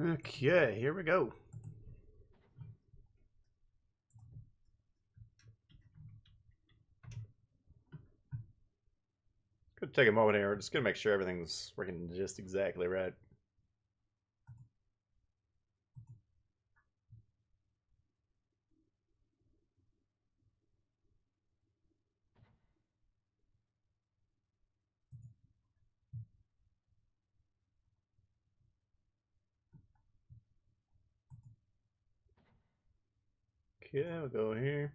Okay, here we go. Could take a moment here. We're just gonna make sure everything's working just exactly right. Okay, we'll go here.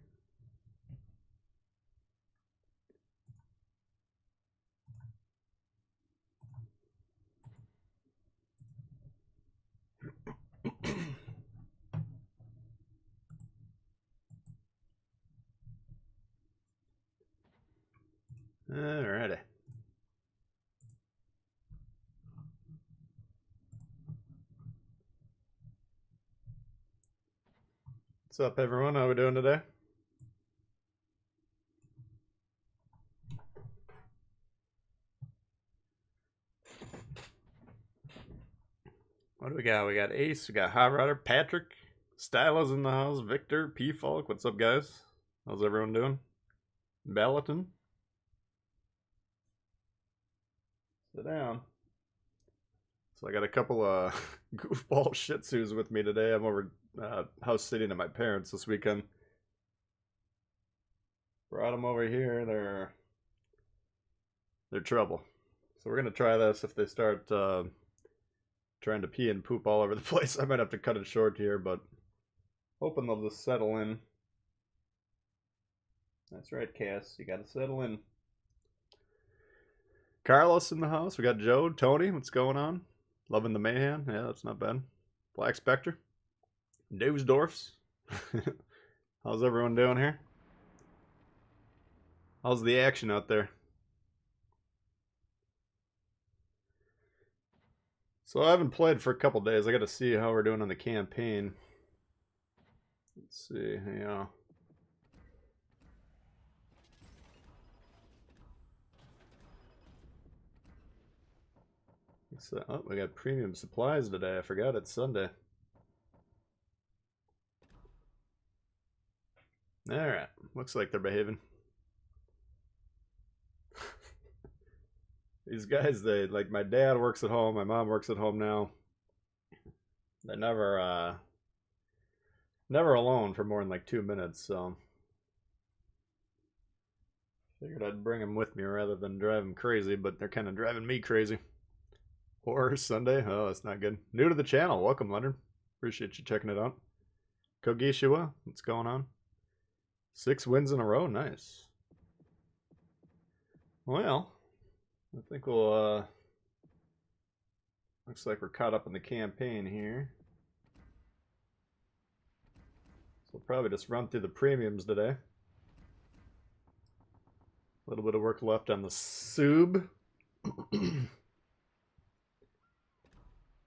Alrighty. What's up, everyone? How we doing today? What do we got? We got Ace, we got Hot Rodder, Patrick, Stylo's in the house, Victor, P Falk. What's up, guys? How's everyone doing? Ballatin. Sit down. So I got a couple of goofball Shih Tzus with me today. I'm over house sitting at my parents this weekend. Brought them over here. They're trouble. So we're gonna try this. If they start trying to pee and poop all over the place, I might have to cut it short here, but hoping they'll just settle in. That's right, Cass. You gotta settle in. Carlos in the house. We got Joe, Tony. What's going on? Loving the mayhem. Yeah, that's not bad. Black Spectre. Dusdorfs. How's everyone doing here? How's the action out there? So I haven't played for a couple days. I got to see how we're doing on the campaign. Let's see. Yeah. So, oh, we got premium supplies today. I forgot it's Sunday. Alright. Looks like they're behaving. These guys, like, my dad works at home, my mom works at home now. They're never alone for more than like 2 minutes, so figured I'd bring them with me rather than drive them crazy, but they're kind of driving me crazy. Horror Sunday? Oh, that's not good. New to the channel. Welcome, Leonard. Appreciate you checking it out. Kogishiwa, what's going on? 6 wins in a row. Nice. Well, I think we'll, looks like we're caught up in the campaign here. So we'll probably just run through the premiums today. A little bit of work left on the sub.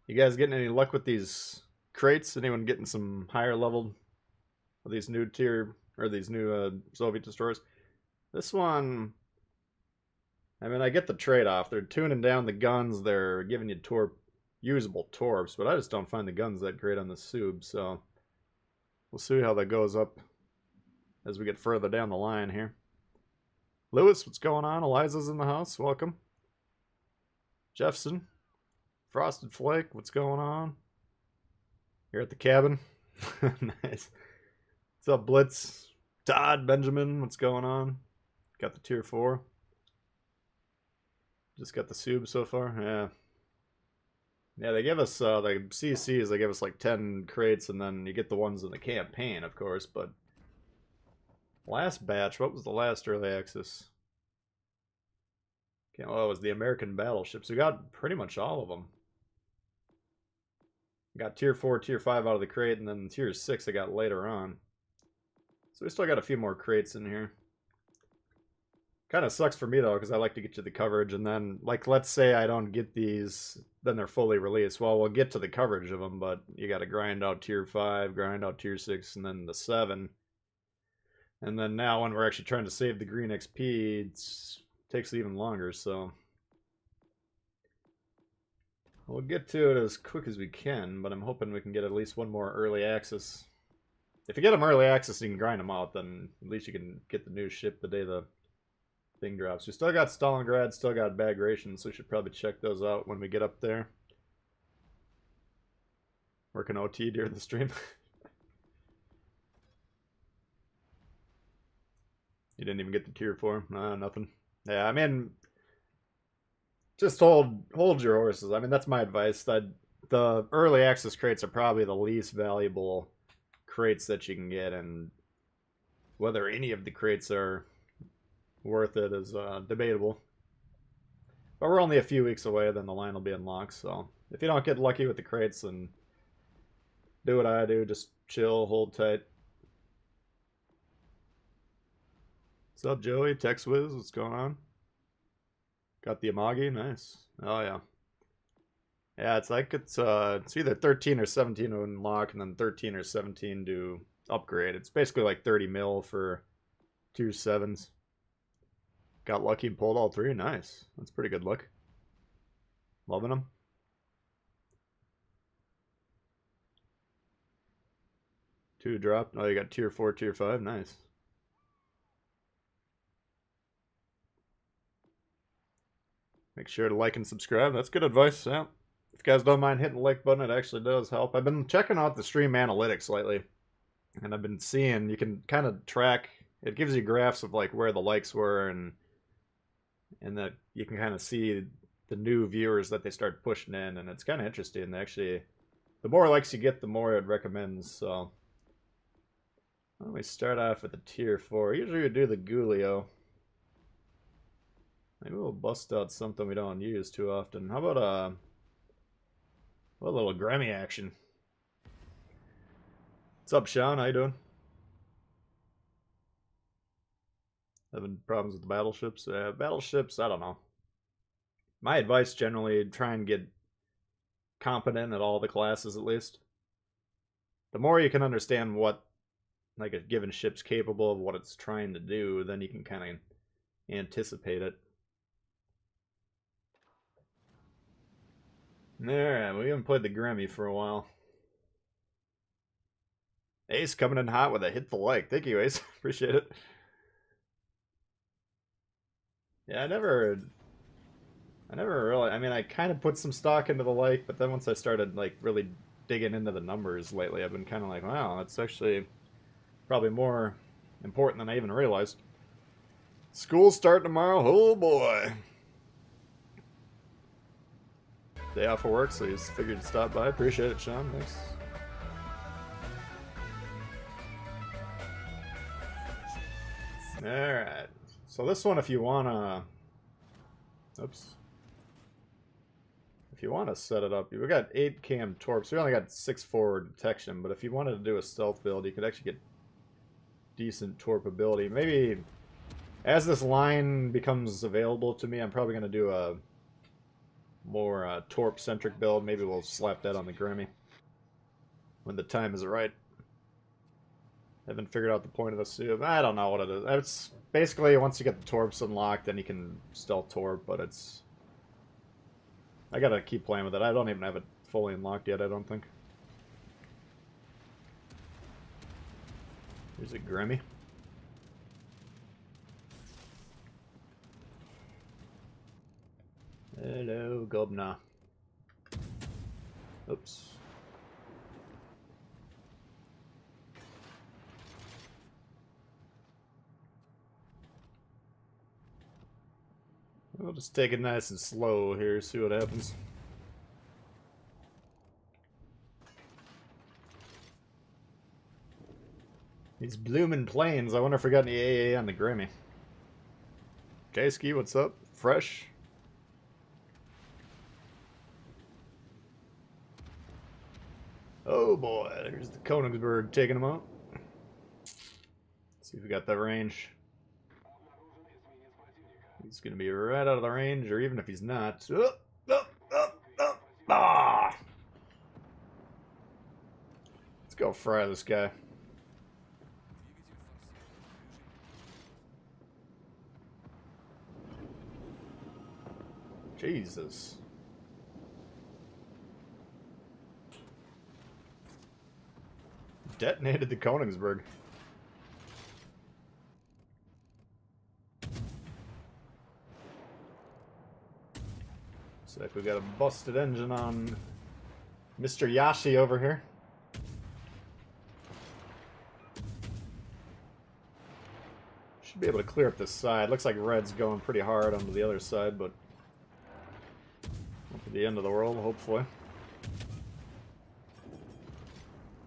You guys getting any luck with these crates? Anyone getting some higher level of these new tier or these new Soviet destroyers? This one, I mean, I get the trade-off. They're tuning down the guns. They're giving you usable torps, but I just don't find the guns that great on the sub. So we'll see how that goes up as we get further down the line here. Lewis, what's going on? Eliza's in the house. Welcome. Jeffson. Frosted Flake, what's going on? Here at the cabin. Nice. What's up, Blitz? Todd, Benjamin, what's going on? Got the tier 4. Just got the sub so far. Yeah. Yeah, they give us, the CCs, they give us like 10 crates, and then you get the ones in the campaign, of course, but last batch, what was the last early access? Okay, well, it was the American Battleships. We got pretty much all of them. Got tier 4, tier 5 out of the crate, and then tier 6 I got later on. So we still got a few more crates in here. Kind of sucks for me, though, because I like to get to the coverage, and then, like, let's say I don't get these, then they're fully released. Well, we'll get to the coverage of them, but you got to grind out tier 5, grind out tier 6, and then the 7. And then now when we're actually trying to save the green XP, it takes even longer, so We'll get to it as quick as we can, but I'm hoping we can get at least one more early access. If you get them early access, you can grind them out, then at least you can get the new ship the day the thing drops. We still got Stalingrad, still got Bagration, so we should probably check those out when we get up there. Working OT during the stream. You didn't even get the tier 4? No, nothing. Yeah, I mean, just hold your horses. I mean, that's my advice. That the early access crates are probably the least valuable crates that you can get, and whether any of the crates are worth it is debatable. But we're only a few weeks away, then the line will be unlocked, so if you don't get lucky with the crates, then do what I do, just chill, hold tight. What's up, Joey? TextWiz, what's going on? Got the Amagi, nice. Oh yeah. Yeah, it's like it's either 13 or 17 to unlock, and then 13 or 17 to upgrade. It's basically like 30 mil for 2 7s. Got lucky and pulled all 3. Nice. That's pretty good luck. Loving them. Two dropped. Oh, you got tier 4, tier 5. Nice. Make sure to like and subscribe. That's good advice. Yeah. If you guys don't mind hitting the like button, it actually does help. I've been checking out the stream analytics lately, and I've been seeing you can kind of track. It gives you graphs of like where the likes were, and that you can kind of see the new viewers that they start pushing in, and it's kind of interesting. Actually, the more likes you get, the more it recommends. So why don't we start off with a tier 4? Usually we do the Gulio. Maybe we'll bust out something we don't use too often. How about a little Grammy action? What's up, Sean? How you doing? Having problems with the battleships? Battleships, I don't know. My advice generally, try and get competent at all the classes at least. The more you can understand what like a given ship's capable of, what it's trying to do, then you can kind of anticipate it. Alright, we haven't played the Grammy for a while. Ace coming in hot with a hit the like. Thank you, Ace. Appreciate it. Yeah, I never really, I mean, I kind of put some stock into the like, but then once I started like really digging into the numbers lately, I've been kind of like, wow, that's actually probably more important than I even realized. School's starting tomorrow. Oh boy. Day off of work, so he's figured to stop by. Appreciate it, Sean. Thanks. Alright. So this one, if you wanna... Oops. If you want to set it up, we got 8 cam torps. We only got 6 forward detection, but if you wanted to do a stealth build, you could actually get decent torp ability. Maybe as this line becomes available to me, I'm probably going to do a more torp-centric build. Maybe we'll slap that on the Grammy when the time is right. I haven't figured out the point of the suit. I don't know what it is. It's basically once you get the torps unlocked, then you can stealth torp, but it's... I gotta keep playing with it. I don't even have it fully unlocked yet, I don't think. Here's a Grammy. Hello, Gobna. Oops. We'll just take it nice and slow here, see what happens. These bloomin' planes. I wonder if we got any AA on the Grammy. J-Ski, what's up? Fresh? Oh boy, there's the Königsberg taking them out. Let's see if we got that range. He's going to be right out of the range, or even if he's not. Ah! Let's go fry this guy. Jesus. Detonated the Königsberg. Looks like we got a busted engine on Mr. Yashi over here. Should be able to clear up this side. Looks like red's going pretty hard onto the other side, but not to the end of the world, hopefully.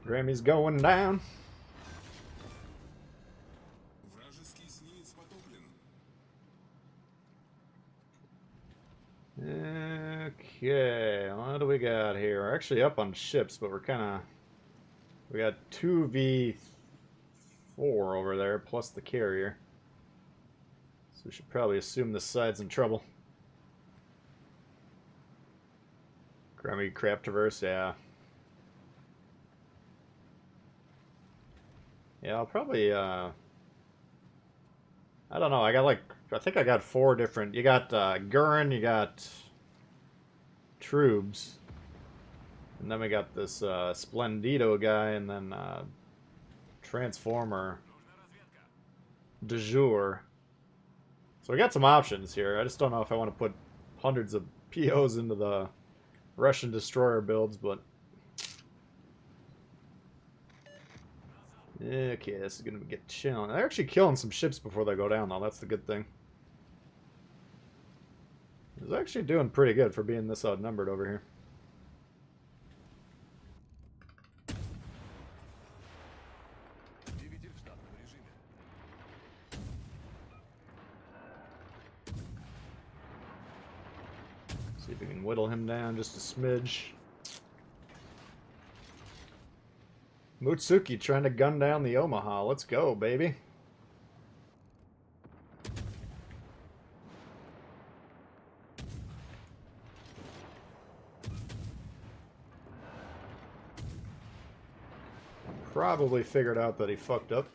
Grammy's going down. Okay, what do we got here? We're actually up on ships, but we're kind of... We got 2v4 over there, plus the carrier. So we should probably assume this side's in trouble. Grammy crap traverse, yeah. Yeah, I'll probably, I don't know, I got like, I think I got 4 different, you got Gurren, you got Troops, and then we got this Splendido guy, and then Transformer de jour. So we got some options here. I just don't know if I want to put hundreds of POs into the Russian destroyer builds, but... Okay, this is going to get chilling. They're actually killing some ships before they go down, though. That's the good thing. It's actually doing pretty good for being this outnumbered over here. See if we can whittle him down just a smidge. Mutsuki trying to gun down the Omaha. Let's go, baby. Probably figured out that he fucked up.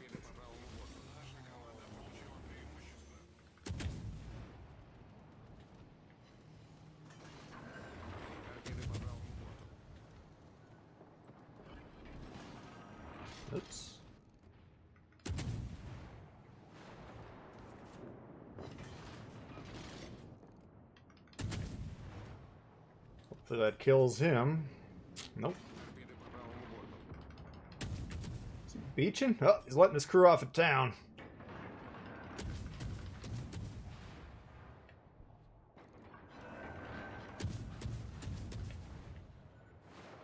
Oops. Hopefully that kills him. Nope. Is he beaching? Oh, he's letting his crew off of town.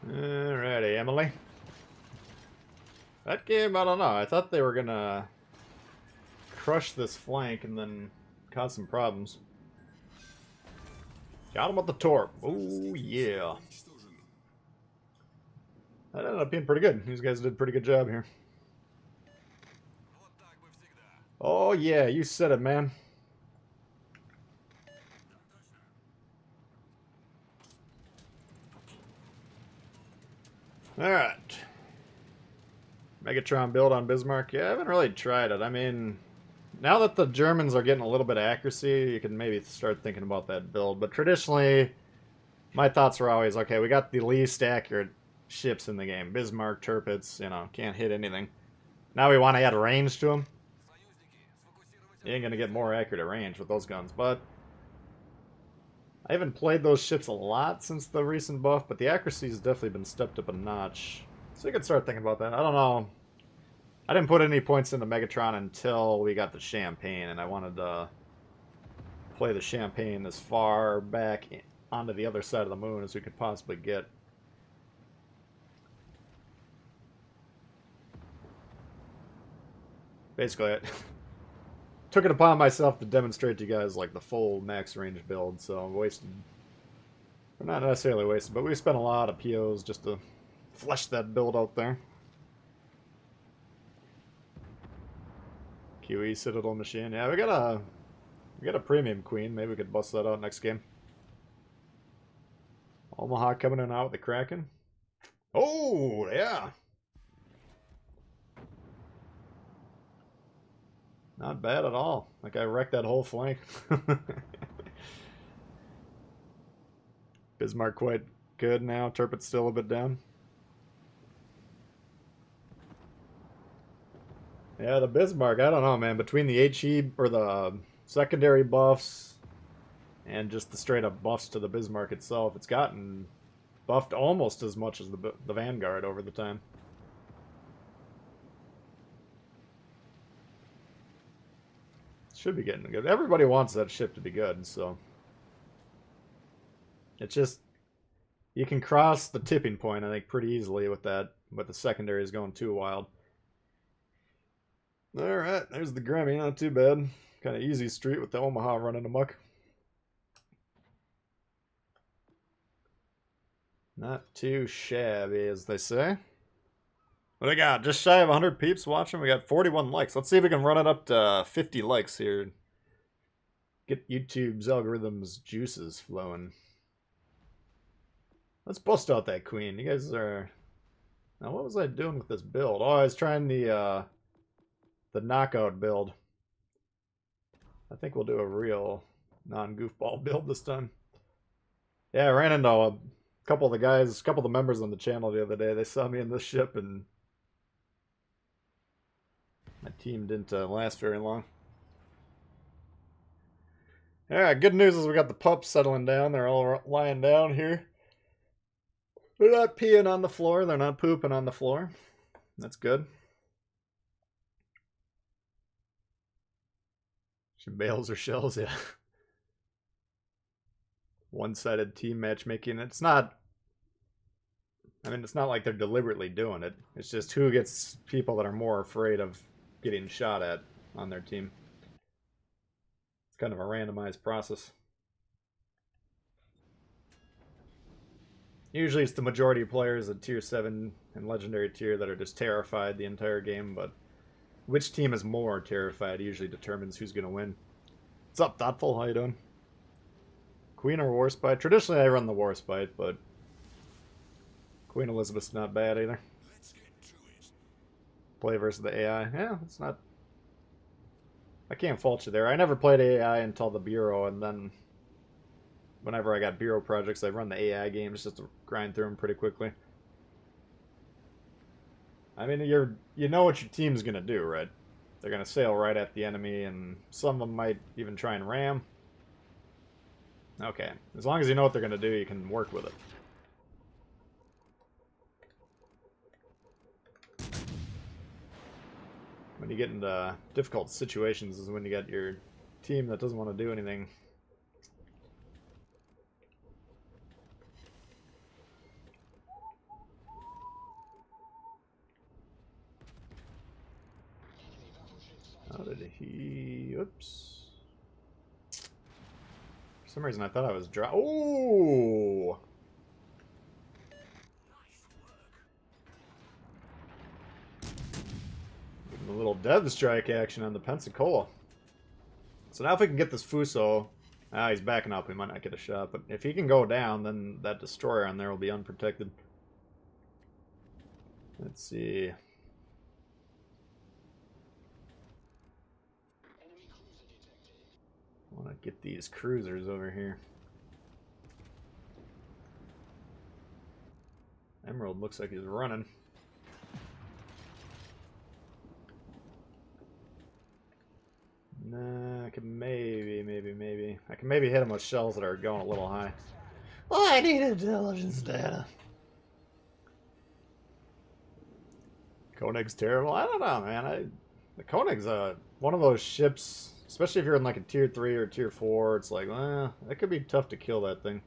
Alrighty, Emily. That game, I don't know. I thought they were gonna crush this flank and then cause some problems. Got him with the torp. Oh, yeah. That ended up being pretty good. These guys did a pretty good job here. Oh, yeah. You said it, man. Alright. Megatron build on Bismarck. Yeah, I haven't really tried it. I mean, now that the Germans are getting a little bit of accuracy, you can maybe start thinking about that build. But traditionally, my thoughts were always, okay, we got the least accurate ships in the game. Bismarck, Tirpitz, you know, can't hit anything. Now we want to add range to them. You ain't going to get more accurate at range with those guns. But I haven't played those ships a lot since the recent buff, but the accuracy has definitely been stepped up a notch. So you can start thinking about that. I don't know. I didn't put any points into Megatron until we got the Champagne, and I wanted to play the Champagne as far back onto the other side of the moon as we could possibly get. Basically, I took it upon myself to demonstrate to you guys like the full max range build, so I wasted, or not necessarily wasted, but we spent a lot of POs just to flesh that build out there. QE Citadel Machine. Yeah, we got a premium queen. Maybe we could bust that out next game. Omaha coming in out with the Kraken. Oh, yeah. Not bad at all. Like I wrecked that whole flank. Bismarck quite good now. Tirpitz still a bit down. Yeah, the Bismarck, I don't know, man. Between the HE or the secondary buffs and just the straight up buffs to the Bismarck itself, it's gotten buffed almost as much as the Vanguard over the time. Should be getting good. Everybody wants that ship to be good, so it's just you can cross the tipping point, I think, pretty easily with that, but the secondaries going too wild. Alright, there's the Grammy, not too bad. Kind of easy street with the Omaha running amok. Not too shabby, as they say. What I got? Just shy of 100 peeps watching. We got 41 likes. Let's see if we can run it up to 50 likes here. Get YouTube's algorithms juices flowing. Let's bust out that queen. You guys are... Now, what was I doing with this build? Oh, I was trying the knockout build. I think we'll do a real non-goofball build this time. Yeah, I ran into a couple of the guys, a couple of the members on the channel the other day. They saw me in this ship, and my team didn't last very long. Alright, good news is we got the pups settling down. They're all lying down here. They're not peeing on the floor. They're not pooping on the floor. That's good. She bales or shells, yeah. One-sided team matchmaking. It's not... I mean, it's not like they're deliberately doing it. It's just who gets people that are more afraid of getting shot at on their team. It's kind of a randomized process. Usually it's the majority of players at Tier 7 and Legendary Tier that are just terrified the entire game, but which team is more terrified usually determines who's going to win. What's up, Tbull? How you doing? Queen or Warspite? Traditionally I run the Warspite, but Queen Elizabeth's not bad either. Play versus the AI. Yeah, it's not... I can't fault you there. I never played AI until the Bureau, and then whenever I got Bureau projects, I run the AI games just to grind through them pretty quickly. I mean, you know what your team's going to do, right? They're going to sail right at the enemy, and some of them might even try and ram. Okay. As long as you know what they're going to do, you can work with it. When you get into difficult situations is when you got your team that doesn't want to do anything. How did he... Oops. For some reason I thought I was dry. Oh! Getting a little Dev Strike action on the Pensacola. So now if we can get this Fuso... Ah, he's backing up. We might not get a shot. But if he can go down, then that destroyer on there will be unprotected. Let's see... I want to get these cruisers over here. Emerald looks like he's running. Nah, I can maybe. I can maybe hit him with shells that are going a little high. Oh, I need intelligence data. Koenig's terrible. I don't know, man. The Koenig's one of those ships, especially if you're in like a tier 3 or tier 4. It's like, that could be tough to kill that thing.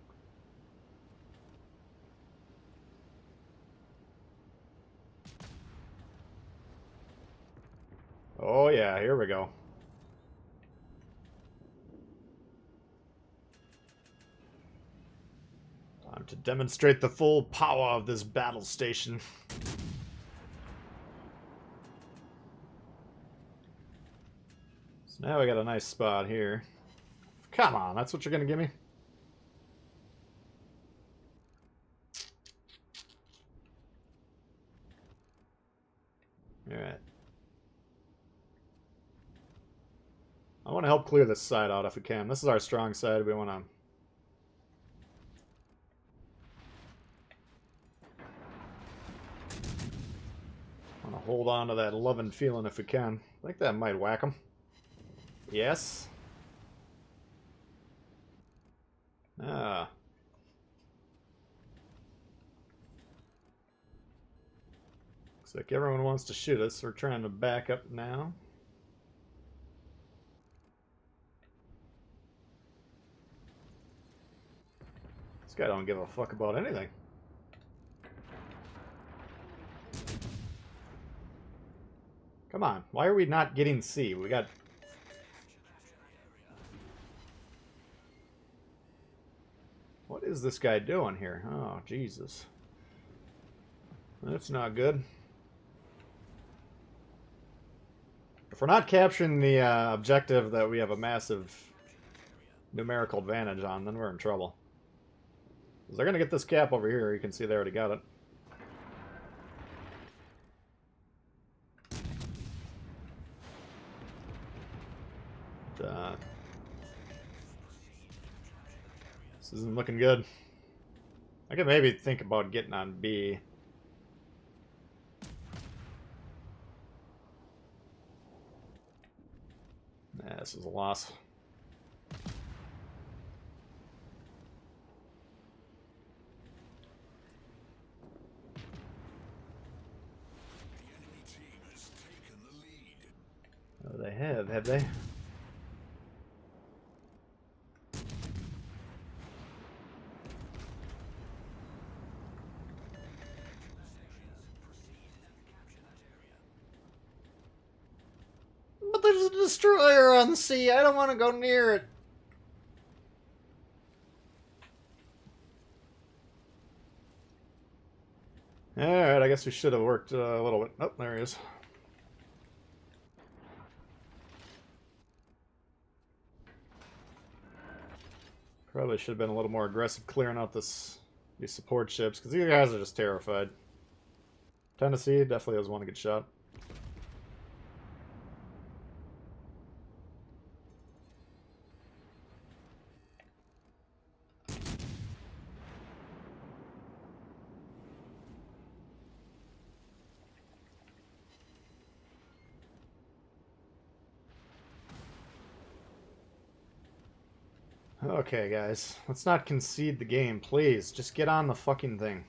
Oh yeah, here we go. Time to demonstrate the full power of this battle station. So now we got a nice spot here. Come on, that's what you're gonna give me? Alright. I want to help clear this side out if we can. This is our strong side. We want to... Want to hold on to that loving feeling if we can. I think that might whack him. Yes. Ah. Looks like everyone wants to shoot us. We're trying to back up now. This guy don't give a fuck about anything. Come on, why are we not getting C? We got... What is this guy doing here? Oh, Jesus. That's not good. If we're not capturing the objective that we have a massive numerical advantage on, then we're in trouble. Because they're going to get this cap over here. You can see they already got it. This isn't looking good. I could maybe think about getting on B. Nah, this is a loss. Oh, they have they? But there's a destroyer on the sea. I don't want to go near it. Alright, I guess we should have worked a little bit. Oh, there he is. Probably should have been a little more aggressive clearing out these support ships, because these guys are just terrified. Tennessee definitely doesn't want to get shot. Okay, guys. Let's not concede the game, please. Just get on the fucking thing.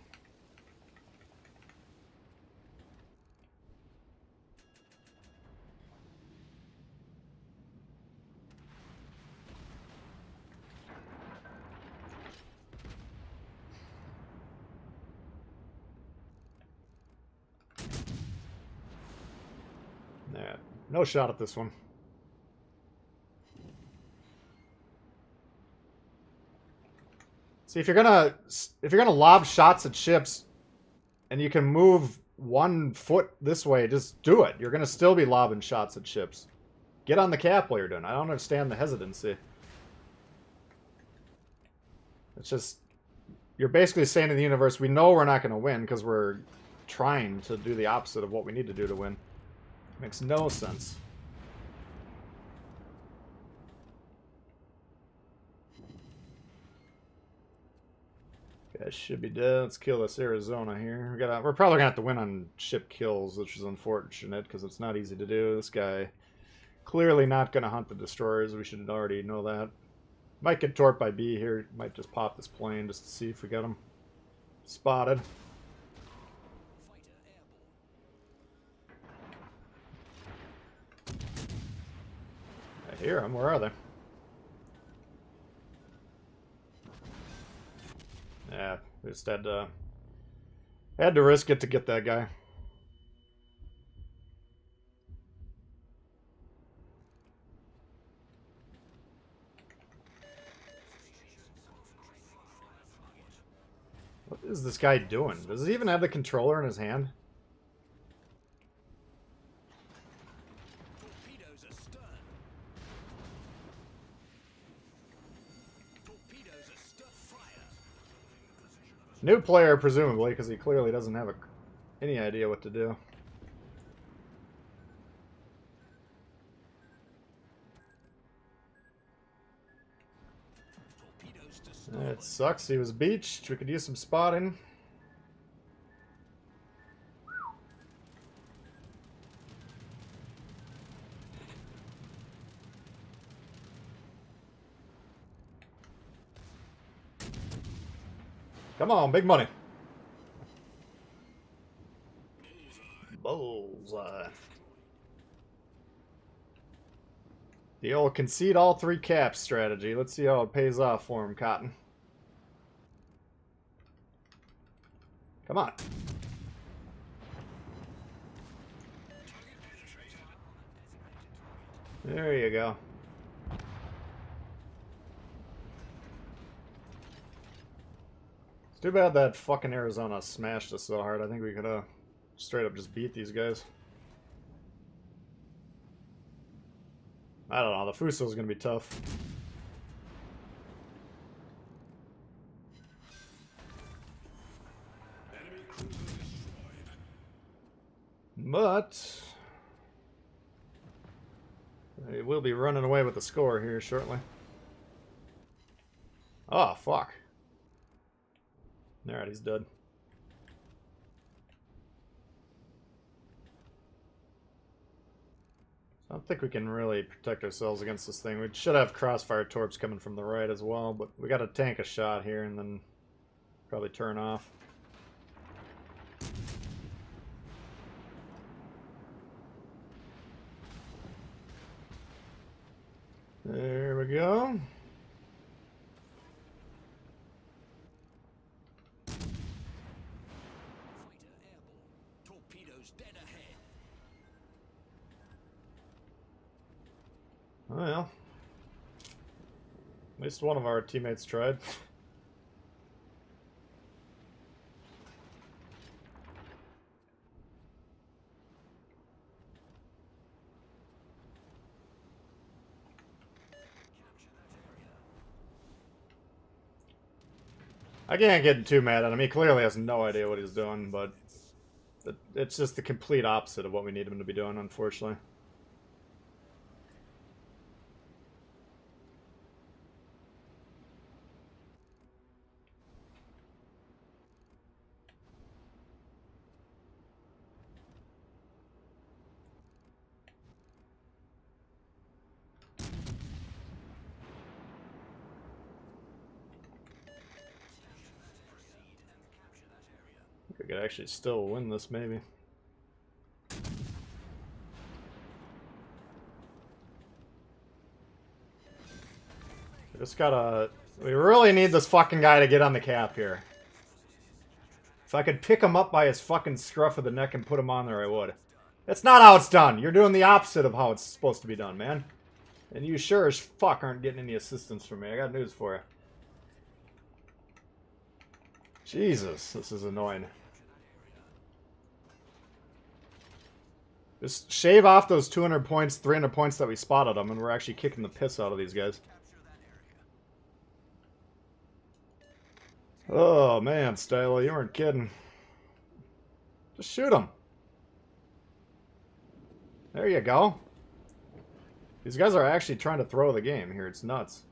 Nah, no shot at this one. See, if you're gonna lob shots at ships, and you can move 1 foot this way, just do it. You're gonna still be lobbing shots at ships. Get on the cap while you're doing it. I don't understand the hesitancy. It's just, you're basically saying to the universe, we know we're not gonna win because we're trying to do the opposite of what we need to do to win. Makes no sense. Guys should be dead. Let's kill this Arizona here. We're probably gonna have to win on ship kills, which is unfortunate because it's not easy to do. This guy clearly not gonna hunt the destroyers. We should already know that. Might get torped by B here. Might just pop this plane just to see if we get him spotted. I hear them. Where are they? Yeah, we just had to risk it to get that guy. What is this guy doing? Does he even have the controller in his hand? New player, presumably, because he clearly doesn't have any idea what to do. It sucks. He was beached. We could use some spotting. Come on, big money. Bullseye. The old concede all 3 caps strategy. Let's see how it pays off for him, Cotton. Come on. There you go. It's too bad that fucking Arizona smashed us so hard. I think we could have straight up just beat these guys. I don't know. The Fuso's gonna be tough. But they will be running away with the score here shortly. Oh, fuck. Alright, he's dead. I don't think we can really protect ourselves against this thing. We should have crossfire torps coming from the right as well, but we gotta tank a shot here and then probably turn off. There we go. Well, at least one of our teammates tried. I can't get too mad at him. He clearly has no idea what he's doing, but it's just the complete opposite of what we need him to be doing, unfortunately. We could actually still win this, maybe. We just gotta... We really need this fucking guy to get on the cap here. If I could pick him up by his fucking scruff of the neck and put him on there, I would. That's not how it's done. You're doing the opposite of how it's supposed to be done, man. And you sure as fuck aren't getting any assistance from me. I got news for you. Jesus, this is annoying. Just shave off those 200 points, 300 points that we spotted them, and we're actually kicking the piss out of these guys. Oh, man, Stylo, you weren't kidding. Just shoot them. There you go. These guys are actually trying to throw the game here. It's nuts.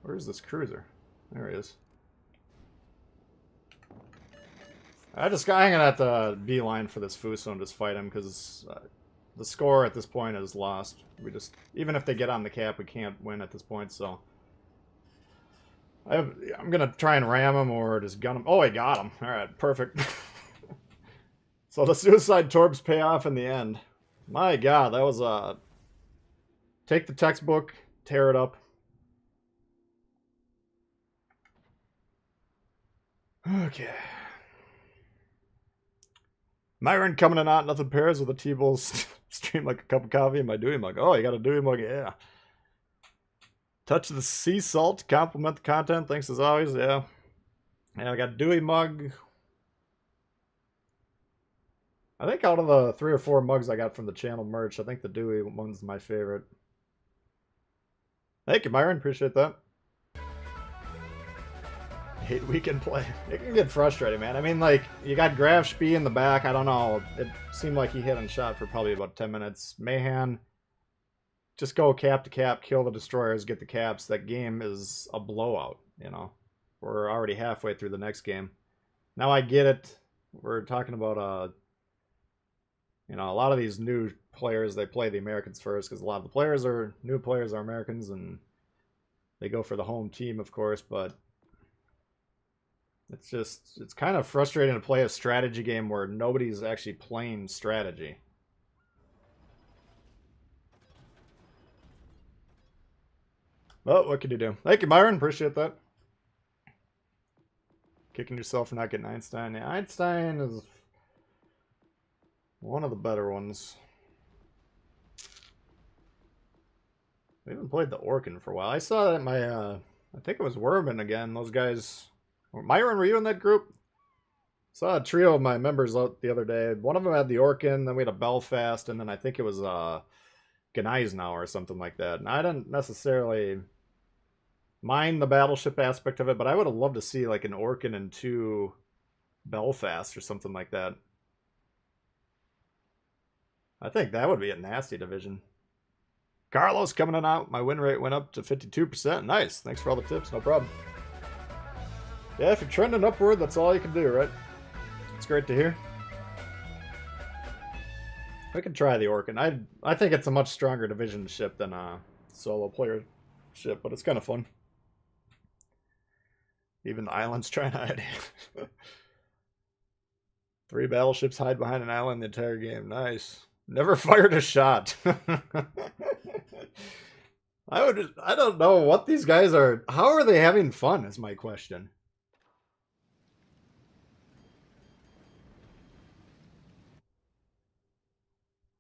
Where's this cruiser? There he is. I'm gonna have to beeline for this Fuso and just fight him because the score at this point is lost. We just, even if they get on the cap, we can't win at this point. So I'm gonna try and ram him or just gun him. Oh, I got him. All right, perfect. So the suicide torps pay off in the end. My God, that was take the textbook, tear it up. Okay. Myron coming in hot, nothing pairs with a Tbull stream like a cup of coffee in my Dewey mug. Oh, you got a Dewey mug, yeah. Touch the sea salt, compliment the content, thanks as always, yeah. Yeah, I got Dewey mug. I think out of the 3 or 4 mugs I got from the channel merch, I think the Dewey one's my favorite. Thank you, Myron, appreciate that. Hate weekend play. It can get frustrating, man. I mean, like, you got Graf Spee in the back. I don't know. It seemed like he hit and shot for probably about 10 minutes. Mahan, just go cap to cap, kill the destroyers, get the caps. That game is a blowout, you know. We're already halfway through the next game. Now I get it. We're talking about, you know, a lot of these new players, they play the Americans first because a lot of the players are, new players are Americans, and they go for the home team, of course, but it's kind of frustrating to play a strategy game where nobody's actually playing strategy. Well, what can you do? Thank you, Myron. Appreciate that. Kicking yourself for not getting Einstein. Yeah, Einstein is one of the better ones. We haven't played the Orkan for a while. I saw that my, I think it was Worman again. Those guys. Myron, were you in that group? Saw a trio of my members out the other day. One of them had the Orkan, then we had a Belfast, and then I think it was Gneisenau or something like that. And I didn't necessarily mind the battleship aspect of it, but I would have loved to see like an Orkan and 2 Belfast or something like that. I think that would be a nasty division. Carlos coming on out. My win rate went up to 52%. Nice. Thanks for all the tips. No problem. Yeah, if you're trending upward, that's all you can do, right? It's great to hear. We can try the Orkan. I think it's a much stronger division ship than a solo player ship, but it's kind of fun. Even the islands trying to hide. 3 battleships hide behind an island the entire game. Nice. Never fired a shot. I don't know what these guys are. How are they having fun is my question.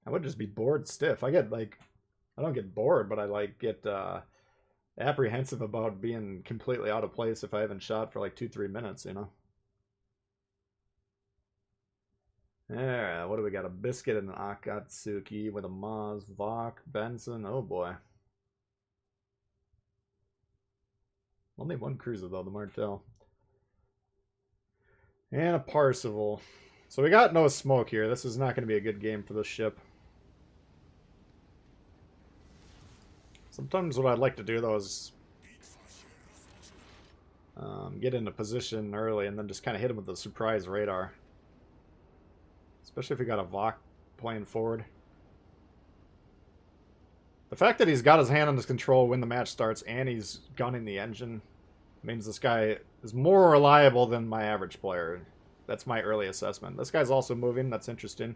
I would just be bored stiff. I don't get bored, but I like get apprehensive about being completely out of place if I haven't shot for like 2-3 minutes, you know. Alright, what do we got? A Biscuit and an Akatsuki with a Maz, Vok, Benson. Oh boy. Only one cruiser though, the Martel. And a Parseval. So we got no smoke here. This is not going to be a good game for this ship. Sometimes what I'd like to do though is get into position early and then just kind of hit him with a surprise radar. Especially if we got a Vok playing forward. The fact that he's got his hand on his control when the match starts and he's gunning the engine means this guy is more reliable than my average player. That's my early assessment. This guy's also moving. That's interesting.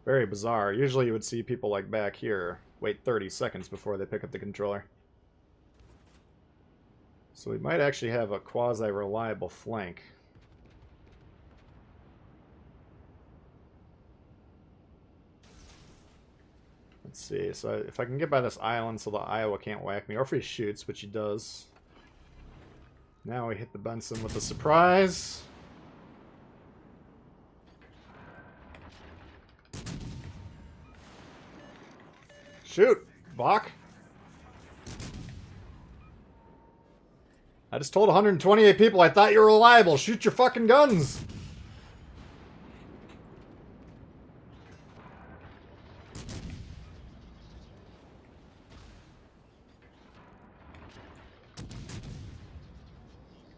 Very bizarre. Usually you would see people like back here wait 30 seconds before they pick up the controller. So we might actually have a quasi-reliable flank. Let's see, so if I can get by this island so the Iowa can't whack me, or if he shoots, which he does. Now we hit the Benson with a surprise. Shoot, Vok. I just told 128 people I thought you were reliable. Shoot your fucking guns.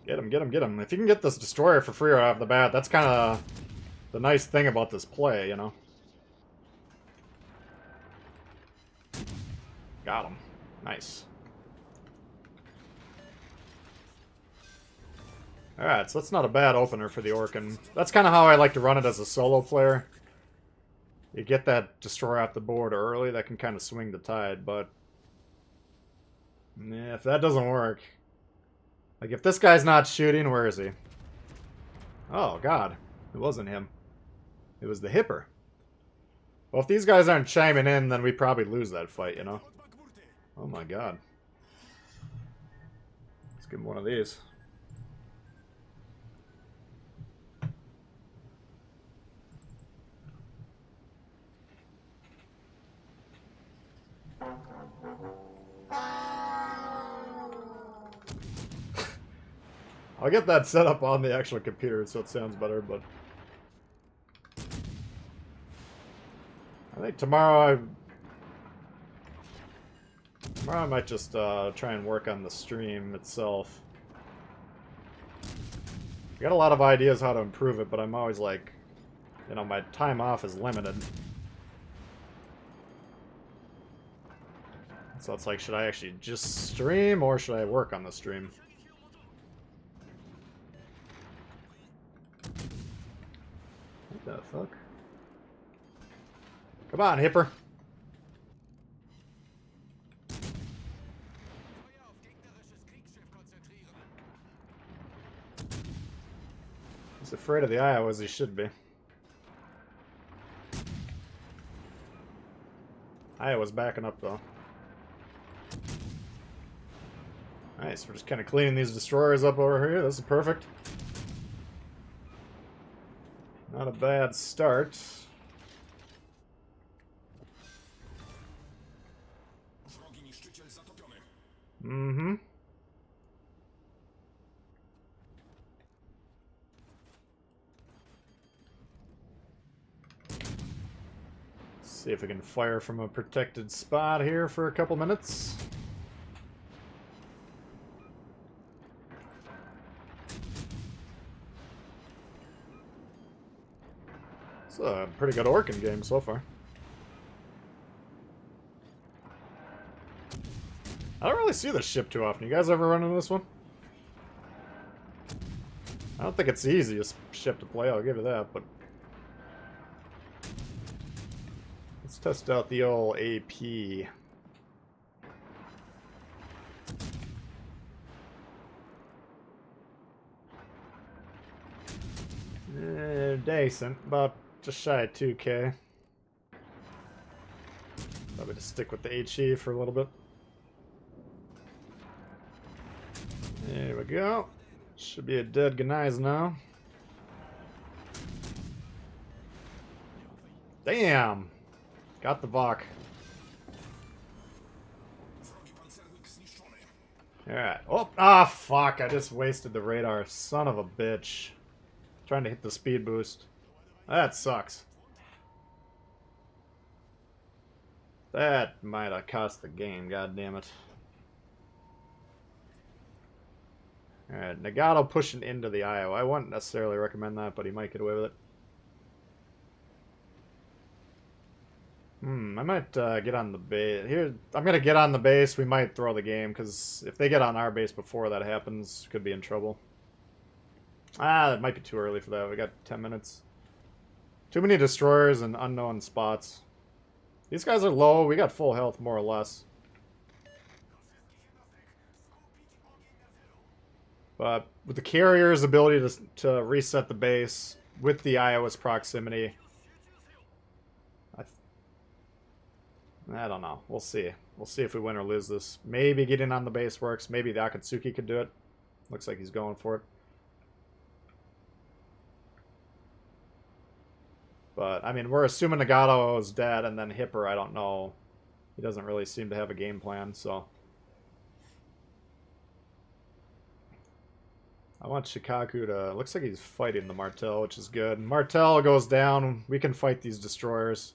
Get him, get him, get him. If you can get this destroyer for free right off the bat, that's kind of the nice thing about this play, you know? Got him. Nice. Alright, so that's not a bad opener for the Orkan. That's kind of how I like to run it as a solo player. You get that destroyer off the board early, that can kind of swing the tide, but... yeah, if that doesn't work... like, if this guy's not shooting, where is he? Oh, God. It wasn't him. It was the Hipper. Well, if these guys aren't chiming in, then we probably lose that fight, you know? Oh, my God. Let's give him one of these. I'll get that set up on the actual computer so it sounds better, but... I think tomorrow I might just try and work on the stream itself. I got a lot of ideas how to improve it, but I'm always like, you know, my time off is limited. So it's like, should I actually just stream or should I work on the stream? What the fuck? Come on, Hipper. He's afraid of the Iowa as he should be. Iowa's backing up though. Nice, we're just kind of cleaning these destroyers up over here. This is perfect. Not a bad start. Mm-hmm. See if we can fire from a protected spot here for a couple minutes. It's a pretty good Orkan game so far. I don't really see this ship too often. You guys ever run into this one? I don't think it's the easiest ship to play, I'll give you that, but... Let's test out the old AP. Decent, about just shy of 2K. Probably just stick with the HE for a little bit. There we go. Should be a dead Gneiss now. Damn! Got the Vok. Alright. Oh, ah, fuck. I just wasted the radar. Son of a bitch. Trying to hit the speed boost. That sucks. That might have cost the game, god damn it. Alright, Nagato pushing into the Iowa. I wouldn't necessarily recommend that, but he might get away with it. I might get on the base. Here, I'm going to get on the base. We might throw the game, because if they get on our base before that happens, could be in trouble. Ah, that might be too early for that. We got 10 minutes. Too many destroyers and unknown spots. These guys are low. We got full health, more or less. But with the carrier's ability to reset the base, with the Iowa's proximity, I don't know. We'll see. We'll see if we win or lose this. Maybe getting on the base works. Maybe the Akatsuki could do it. Looks like he's going for it. But, I mean, we're assuming Nagato is dead, and then Hipper, I don't know. He doesn't really seem to have a game plan, so... I want Shikaku to... Looks like he's fighting the Martel, which is good. Martel goes down. We can fight these destroyers.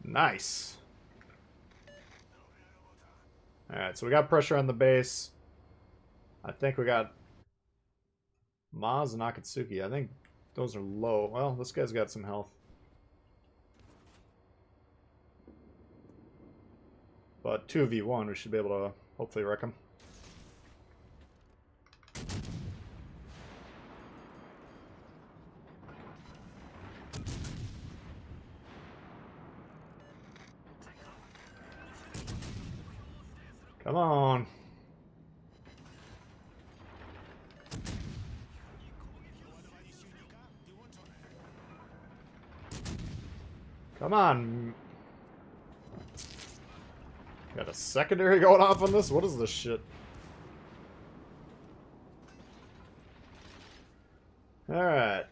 Nice. Alright, so we got pressure on the base. I think we got Maz and Akatsuki. I think those are low. Well, this guy's got some health. But 2v1, we should be able to hopefully wreck him. Come on. Come on. Got a secondary going off on this? What is this shit? Alright.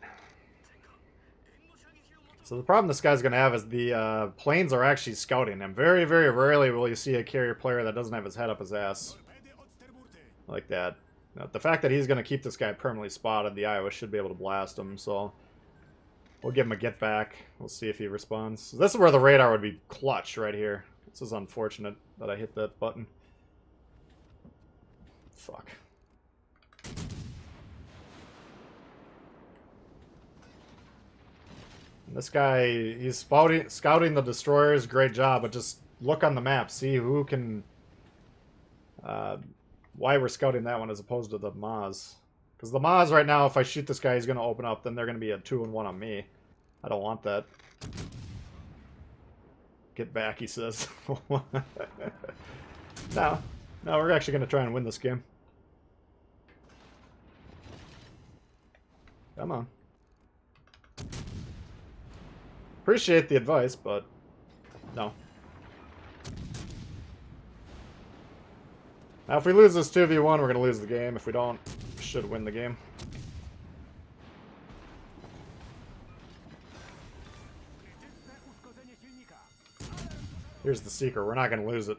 So the problem this guy's going to have is the planes are actually scouting him. Very, very rarely will you see a carrier player that doesn't have his head up his ass. Like that. Now, the fact that he's going to keep this guy permanently spotted, the Iowa should be able to blast him, so... We'll give him a get back. We'll see if he responds. So this is where the radar would be clutch, right here. This is unfortunate that I hit that button. Fuck. This guy, he's scouting the destroyers. Great job, but just look on the map, see who can... why we're scouting that one as opposed to the Maz. Because the Maz right now, if I shoot this guy, he's going to open up, then they're going to be a 2-1 on me. I don't want that. Get back, he says. No, we're actually going to try and win this game. Come on. Appreciate the advice, but no. Now, if we lose this 2v1, we're going to lose the game. If we don't, we should win the game. Here's the secret. We're not going to lose it.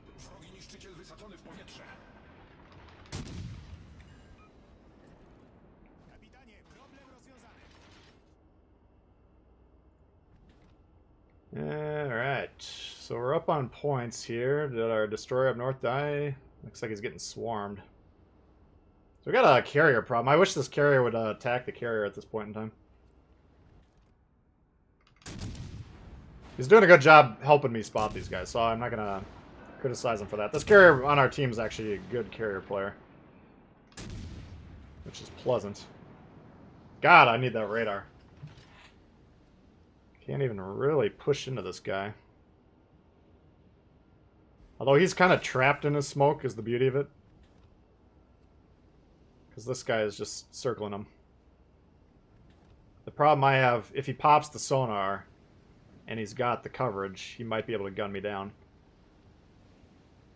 Alright. So we're up on points here. Did our destroyer up north die? Looks like he's getting swarmed. So we got a carrier problem. I wish this carrier would attack the carrier at this point in time. He's doing a good job helping me spot these guys, so I'm not going to criticize him for that. This carrier on our team is actually a good carrier player, which is pleasant. God, I need that radar. Can't even really push into this guy. Although he's kind of trapped in his smoke is the beauty of it. Because this guy is just circling him. The problem I have, if he pops the sonar and he's got the coverage, he might be able to gun me down.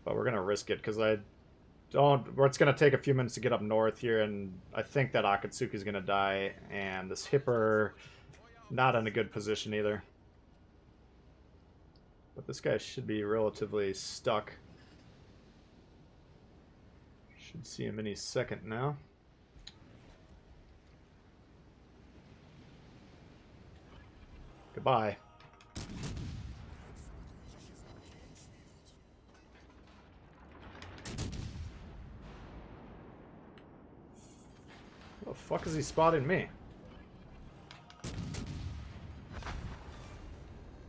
But we're going to risk it because I don't... It's going to take a few minutes to get up north here, and I think that Akatsuki's going to die, and this Hipper not in a good position either. But this guy should be relatively stuck. Should see him any second now. Goodbye. What the fuck is he spotting me?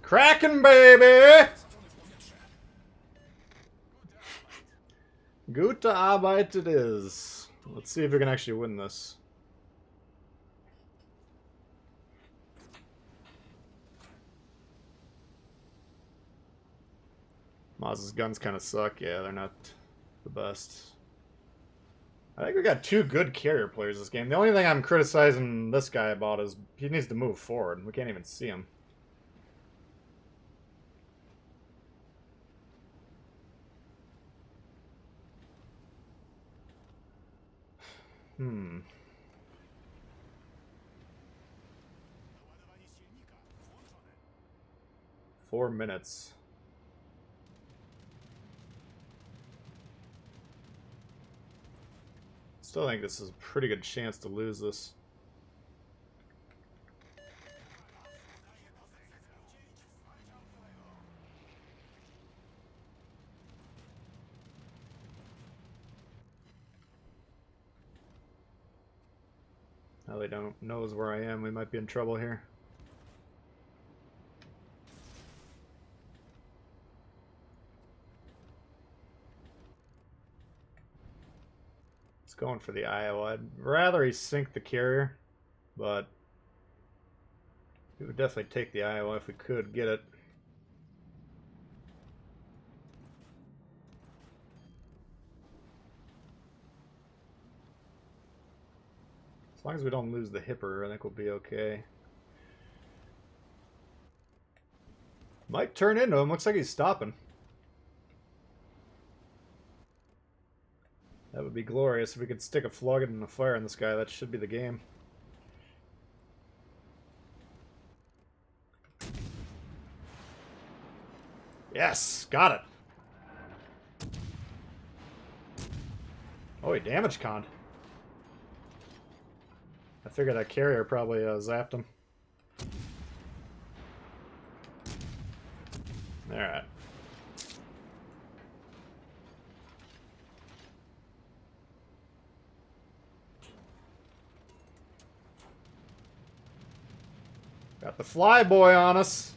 Kraken, baby! Gute Arbeit it is. Let's see if we can actually win this. Maz's guns kind of suck. Yeah, they're not the best. I think we got two good carrier players this game. The only thing I'm criticizing this guy about is he needs to move forward. We can't even see him. Hmm. Four minutes. Still think this is a pretty good chance to lose this. Now they don't knows where I am. We might be in trouble here. It's going for the Iowa. I'd rather he sink the carrier, but we would definitely take the Iowa if we could get it. As long as we don't lose the Hipper, I think we'll be okay. Might turn into him. Looks like he's stopping. That would be glorious if we could stick a flood in the fire in this guy. That should be the game. Yes! Got it! Oh, he damage conned. I figured that carrier probably zapped him. Alright. Got the flyboy on us.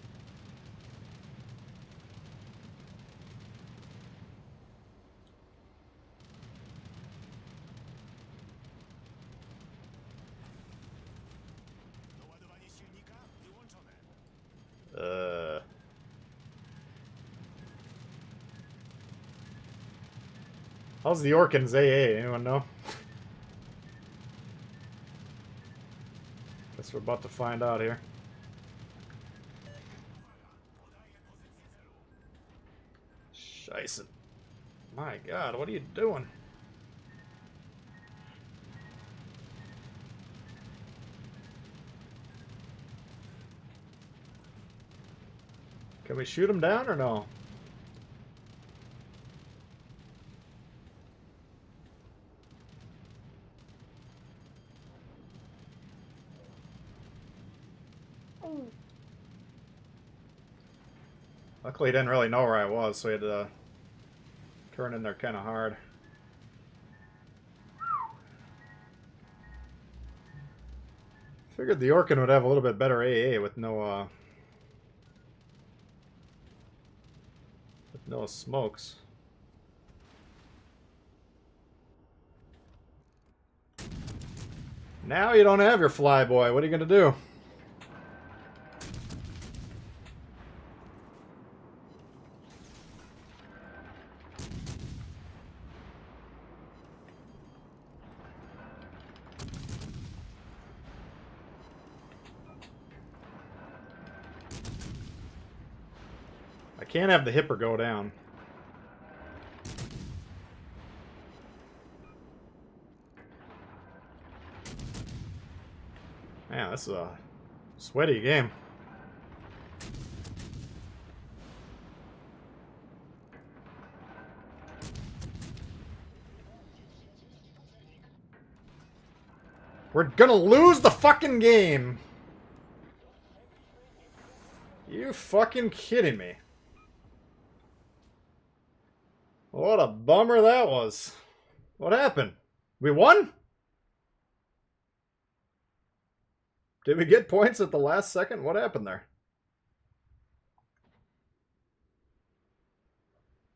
How's the Orkan's AA? Anyone know? Guess we're about to find out here. Scheisse. My God, what are you doing? Can we shoot him down or no? Luckily, he didn't really know where I was, so he had to turn in there kind of hard. Figured the Orkan would have a little bit better AA with no smokes. Now you don't have your flyboy. What are you gonna do? I can't have the hipper go down. Man, this is a sweaty game. We're gonna lose the fucking game. You fucking kidding me? What a bummer that was. What happened? We won? Did we get points at the last second? What happened there?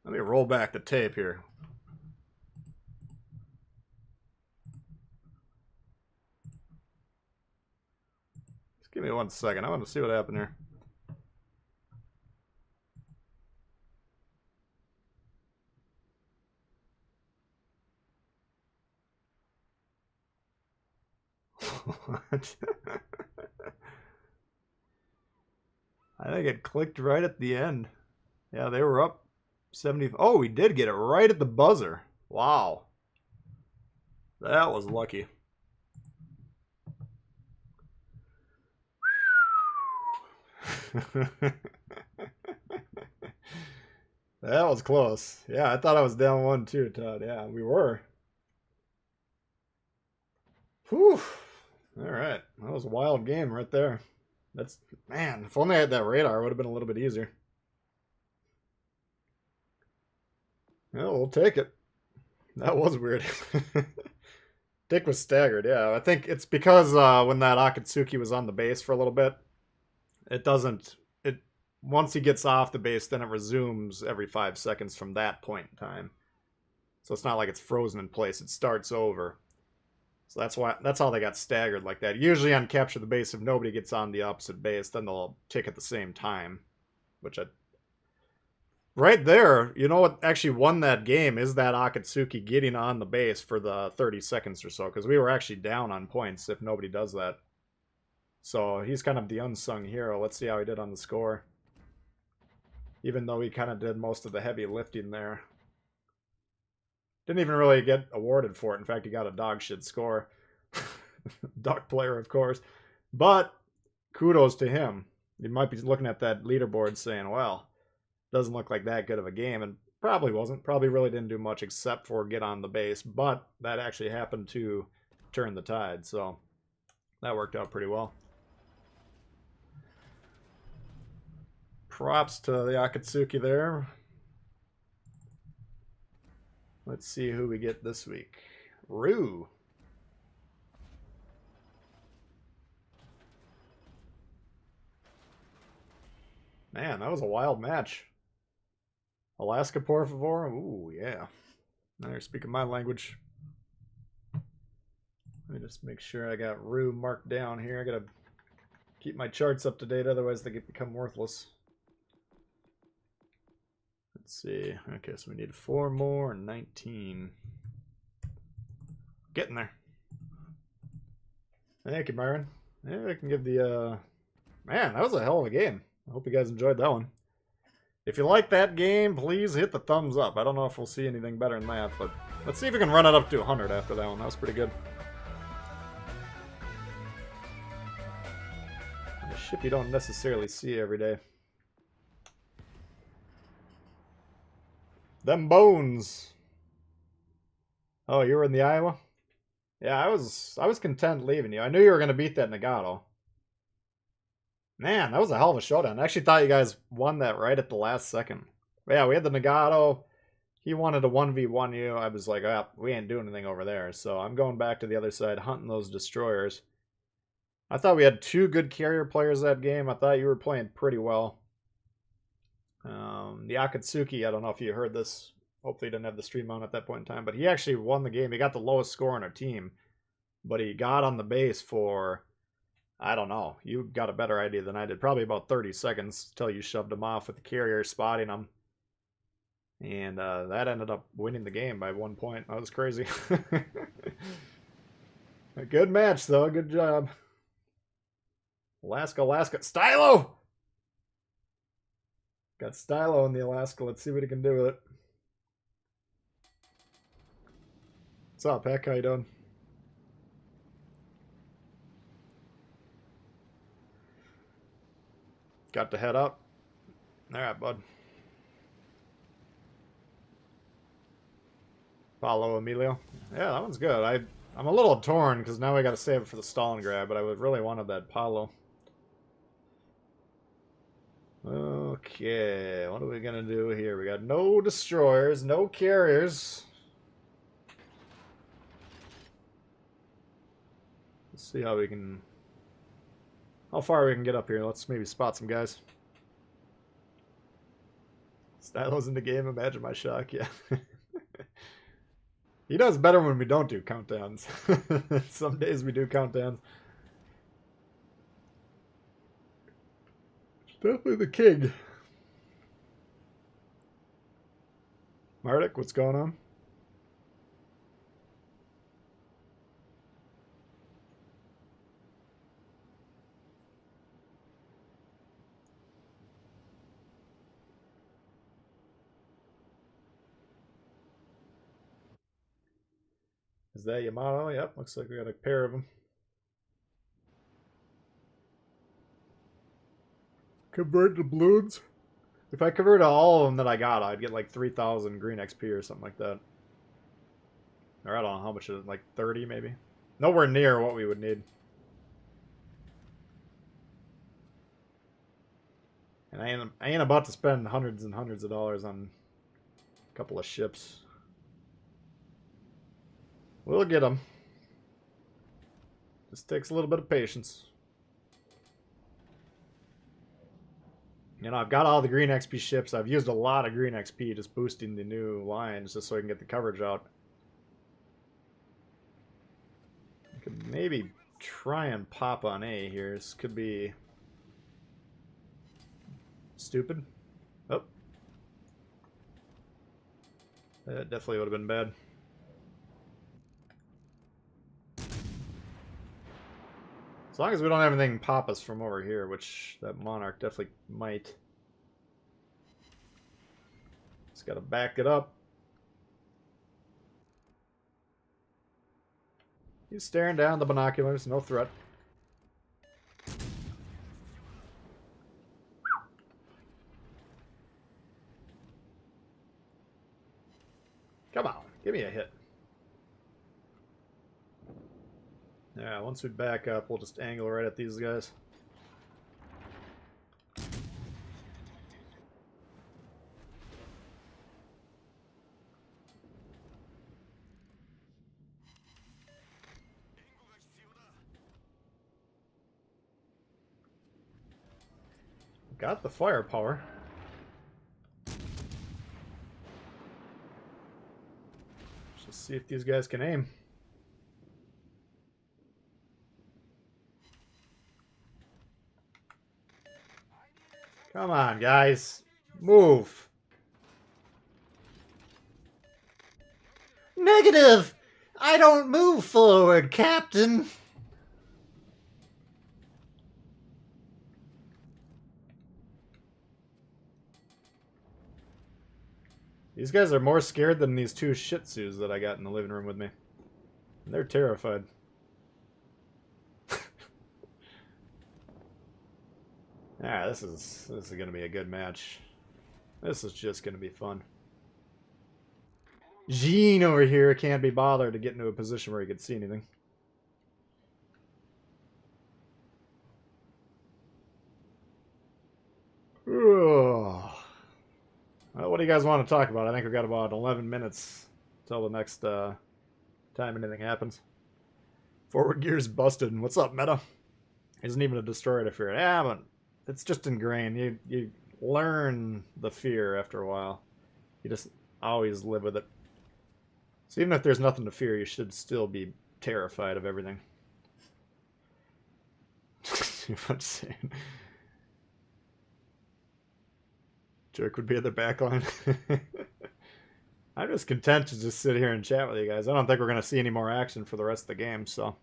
Let me roll back the tape here. Just give me 1 second. I want to see what happened here. What? I think it clicked right at the end. Yeah, they were up 70. Oh, we did get it right at the buzzer. Wow. That was lucky. That was close. Yeah, I thought I was down 1-2, Todd. Yeah, we were. Whew. All right. That was a wild game right there. That's, man, if only I had that radar, it would have been a little bit easier. Well, we'll take it. That was weird. Dick was staggered, yeah. I think it's because when that Akatsuki was on the base for a little bit, it doesn't, once he gets off the base, then it resumes every 5 seconds from that point in time. So it's not like it's frozen in place. It starts over. So that's how they got staggered like that. Usually on capture the base, if nobody gets on the opposite base, then they'll tick at the same time. Right there, you know what actually won that game is that Akatsuki getting on the base for the 30 seconds or so, because we were actually down on points if nobody does that. So he's kind of the unsung hero. Let's see how he did on the score. Even though he kind of did most of the heavy lifting there. Didn't even really get awarded for it. In fact, he got a dog shit score. Duck player, of course. But kudos to him. You might be looking at that leaderboard saying, well, doesn't look like that good of a game. And probably wasn't. Probably really didn't do much except for get on the base. But that actually happened to turn the tide. So that worked out pretty well. Props to the Akatsuki there. Let's see who we get this week. Rue. Man, that was a wild match. Alaska, por favor. Ooh, yeah. Now you're speaking my language. Let me just make sure I got Rue marked down here. I gotta keep my charts up to date, otherwise they get become worthless. Let's see. Okay, so we need 4 more and 19. Getting there. Thank you, Myron. Yeah, I can give the, Man, that was a hell of a game. I hope you guys enjoyed that one. If you like that game, please hit the thumbs up. I don't know if we'll see anything better than that, but let's see if we can run it up to 100 after that one. That was pretty good. And a ship you don't necessarily see every day. Them bones. Oh, you were in the Iowa? Yeah, I was content leaving you. I knew you were going to beat that Nagato. Man, that was a hell of a showdown. I actually thought you guys won that right at the last second. But yeah, we had the Nagato. He wanted to 1v1 you. I was like, oh, we ain't doing anything over there. So I'm going back to the other side, hunting those destroyers. I thought we had 2 good carrier players that game. I thought you were playing pretty well. The Akatsuki, I don't know if you heard this. Hopefully he didn't have the stream on at that point in time. But he actually won the game. He got the lowest score on our team. But he got on the base for, I don't know. You got a better idea than I did. Probably about 30 seconds until you shoved him off with the carrier, spotting him. And that ended up winning the game by 1 point. That was crazy. A good match, though. Good job. Alaska. Stylo! Got Stylo in the Alaska. Let's see what he can do with it. What's up, Heck? How you doing? Got to head up. Alright, bud. Follow Emilio. Yeah, that one's good. I'm a little torn because now we got to save it for the Stalingrad, but I would really wanted that Paulo. Okay, what are we gonna do here? We got no destroyers, no carriers. Let's see how far we can get up here. Let's maybe spot some guys. Stylo's in the game. Imagine my shock. Yeah. He does better when we don't do countdowns. Some days we do countdowns. Definitely the king. Mardik, what's going on? Is that Yamato? Yep, looks like we got a pair of them. Convert to balloons? If I convert all of them that I got, I'd get like 3,000 green XP or something like that. Or I don't know how much is it, like 30 maybe? Nowhere near what we would need. And I ain't about to spend hundreds and hundreds of dollars on a couple of ships. We'll get them. Just takes a little bit of patience. You know, I've got all the green XP ships. I've used a lot of green XP just boosting the new lines just so I can get the coverage out. I could maybe try and pop on A here. This could be stupid. Oh. That definitely would have been bad. As long as we don't have anything pop us from over here, which that Monarch definitely might. Just gotta back it up. He's staring down the binoculars, no threat. Come on, give me a hit. Yeah, once we back up, we'll just angle right at these guys. Got the firepower. Let's see if these guys can aim. Come on, guys. Move. Negative! I don't move forward, Captain! These guys are more scared than these two Shih Tzus that I got in the living room with me. And they're terrified. Ah, this is gonna be a good match. This is just gonna be fun. Gene over here can't be bothered to get into a position where he can see anything. Well, what do you guys want to talk about? I think we've got about 11 minutes till the next time anything happens. Forward gear's busted. What's up, Meta? Isn't even a destroyer to fear. Yeah, but it's just ingrained. You learn the fear after a while. You just always live with it. So even if there's nothing to fear, you should still be terrified of everything. Too much saying. Jerk would be at the back line. I'm just content to just sit here and chat with you guys. I don't think we're going to see any more action for the rest of the game, so.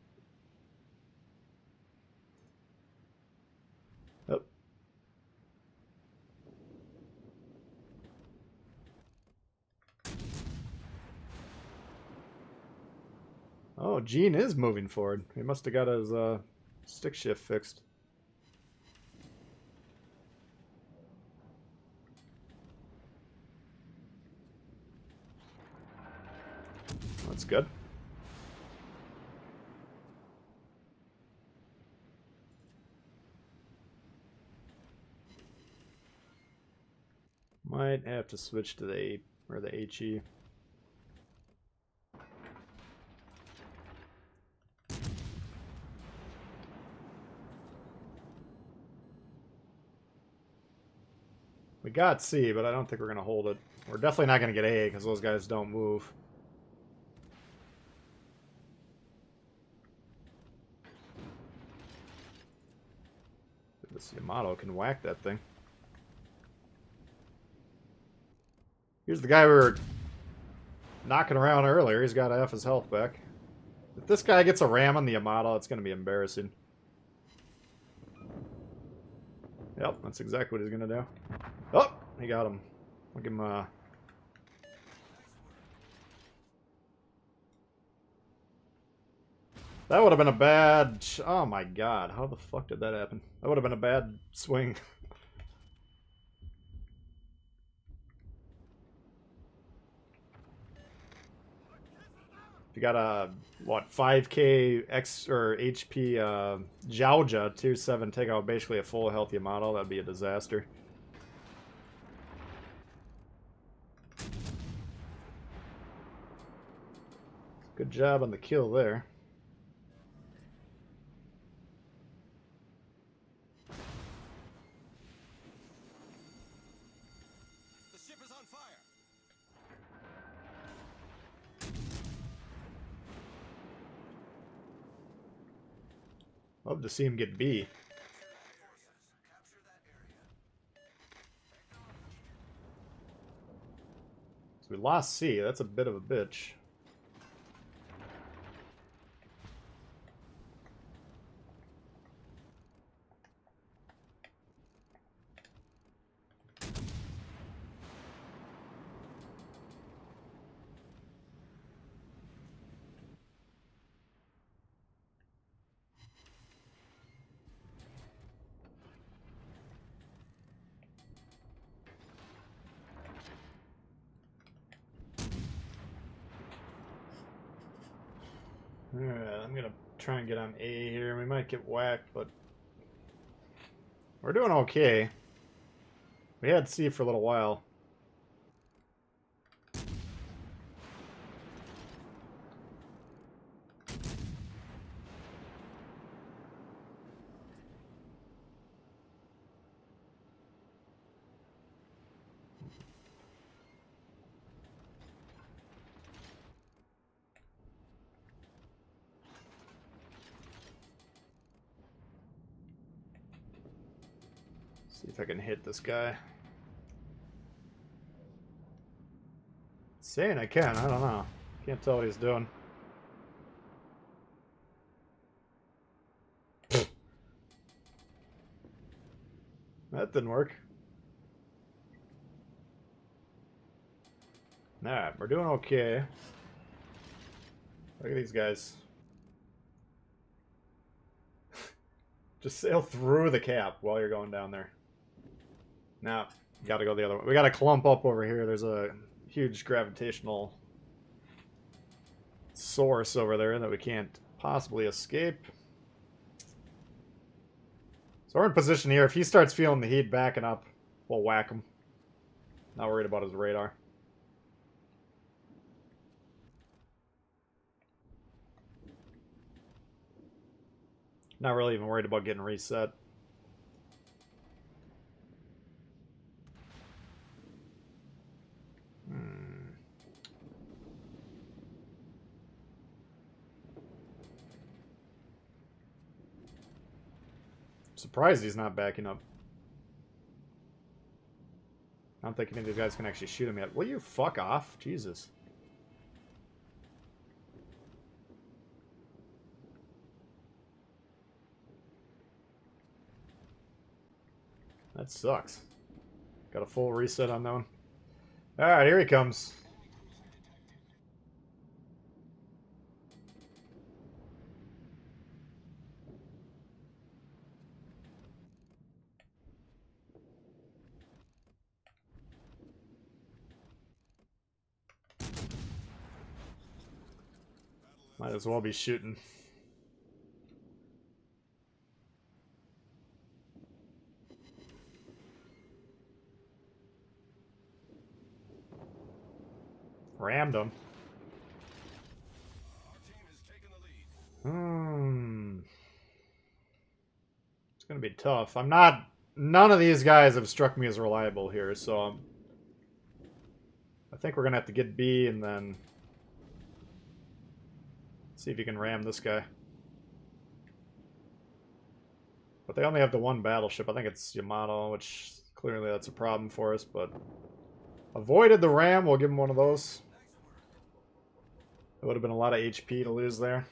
Oh, Gene is moving forward. He must have got his stick shift fixed. That's good. Might have to switch to the A or the HE. We got C, but I don't think we're going to hold it. We're definitely not going to get A because those guys don't move. This Yamato can whack that thing. Here's the guy we were knocking around earlier. He's got half his health back. If this guy gets a ram on the Yamato, it's going to be embarrassing. Yep, that's exactly what he's going to do. Oh, he got him. I'll give him a... That would have been a bad... Oh my god, how the fuck did that happen? That would have been a bad swing. If you got a, what, 5k X or HP Jiaoja tier 7 take out basically a full healthy model, that'd be a disaster. Good job on the kill there. The ship is on fire. Love to see him get B. So we lost C, that's a bit of a bitch. Alright, I'm gonna try and get on A here. We might get whacked, but we're doing okay. We had C for a little while. See if I can hit this guy. Saying I can, I don't know. Can't tell what he's doing. That didn't work. Alright, we're doing okay. Look at these guys. Just sail through the cap while you're going down there. Now, gotta go the other way. We gotta clump up over here. There's a huge gravitational source over there that we can't possibly escape. So we're in position here. If he starts feeling the heat backing up, we'll whack him. Not worried about his radar. Not really even worried about getting reset. Surprised he's not backing up. I don't think any of these guys can actually shoot him yet. Will you fuck off? Jesus. That sucks. Got a full reset on that one. Alright, here he comes. Might as well be shooting. Rammed him. It's gonna be tough. I'm not... None of these guys have struck me as reliable here, so... I think we're gonna have to get B and then... see if you can ram this guy. But they only have the one battleship. I think it's Yamato, which clearly that's a problem for us, but... avoided the ram. We'll give him one of those. It would have been a lot of HP to lose there.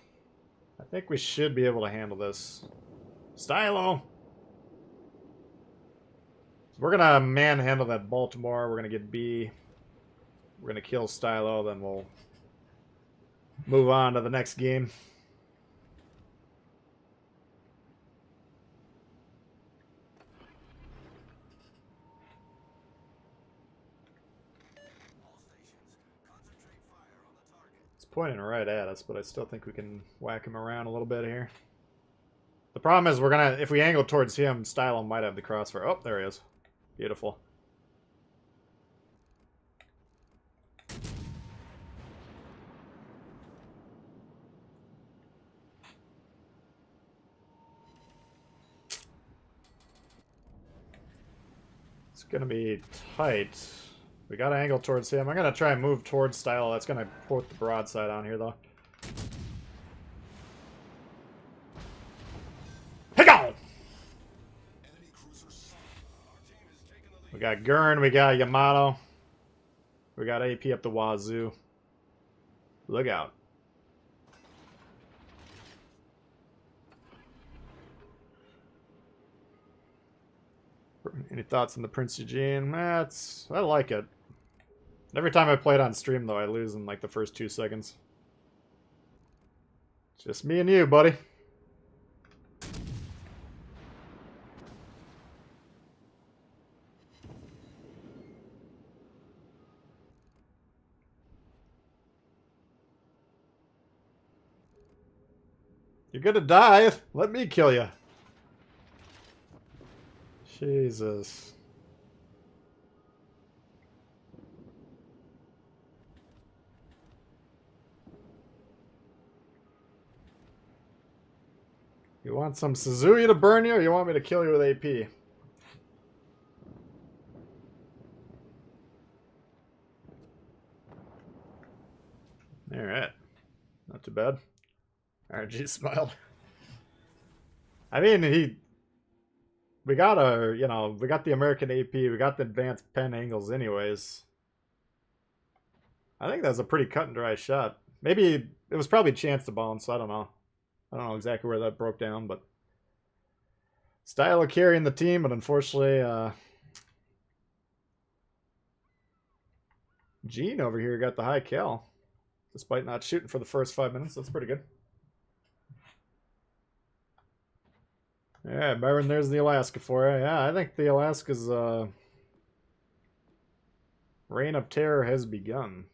I think we should be able to handle this. Stylo! So we're gonna manhandle that Baltimore. We're gonna get B. We're gonna kill Stylo, then we'll move on to the next game. It's pointing right at us, but I still think we can whack him around a little bit here. The problem is we're gonna, if we angle towards him, Stylo might have the crossfire. Oh, there he is. Beautiful. It's gonna be tight. We gotta angle towards him. I'm gonna try and move towards Stylo. That's gonna put the broadside on here, though. Hey, go! We got Gurn, we got Yamato. We got AP up the wazoo. Look out. Any thoughts on the Prince Eugene? I like it. Every time I play it on stream, though, I lose in like the first 2 seconds. Just me and you, buddy. You're gonna die. Let me kill you. Jesus. You want some Suzuki to burn you, or you want me to kill you with AP? Alright. Not too bad. RG smiled. I mean, we got our, you know, we got the American AP, we got the advanced pen angles anyways. I think that's a pretty cut and dry shot. Maybe it was probably chance to bounce. I don't know. I don't know exactly where that broke down, but style of carrying the team, but unfortunately, Gene over here got the high kill, despite not shooting for the first 5 minutes. That's pretty good. Yeah, Byron, there's the Alaska for you. Yeah, I think the Alaska's reign of terror has begun.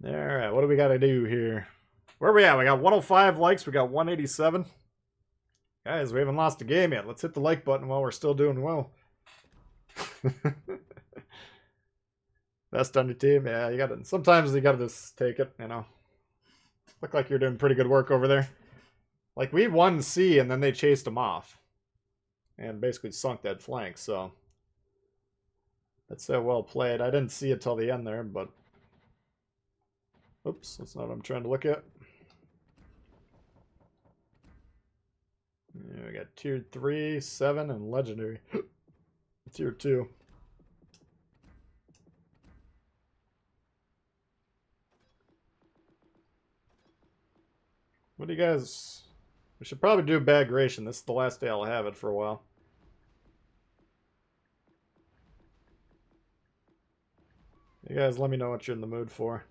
Alright, what do we got to do here? Where are we at? We got 105 likes. We got 187. Guys, we haven't lost a game yet. Let's hit the like button while we're still doing well. Best on your team? Yeah, you gotta. Sometimes you gotta just take it, you know. Look like you're doing pretty good work over there. Like, we won C and then they chased them off. And basically sunk that flank, so. That's well played. I didn't see it till the end there, but. Oops, that's not what I'm trying to look at. Yeah, we got tier 3, 7, and legendary. Tier 2. What do you guys... We should probably do bag ration. This is the last day I'll have it for a while. You guys let me know what you're in the mood for.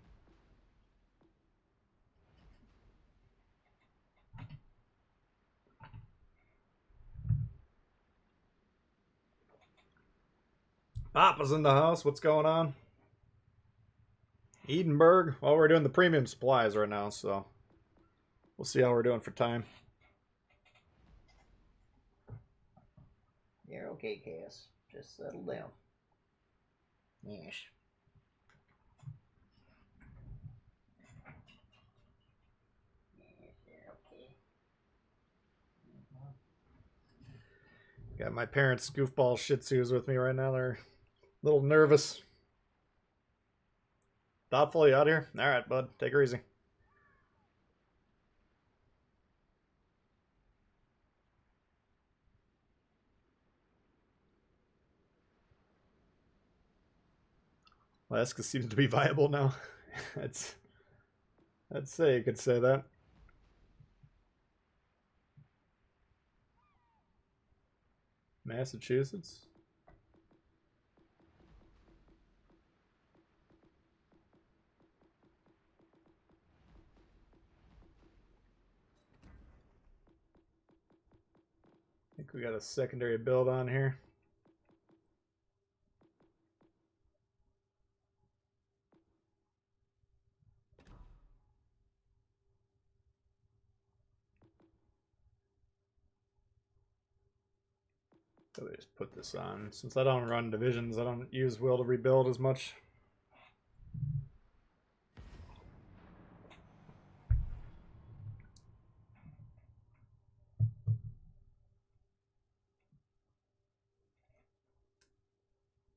Papa's in the house. What's going on? Edinburgh. Well, we're doing the premium supplies right now, so we'll see how we're doing for time. You're okay, Cass. Just settle down. Yes. Got my parents' goofball shih tzus with me right now. They're a little nervous. Thoughtful, you out here? Alright, bud. Take her easy. Alaska seems to be viable now. I'd say you could say that. Massachusetts? I think we got a secondary build on here. So we just put this on. Since I don't run divisions, I don't use will to rebuild as much.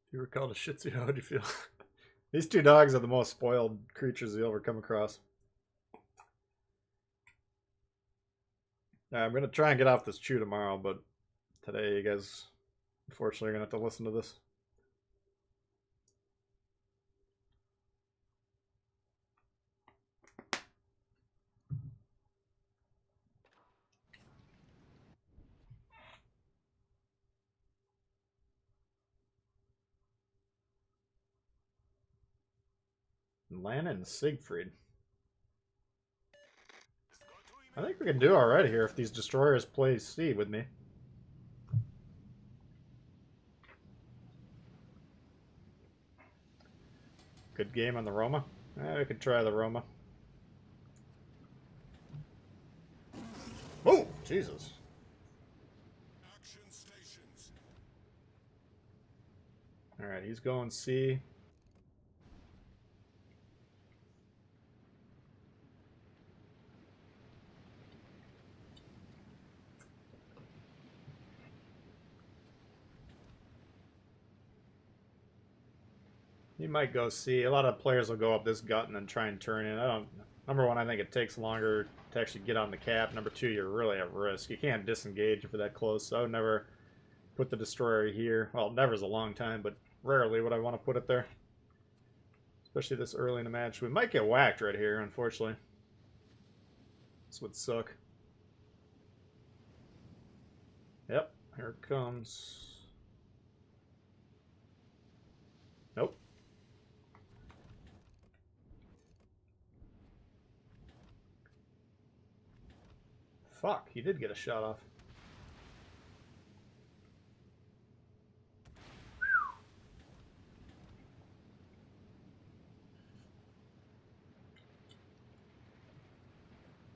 If you were called a Shih Tzu, how would you feel? These two dogs are the most spoiled creatures you'll ever come across. I'm going to try and get off this chew tomorrow, but today you guys unfortunately are going to have to listen to this. Lana and Siegfried. I think we can do alright here if these destroyers play C with me. Good game on the Roma. We could try the Roma. Oh, Jesus. Action stations. Alright, he's going C. He might go C. A lot of players will go up this gut and then try and turn in. I don't. Number one, I think it takes longer to actually get on the cap. Number two, you're really at risk. You can't disengage if you're that close. So I would never put the destroyer here. Well, never's a long time, but rarely would I want to put it there. Especially this early in the match. We might get whacked right here, unfortunately. This would suck. Yep, here it comes. Nope. Fuck, he did get a shot off.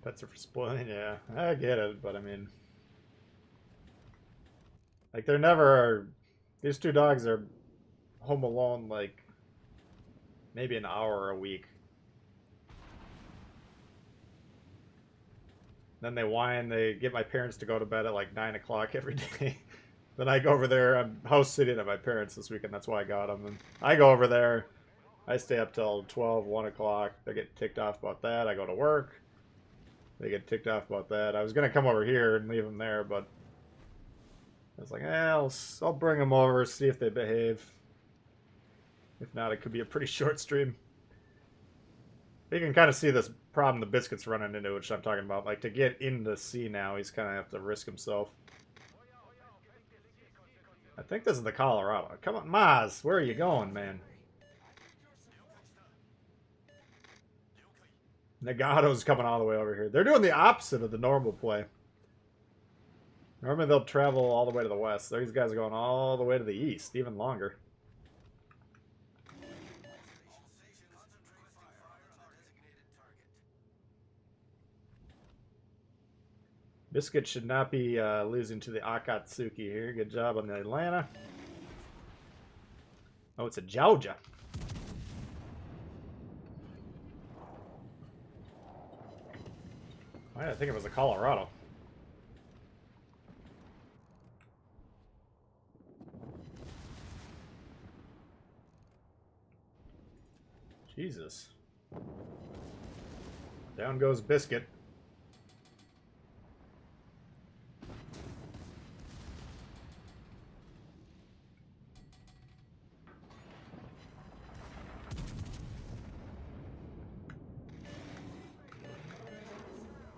Pets are for spoiling, yeah. I get it, but I mean... Like, they're never... These two dogs are home alone, like, maybe an hour a week. Then they whine, they get my parents to go to bed at like 9 o'clock every day. Then I go over there, I'm house sitting at my parents this weekend, that's why I got them. And I go over there, I stay up till 12, 1 o'clock. They get ticked off about that. I go to work. They get ticked off about that. I was going to come over here and leave them there, but I was like, I'll bring them over, see if they behave. If not, it could be a pretty short stream. You can kind of see this problem the Biscuit's running into, which I'm talking about. Like, to get into sea now, he's kind of have to risk himself. I think this is the Colorado. Come on, Maz, where are you going, man? Negato's coming all the way over here. They're doing the opposite of the normal play. Normally they'll travel all the way to the west. These guys are going all the way to the east, even longer. Biscuit should not be losing to the Akatsuki here. Good job on the Atlanta. Oh, it's a Georgia. Why did I think it was a Colorado? Jesus. Down goes Biscuit.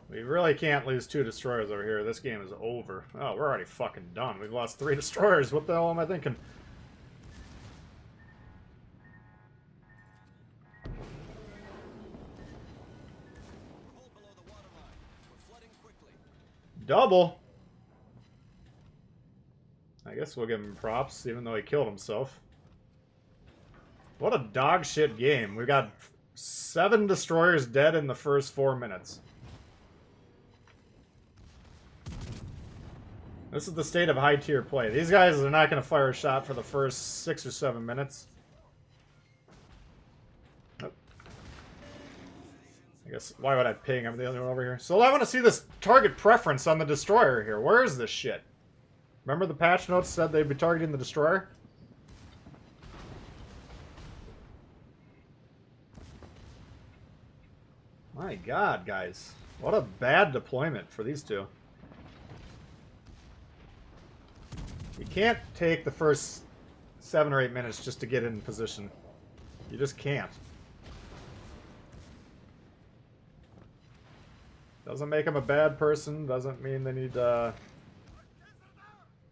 We really can't lose 2 destroyers over here. This game is over. Oh, we're already fucking done. We've lost 3 destroyers. What the hell am I thinking? Double? I guess we'll give him props, even though he killed himself. What a dog shit game. We got 7 destroyers dead in the first 4 minutes. This is the state of high tier play. These guys are not going to fire a shot for the first 6 or 7 minutes. Oh. I guess, why would I ping? I'm the only one over here. So I want to see this target preference on the destroyer here. Where is this shit? Remember the patch notes said they'd be targeting the destroyer? My god, guys. What a bad deployment for these two. You can't take the first 7 or 8 minutes just to get in position. You just can't. Doesn't make them a bad person. Doesn't mean they need to,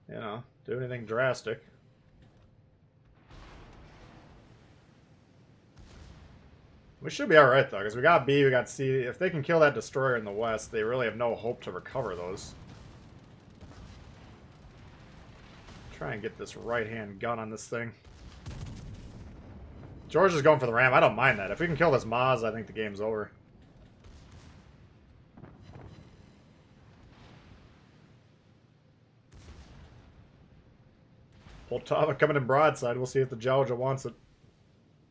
you know, do anything drastic. We should be alright, though, because we got B, we got C. If they can kill that destroyer in the west, they really have no hope to recover those. Try and get this right-hand gun on this thing. George is going for the ram. I don't mind that. If we can kill this Maz, I think the game's over. Poltava coming in broadside. We'll see if the Georgia wants it.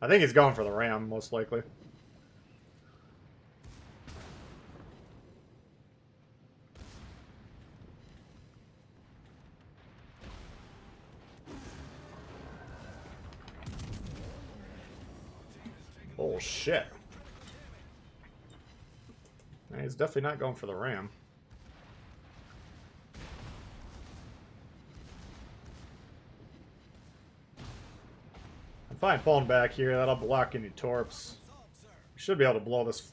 I think he's going for the ram, most likely. Oh, shit. He's definitely not going for the ram. fine pulling back here. That'll block any torps. We should be able to blow this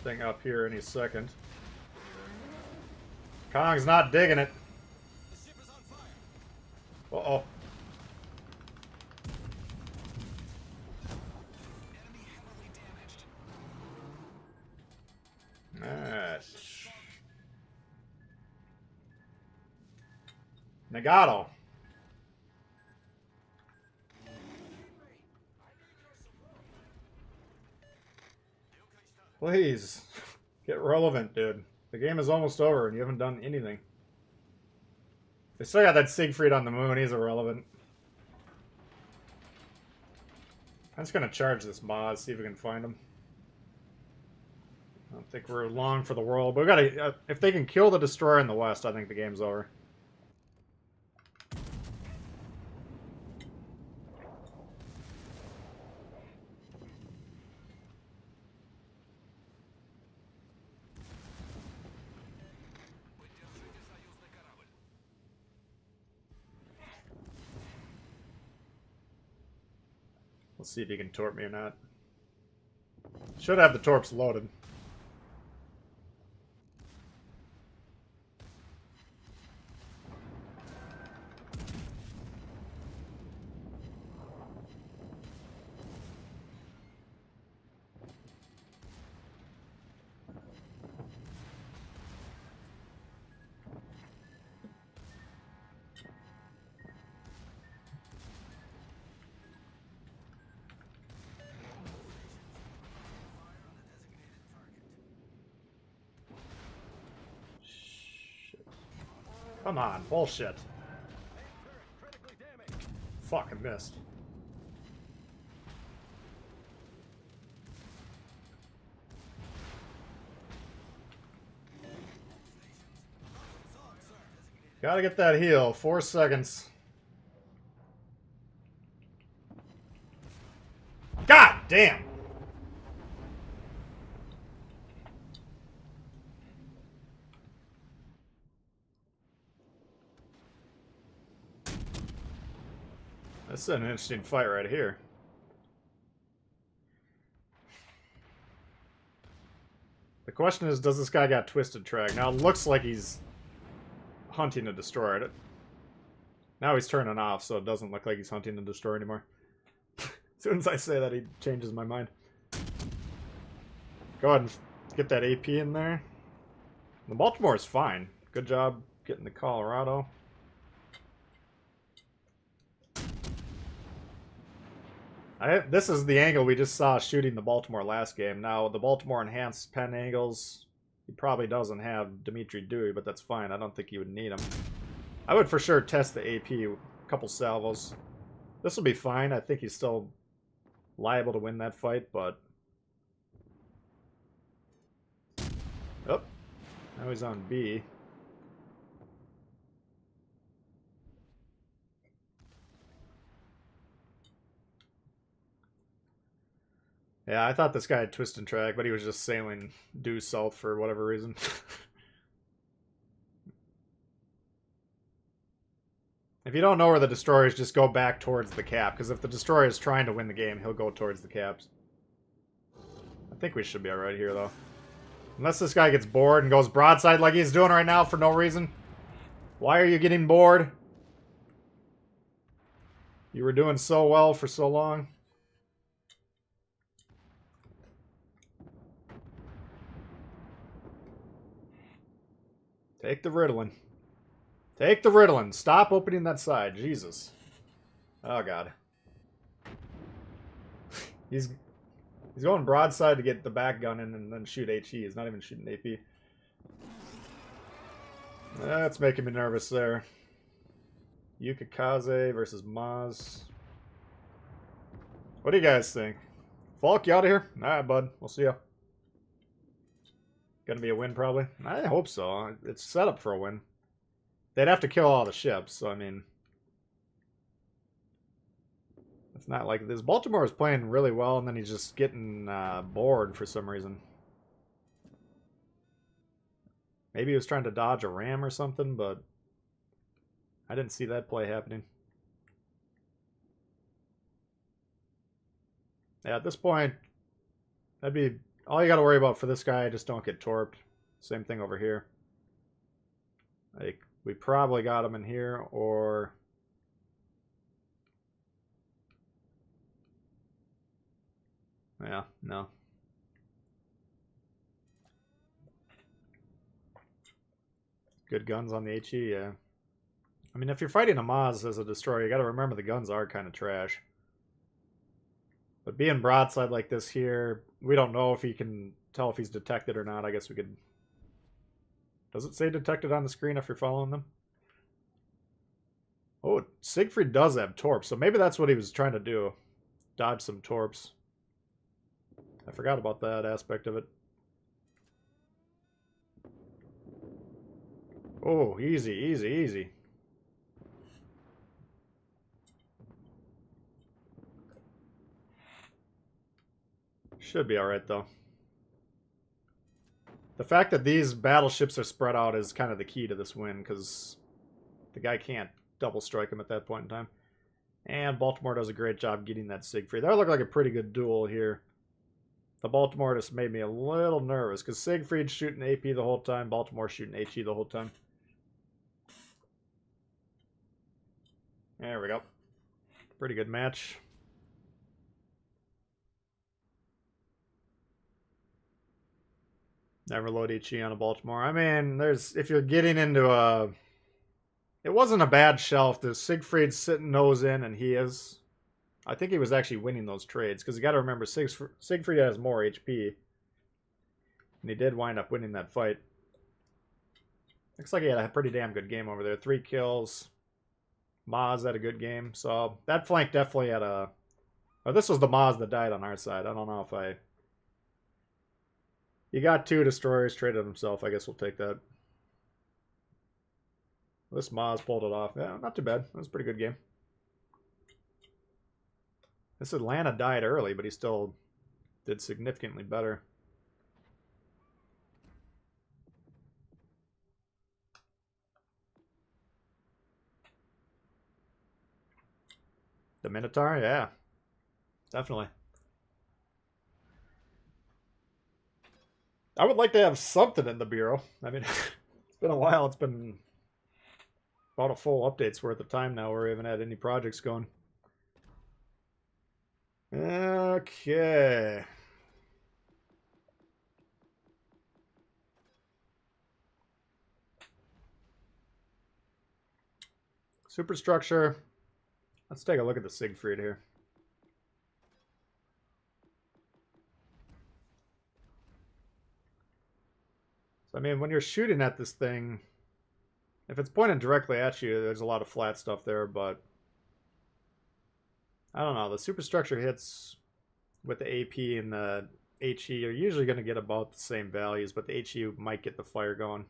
thing up here any second. Kong's not digging it. Uh-oh. Alright. Nagato. Please. Get relevant, dude. The game is almost over and you haven't done anything. They still got that Siegfried on the moon. He's irrelevant. I'm just gonna charge this Maz, see if we can find him. I don't think we're long for the world, but we gotta. If they can kill the destroyer in the west, I think the game's over. Let's see if he can torp me or not. Should have the torps loaded. Come on, bullshit. Fucking missed. Gotta get that heal. 4 seconds. God damn! This is an interesting fight right here. The question is, does this guy got twisted track? Now it looks like he's hunting a destroyer. Now he's turning off, so it doesn't look like he's hunting a destroyer anymore. As soon as I say that, he changes my mind. Go ahead and get that AP in there. The Baltimore is fine. Good job getting the Colorado. This is the angle we just saw shooting the Baltimore last game. Now, the Baltimore enhanced pen angles, he probably doesn't have Dimitri Dewey, but that's fine. I don't think you would need him. I would for sure test the AP, a couple salvos. This will be fine. I think he's still liable to win that fight, but... Oh, now he's on B. Yeah, I thought this guy had twist and track, but he was just sailing due south for whatever reason. If you don't know where the destroyer is, just go back towards the cap, because if the destroyer is trying to win the game, he'll go towards the caps. I think we should be alright here, though. Unless this guy gets bored and goes broadside like he's doing right now for no reason. Why are you getting bored? You were doing so well for so long. Take the Ritalin. Take the Ritalin. Stop opening that side. Jesus. Oh, God. He's going broadside to get the back gun in and then shoot HE. He's not even shooting AP. That's making me nervous there. Yukikaze versus Maz. What do you guys think? Falk, you out of here? Alright, bud. We'll see ya. Gonna be a win, probably? I hope so. It's set up for a win. They'd have to kill all the ships, so I mean... It's not like this. Baltimore is playing really well, and then he's just getting bored for some reason. Maybe he was trying to dodge a ram or something, but... I didn't see that play happening. Yeah, at this point, that'd be all you got to worry about for this guy. Just don't get torped. Same thing over here. Like, we probably got him in here, or... Yeah, no. Good guns on the HE, yeah. I mean, if you're fighting a Maz as a destroyer, you got to remember the guns are kind of trash. But being broadside like this here, we don't know if he can tell if he's detected or not. I guess we could... Does it say detected on the screen if you're following them? Oh, Siegfried does have torps, so maybe that's what he was trying to do. Dodge some torps. I forgot about that aspect of it. Oh, easy, easy, easy. Should be alright, though. The fact that these battleships are spread out is kind of the key to this win, because the guy can't double strike him at that point in time. And Baltimore does a great job getting that Siegfried. That looked like a pretty good duel here. The Baltimore just made me a little nervous, because Siegfried's shooting AP the whole time, Baltimore's shooting HE the whole time. There we go. Pretty good match. Never load HE on a Baltimore. I mean, there's if you're getting into a... It wasn't a bad shelf. There's Siegfried's sitting nose in, and he is. I think he was actually winning those trades, because you got to remember, Siegfried has more HP. And he did wind up winning that fight. Looks like he had a pretty damn good game over there. 3 kills. Maz had a good game. So that flank definitely had a... Oh, this was the Maz that died on our side. I don't know if I... He got 2 destroyers, traded himself. I guess we'll take that. This Maz pulled it off. Yeah, not too bad. That was a pretty good game. This Atlanta died early, but he still did significantly better. The Minotaur? Yeah. Definitely. I would like to have something in the Bureau. I mean, it's been a while. It's been about a full update's worth of time now where we haven't had any projects going. Okay. Superstructure. Let's take a look at the Siegfried here. So, I mean, when you're shooting at this thing, if it's pointed directly at you, there's a lot of flat stuff there, but I don't know. The superstructure hits with the AP and the HE are usually going to get about the same values, but the HE might get the fire going.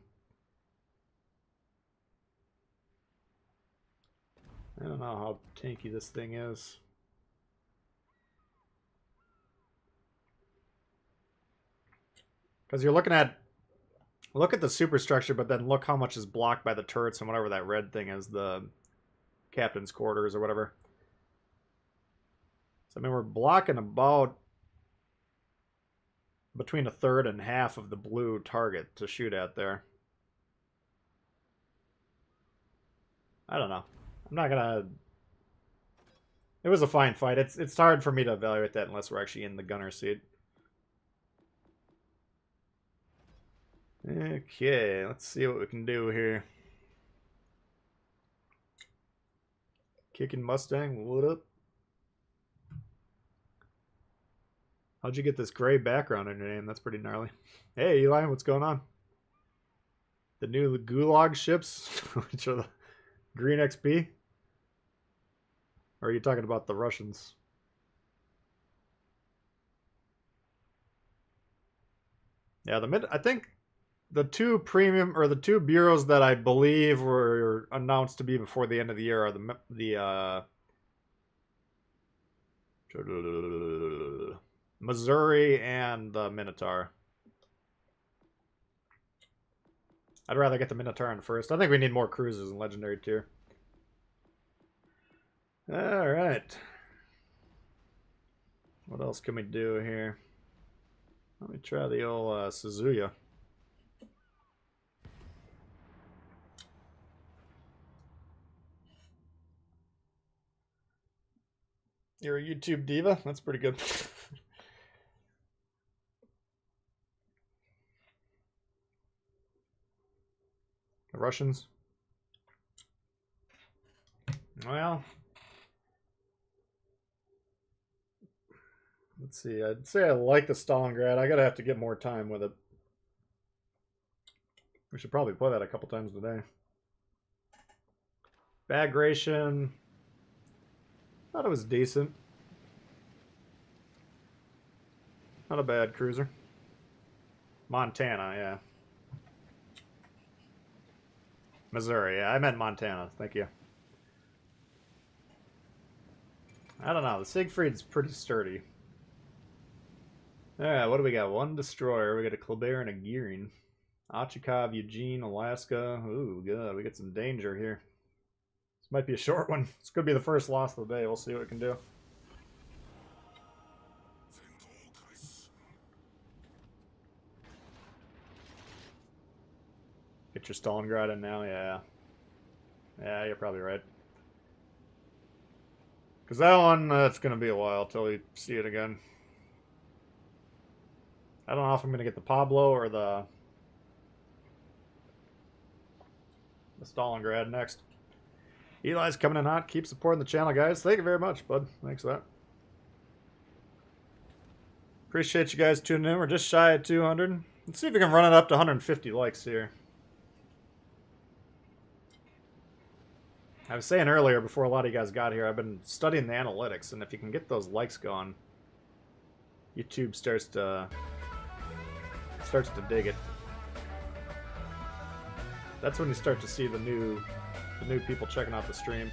I don't know how tanky this thing is. Because you're looking at... Look at the superstructure, but then look how much is blocked by the turrets and whatever that red thing is, the captain's quarters or whatever. So, I mean, we're blocking about between a third and half of the blue target to shoot at there. I don't know. I'm not gonna... It was a fine fight. It's hard for me to evaluate that unless we're actually in the gunner seat. Okay, let's see what we can do here. Kicking Mustang, what up? How'd you get this gray background on your name? That's pretty gnarly. Hey, Eli, what's going on? The new Gulag ships, which are the green XP? Or are you talking about the Russians? Yeah, I think the 2 premium or the 2 bureaus that I believe were announced to be before the end of the year are the Missouri and the Minotaur. I'd rather get the Minotaur in first. I think we need more cruisers in Legendary tier. Alright. What else can we do here? Let me try the old Suzuya. You're a YouTube diva? That's pretty good. The Russians? Well, let's see. I'd say I like the Stalingrad. I gotta have to get more time with it. We should probably play that a couple times today. Bagration. Thought it was decent. Not a bad cruiser. Montana, yeah. Missouri, yeah. I meant Montana. Thank you. I don't know. The Siegfried's pretty sturdy. Alright, what do we got? One destroyer. We got a Kleber and a Gearing. Ochakov, Eugene, Alaska. Ooh, good. We got some danger here. This might be a short one. This could be the first loss of the day. We'll see what we can do. Get your Stalingrad in now, yeah. Yeah, you're probably right. Because that one, it's going to be a while till we see it again. I don't know if I'm going to get the Pablo or the Stalingrad next. Eli's coming in hot. Keep supporting the channel, guys. Thank you very much, bud. Thanks for that. Appreciate you guys tuning in. We're just shy of 200. Let's see if we can run it up to 150 likes here. I was saying earlier, before a lot of you guys got here, I've been studying the analytics, and if you can get those likes going, YouTube starts to dig it. That's when you start to see the new people checking out the stream.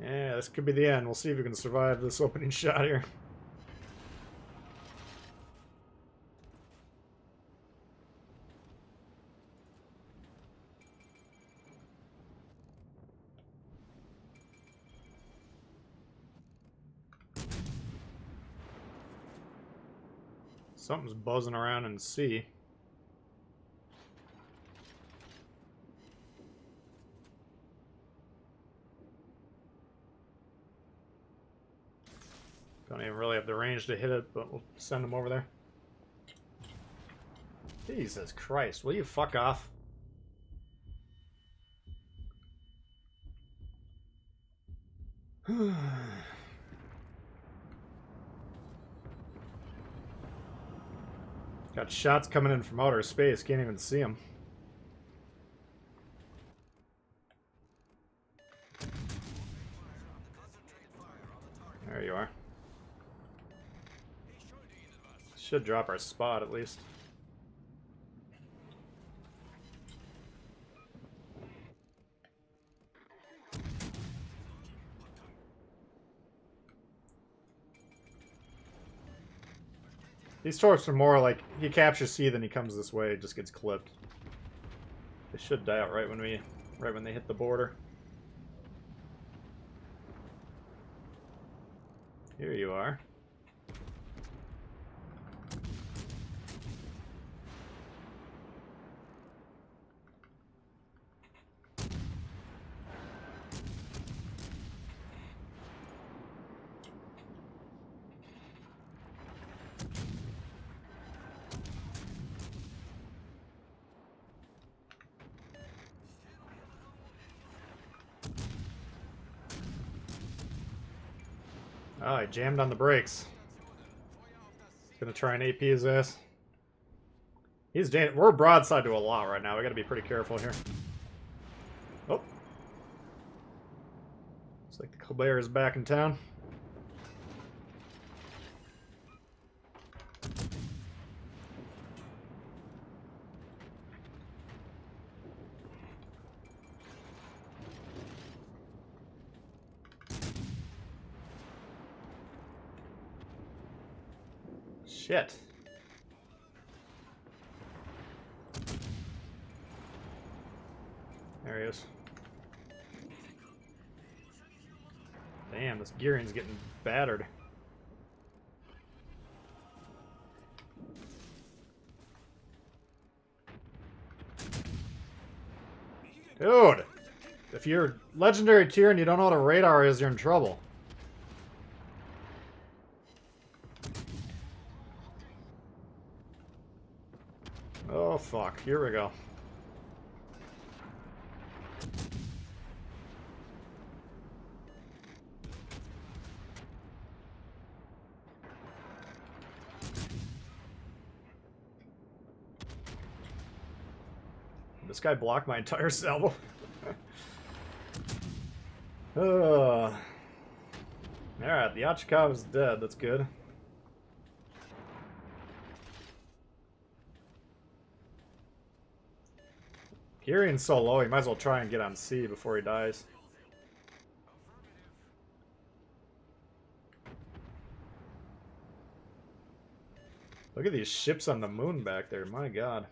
Yeah, this could be the end. We'll see if we can survive this opening shot here. Something's buzzing around in the sea. Don't even really have the range to hit it, but we'll send them over there. Jesus Christ, will you fuck off? Got shots coming in from outer space, can't even see them. There you are. Should drop our spot at least. These torps are more like he captures C, then he comes this way, just gets clipped. They should die out right when they hit the border. Here you are. Oh, I jammed on the brakes. Gonna try and AP his ass. We're broadside to a lot right now. We gotta be pretty careful here. Oh. Looks like the Colbert is back in town. Shit. There he is. this gearing's getting battered. Dude! If you're legendary tier and you don't know what a radar is, you're in trouble. Oh fuck, here we go. This guy blocked my entire salvo. Alright, the Achikawa is dead, that's good. Kirian's so low, he might as well try and get on C before he dies. Look at these ships on the moon back there, my god.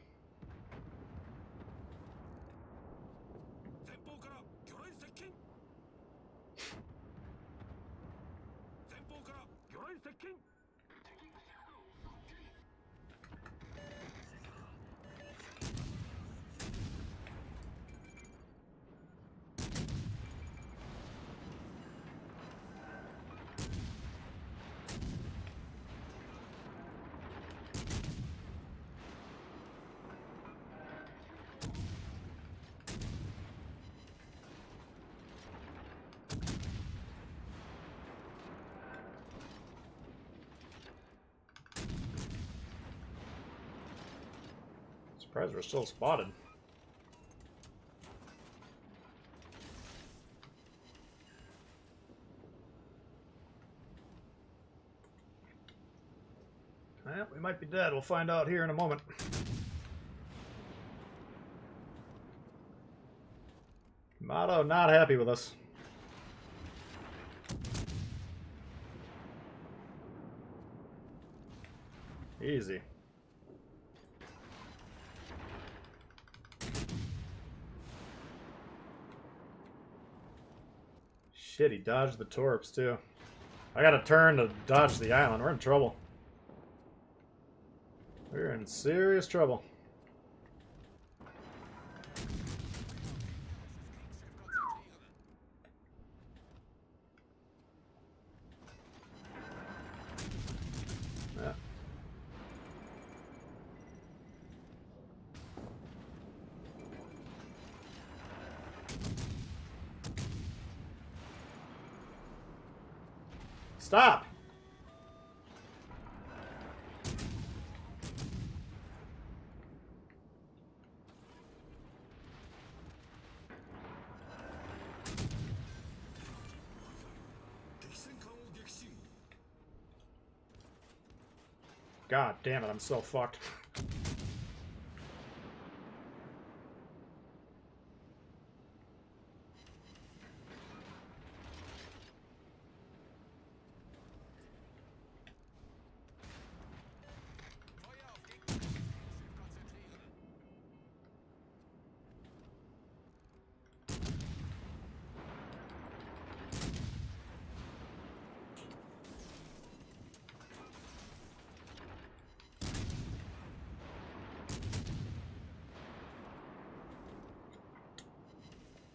Surprised we're still spotted. Well, we might be dead. We'll find out here in a moment. Motto not happy with us. Easy. Shit, he dodged the torps too. I gotta turn to dodge the island. We're in trouble. We're in serious trouble. Yeah. Stop! God damn it, I'm so fucked.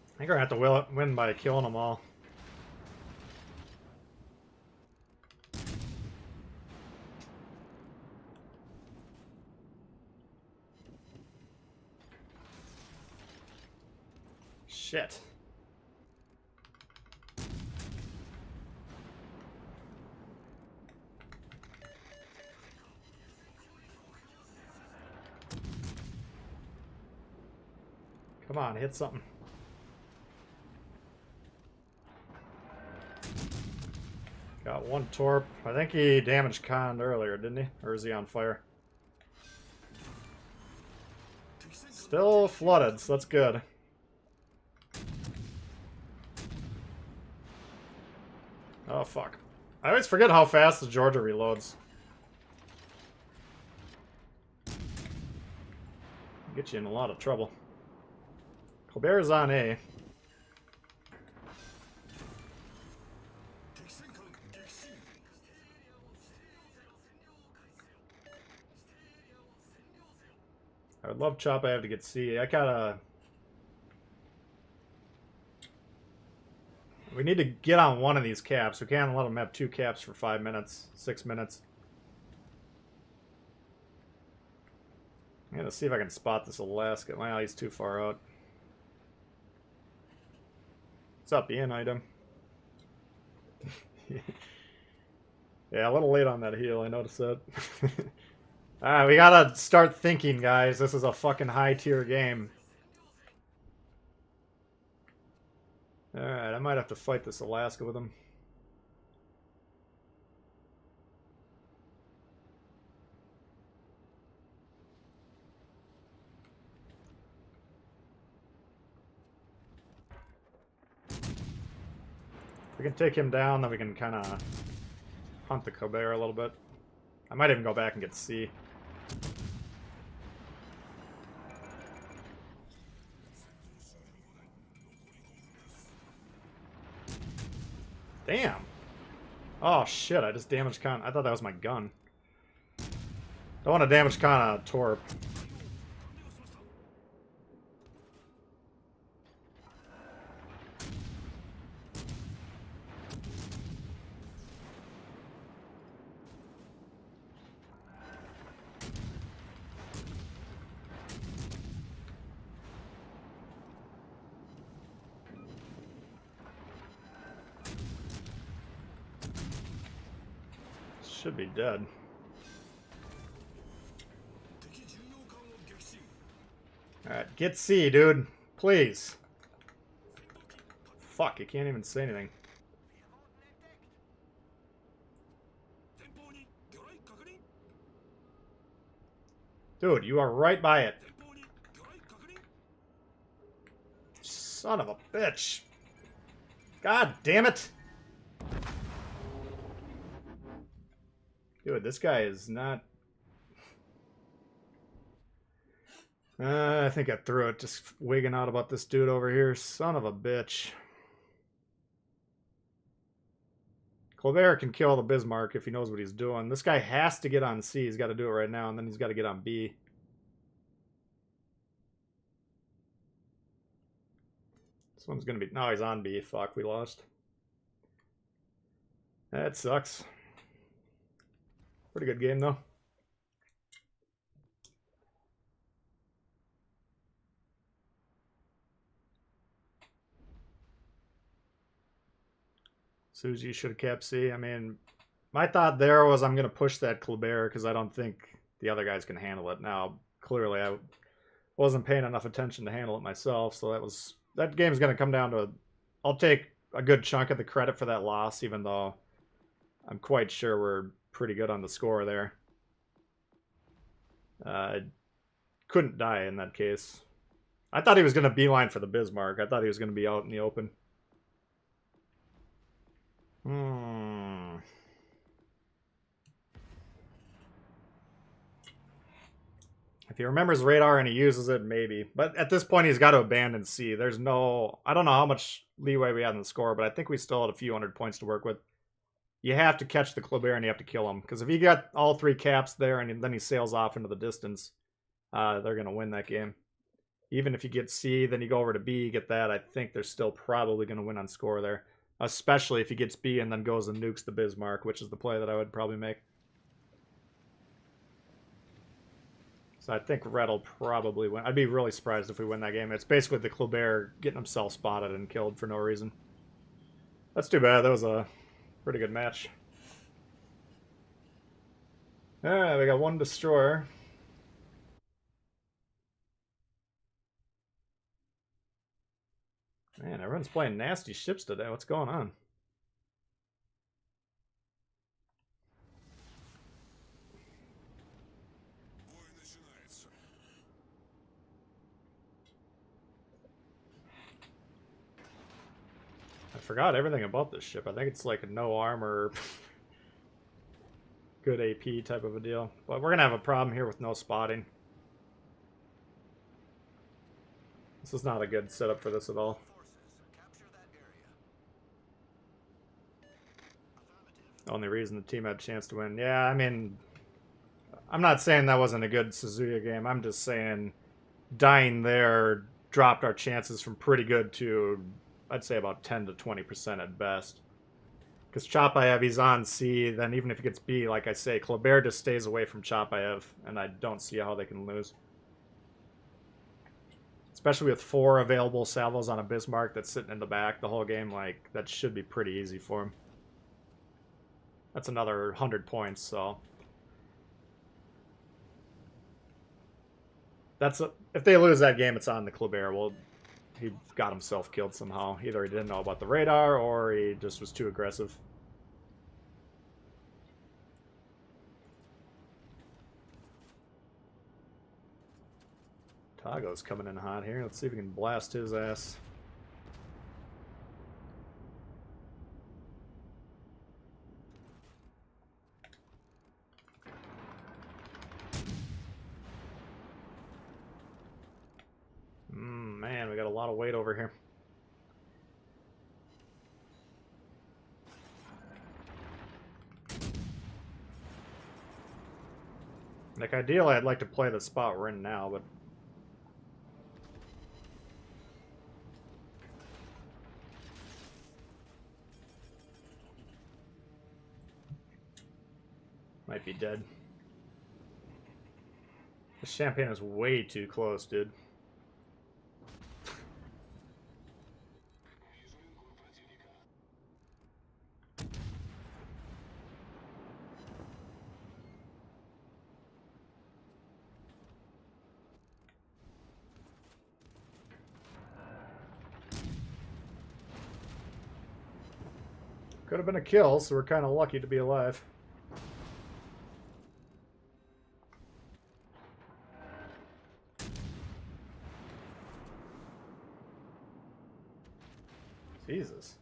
I think we're gonna have to win by killing them all. Shit. Come on, hit something. Got one torp. I think he damaged Khan earlier, didn't he? Or is he on fire? Still flooded, so that's good. Oh, fuck. I always forget how fast the Georgia reloads. Get you in a lot of trouble. Colbert's on A. I would love Chop. I have to get C. I gotta... We need to get on one of these caps. We can't let them have 2 caps for 5 minutes, 6 minutes. I'm gonna see if I can spot this Alaska. Well, he's too far out. What's up, Ian item? Yeah, a little late on that heal, I noticed that. Alright, we gotta start thinking, guys. This is a fucking high-tier game. Alright, I might have to fight this Alaska with him. If we can take him down, then we can kind of hunt the Colbert a little bit. I might even go back and get C. Damn! Oh shit, I just damaged Con. I thought that was my gun. Don't want to damage Con Torp. Should be dead. Alright, get C, dude. Please. Fuck, you can't even say anything. Dude, you are right by it. Son of a bitch. God damn it. Dude, this guy is not... I think I threw it, just wigging out about this dude over here. Son of a bitch. Colbert can kill the Bismarck if he knows what he's doing. This guy has to get on C. He's got to do it right now, and then he's got to get on B. This one's going to be... No, he's on B. Fuck, we lost. That sucks. Pretty good game, though. Suzy should have kept C. I mean, my thought there was I'm going to push that Colbert because I don't think the other guys can handle it. Now, clearly, I wasn't paying enough attention to handle it myself, so that game's going to come down to... I'll take a good chunk of the credit for that loss, even though I'm quite sure we're pretty good on the score there. Couldn't die in that case. I thought he was going to beeline for the Bismarck. I thought he was going to be out in the open. If he remembers radar and he uses it, maybe. But at this point, he's got to abandon C. There's no... I don't know how much leeway we had in the score, but I think we still had a few hundred points to work with. You have to catch the Colbert and you have to kill him. Because if you got all 3 caps there and then he sails off into the distance, they're going to win that game. Even if you get C, then you go over to B, you get that, I think they're still probably going to win on score there. Especially if he gets B and then goes and nukes the Bismarck, which is the play that I would probably make. So I think Red will probably win. I'd be really surprised if we win that game. It's basically the Colbert getting himself spotted and killed for no reason. That's too bad. That was a pretty good match. Alright, we got 1 destroyer. Man, everyone's playing nasty ships today. What's going on? I forgot everything about this ship. I think it's like a no armor, good AP type of a deal. But we're going to have a problem here with no spotting. This is not a good setup for this at all. Only reason the team had a chance to win. Yeah, I mean, I'm not saying that wasn't a good Suzuya game. I'm just saying dying there dropped our chances from pretty good to, I'd say, about 10 to 20% at best. Because Chapayev, he's on C, then even if he gets B, like I say, Kleber just stays away from Chapayev, and I don't see how they can lose. Especially with 4 available salvos on a Bismarck that's sitting in the back the whole game, like, that should be pretty easy for him. That's another 100 points, so... if they lose that game, it's on the Kleber. Well, he got himself killed somehow. Either he didn't know about the radar, or he just was too aggressive. Tago's coming in hot here. Let's see if we can blast his ass. Man, we got a lot of weight over here. Like, ideally, I'd like to play the spot we're in now, but... might be dead. This champagne is way too close, dude. Could have been a kill, so we're kind of lucky to be alive. Jesus.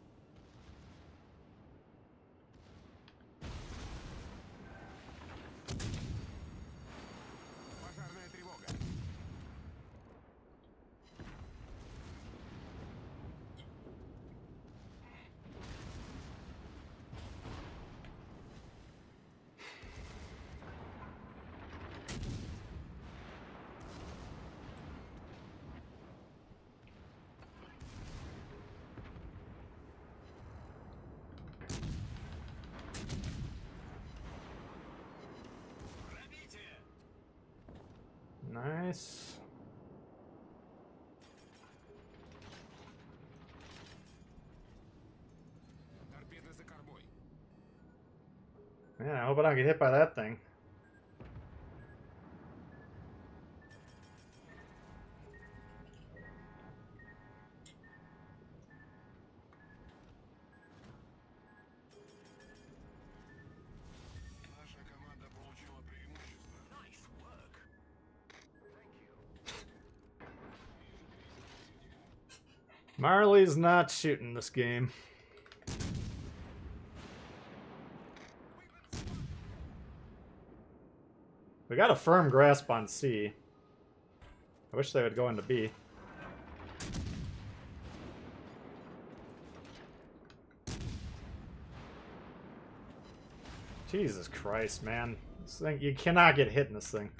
Nice. Man, I hope I don't get hit by that thing. Marley's not shooting this game. We got a firm grasp on C. I wish they would go into B. Jesus Christ, man. This thing, you cannot get hit in this thing.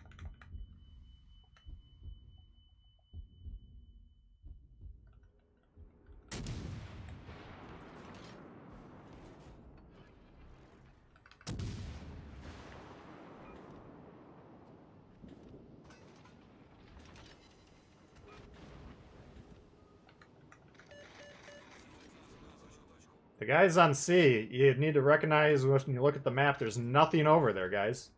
The guys on C, you need to recognize when you look at the map, there's nothing over there, guys.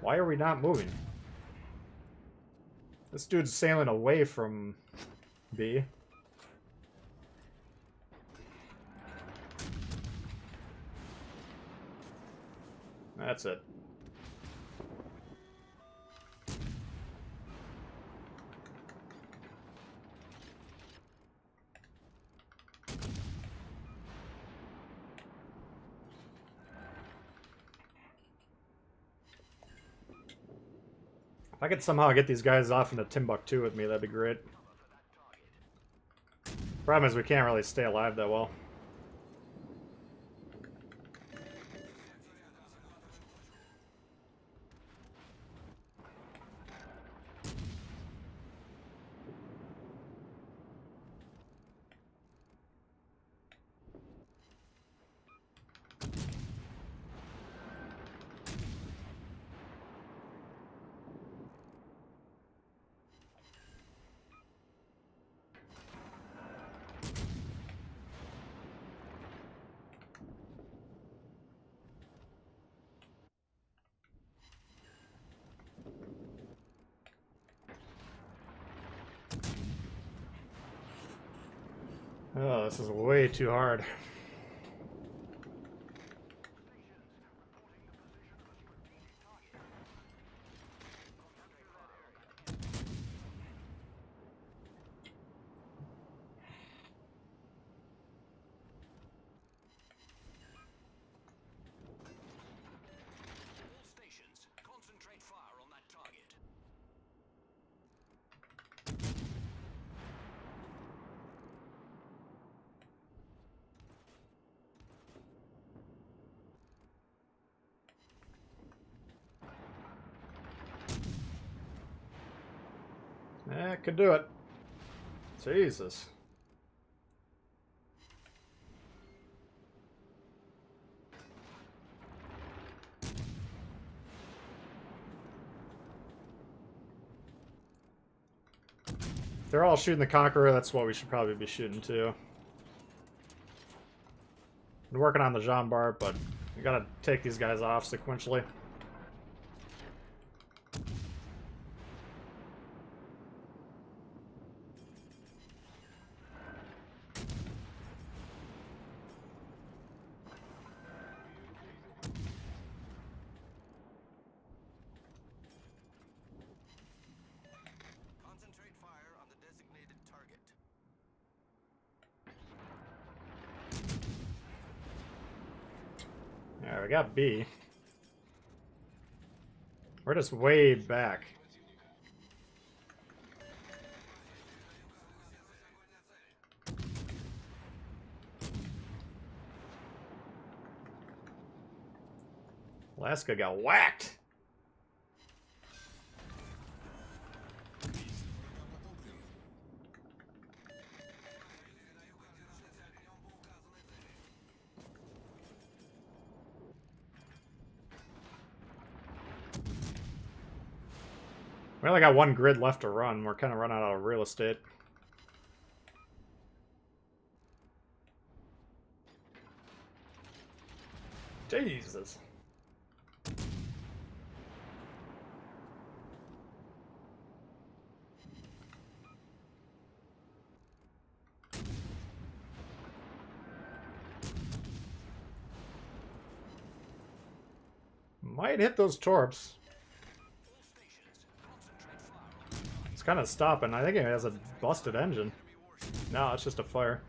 Why are we not moving? This dude's sailing away from B. That's it. If I could somehow get these guys off into Timbuktu with me, that'd be great. Problem is we can't really stay alive that well. Oh, this is way too hard. All stations, concentrate fire on that target. That could do it. Jesus. If they're all shooting the Conqueror, that's what we should probably be shooting too. Been working on the Jean Bart, but we gotta take these guys off sequentially. Concentrate fire on the designated target. Alright, we got B. We're just way back. Alaska got whacked. We only got one grid left to run. We're kind of running out of real estate. Jesus. Might hit those torps. All stations, concentrate fire on that target. It's kind of stopping. I think it has a busted engine. Enemy warships. No, it's just a fire.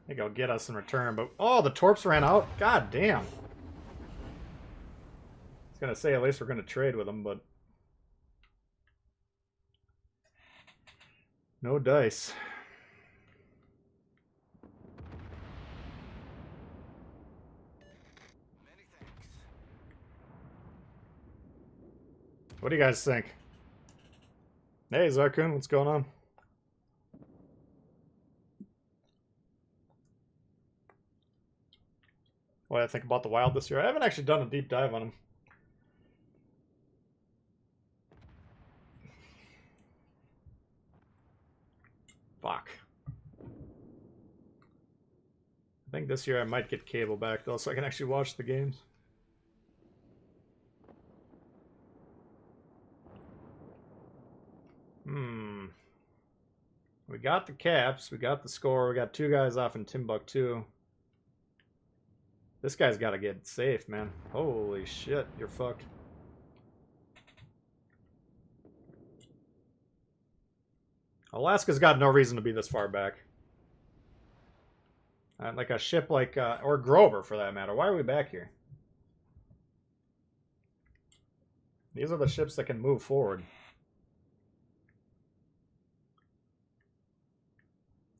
I think I'll get us in return, but oh, the torps ran out. God damn. I was gonna say at least we're gonna trade with them, but no dice. Many thanks. What do you guys think? Hey, Zarkun, what's going on? What do I think about the Wild this year? I haven't actually done a deep dive on them. Fuck. I think this year I might get cable back, though, so I can actually watch the games. We got the caps, we got the score, we got 2 guys off in Timbuktu. This guy's got to get safe, man. Holy shit, you're fucked. Alaska's got no reason to be this far back. Like a ship like, or Grover for that matter. Why are we back here? These are the ships that can move forward.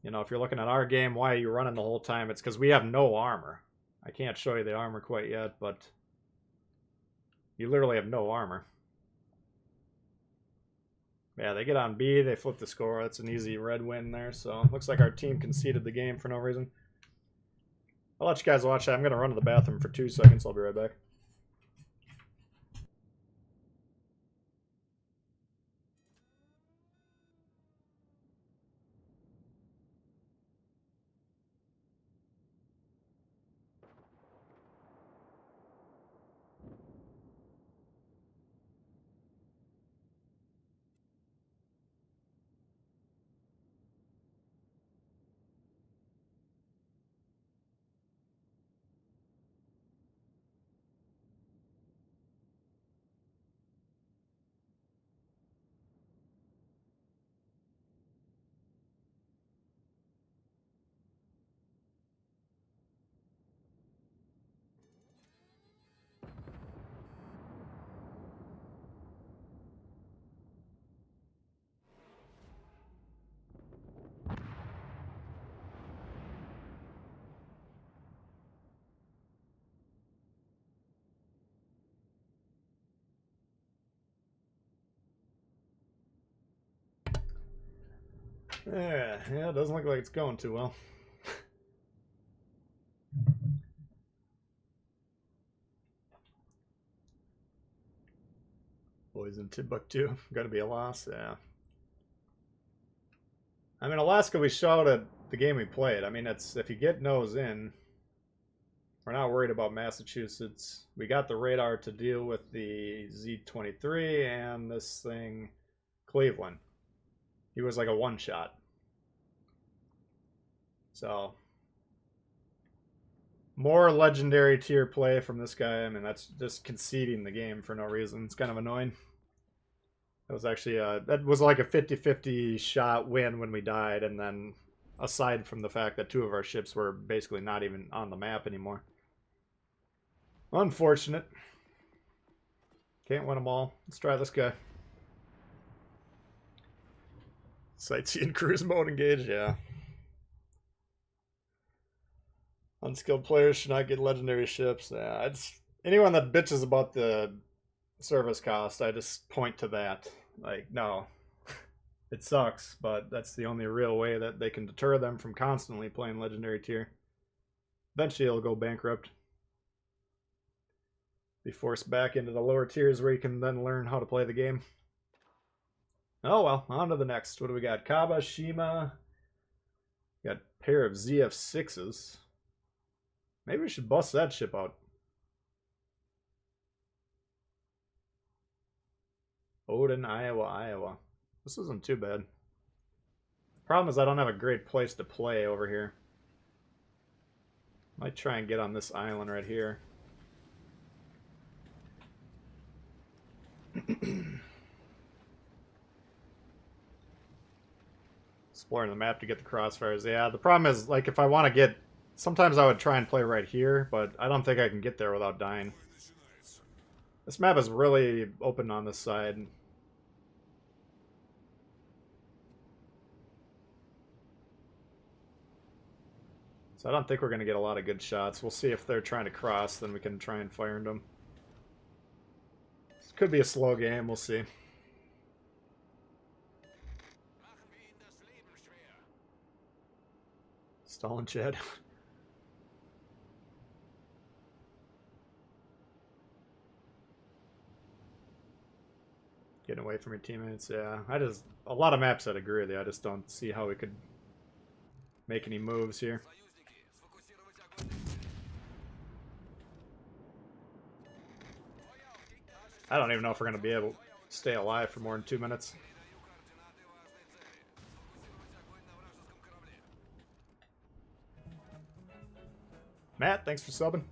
You know, if you're looking at our game, why are you running the whole time? It's because we have no armor. I can't show you the armor quite yet, but you literally have no armor. Yeah, they get on B, they flip the score. That's an easy red win there, so looks like our team conceded the game for no reason. I'll let you guys watch that. I'm going to run to the bathroom for 2 seconds. I'll be right back. Yeah, it doesn't look like it's going too well. Boys in Timbuktu. Gotta be a loss, yeah. I mean, Alaska, we showed at the game we played. I mean, it's if you get nose in, we're not worried about Massachusetts. We got the radar to deal with the Z-23 and this thing, Cleveland. He was like a one-shot. So, more legendary tier play from this guy. I mean, that's just conceding the game for no reason. It's kind of annoying. That was actually that was like a 50-50 shot win when we died, and then aside from the fact that 2 of our ships were basically not even on the map anymore. Unfortunate. Can't win them all. Let's try this guy. Sightseeing cruise mode engaged, yeah. Unskilled players should not get legendary ships. Yeah, anyone that bitches about the service cost, I just point to that. Like, no. It sucks, but that's the only real way that they can deter them from constantly playing legendary tier. Eventually it'll go bankrupt. Be forced back into the lower tiers where you can then learn how to play the game. Oh well, on to the next. What do we got? Kaba, Shima. Got a pair of ZF6s. Maybe we should bust that ship out. Odin, Iowa. This isn't too bad. Problem is I don't have a great place to play over here. Might try and get on this island right here. Exploring the map to get the crossfires. Yeah, the problem is, like, if I want to get... Sometimes I would try and play right here, but I don't think I can get there without dying. This map is really open on this side. So I don't think we're going to get a lot of good shots. We'll see if they're trying to cross, then we can try and fire into them. This could be a slow game, we'll see. Stalin Chad. Getting away from your teammates, yeah. A lot of maps I'd agree with you. I just don't see how we could make any moves here. I don't even know if we're going to be able to stay alive for more than 2 minutes. Matt, thanks for subbing.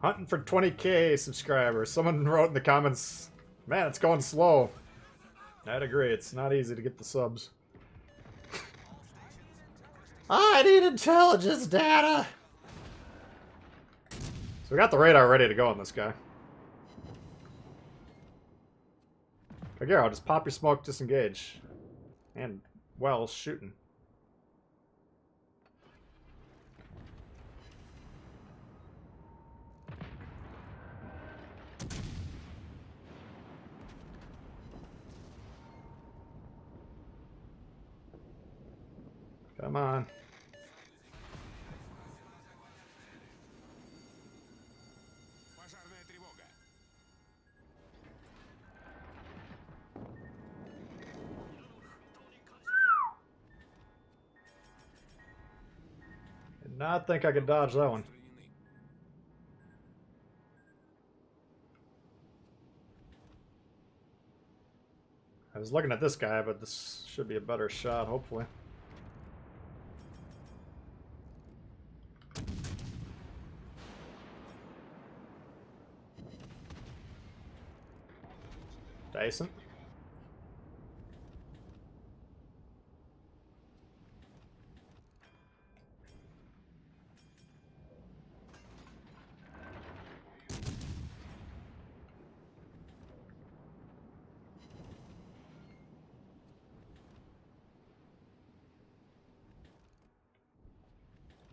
Hunting for 20k subscribers. Someone wrote in the comments, man, it's going slow. I'd agree. It's not easy to get the subs. I need intelligence data. So we got the radar ready to go on this guy. Kagero, just pop your smoke, disengage. And, well, shooting. Come on. Did not think I could dodge that one. I was looking at this guy, but this should be a better shot, hopefully. Decent.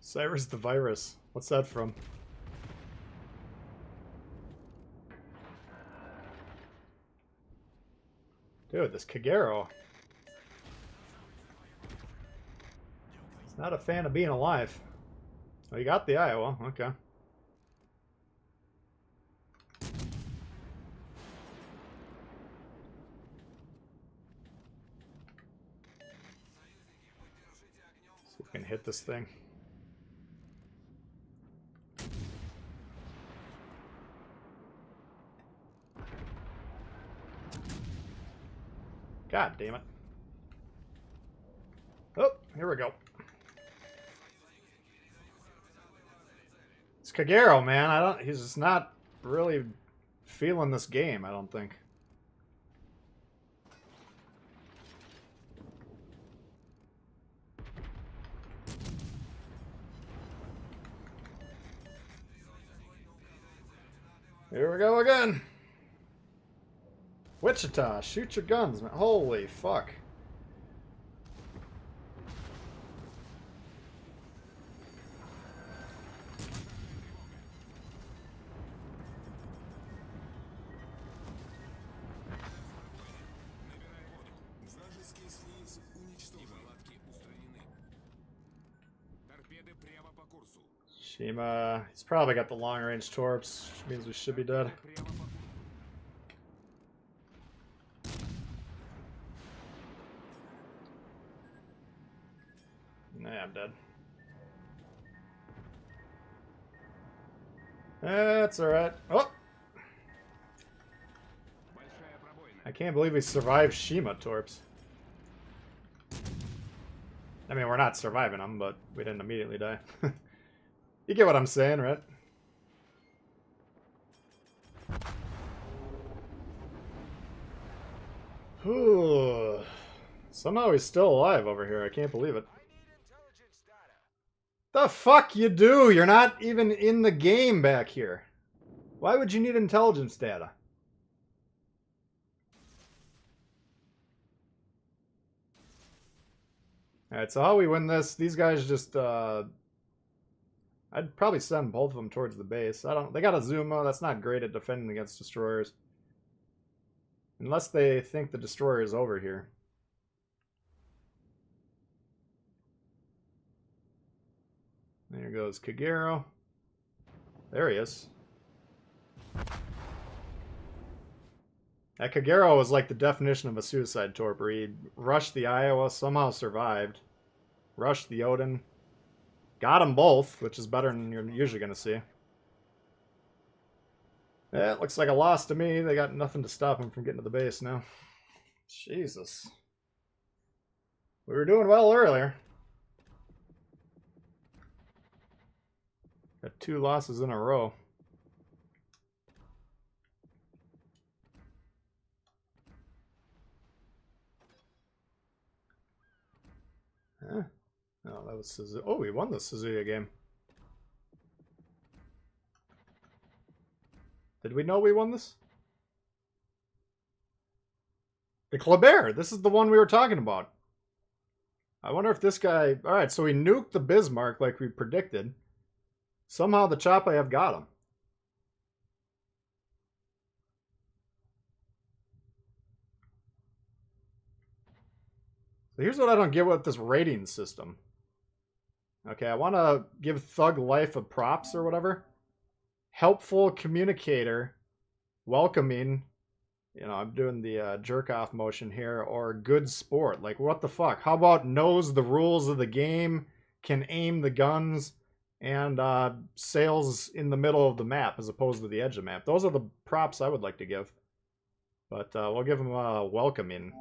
Cyrus the Virus. What's that from? Dude, this Kagero. He's not a fan of being alive. Oh, you got the Iowa. Okay. See if we can hit this thing. God damn it. Oh, here we go. It's Kagero, man. He's just not really feeling this game, I don't think. Here we go again. Wichita, shoot your guns, man. Holy fuck. Shima, he's probably got the long-range torps, which means we should be dead. Nah, I'm dead. That's alright. Oh! I can't believe we survived Shima torps. I mean, we're not surviving them, but we didn't immediately die. You get what I'm saying, right? Whew. Somehow he's still alive over here. I can't believe it. The fuck you do? You're not even in the game back here. Why would you need intelligence data? Alright, so how we win this, these guys just, I'd probably send both of them towards the base. They got a Zuma, that's not great at defending against destroyers. Unless they think the destroyer is over here. There goes Kagero. There he is. That Kagero was like the definition of a suicide torpor. He rushed the Iowa, somehow survived. Rushed the Odin. Got them both, which is better than you're usually going to see. Yeah, it looks like a loss to me. They got nothing to stop him from getting to the base now. Jesus. We were doing well earlier. Got 2 losses in a row. Huh? Oh, that was Suzuki. Oh, we won the Suzuki game. Did we know we won this? The Kleber. This is the one we were talking about. I wonder if this guy... Alright, so we nuked the Bismarck like we predicted. Somehow the Chapayev got him. So here's what I don't get with this rating system. Okay, I want to give Thug Life a props or whatever. Helpful communicator. Welcoming. You know, I'm doing the jerk-off motion here. Or good sport. Like, what the fuck? How about knows the rules of the game, can aim the guns, and sails in the middle of the map as opposed to the edge of the map? Those are the props I would like to give. But we'll give him welcoming.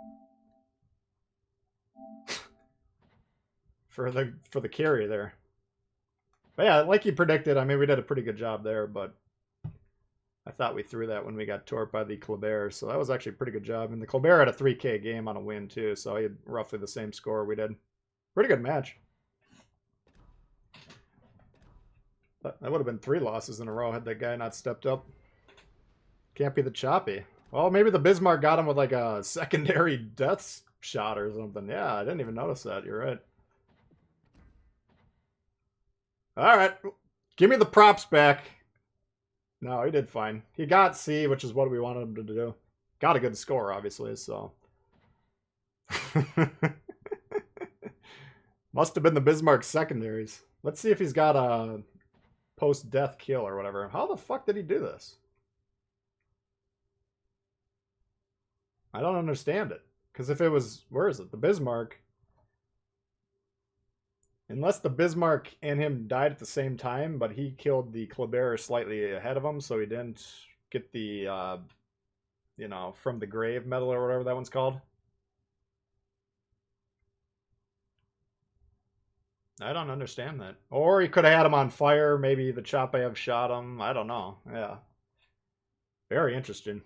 for the carry there. But yeah, like you predicted, I mean, we did a pretty good job there, but I thought we threw that when we got torped by the Kleber, so that was actually a pretty good job. And the Kleber had a 3K game on a win, too, so he had roughly the same score we did. Pretty good match. But that would have been 3 losses in a row had that guy not stepped up. Can't be the Choppy. Well, maybe the Bismarck got him with like a secondary death shot or something. Yeah, I didn't even notice that. You're right. All right. Give me the props back. No, he did fine. He got C, which is what we wanted him to do. Got a good score, obviously, so Must have been the Bismarck secondaries. Let's see if he's got a post-death kill or whatever. How the fuck did he do this? I don't understand it. Because if it was, where is it? The Bismarck. Unless the Bismarck and him died at the same time, but he killed the Kleber slightly ahead of him, so he didn't get the, you know, from the grave medal or whatever that one's called. I don't understand that. Or he could have had him on fire. Maybe the Chapayev shot him. I don't know. Yeah. Very interesting.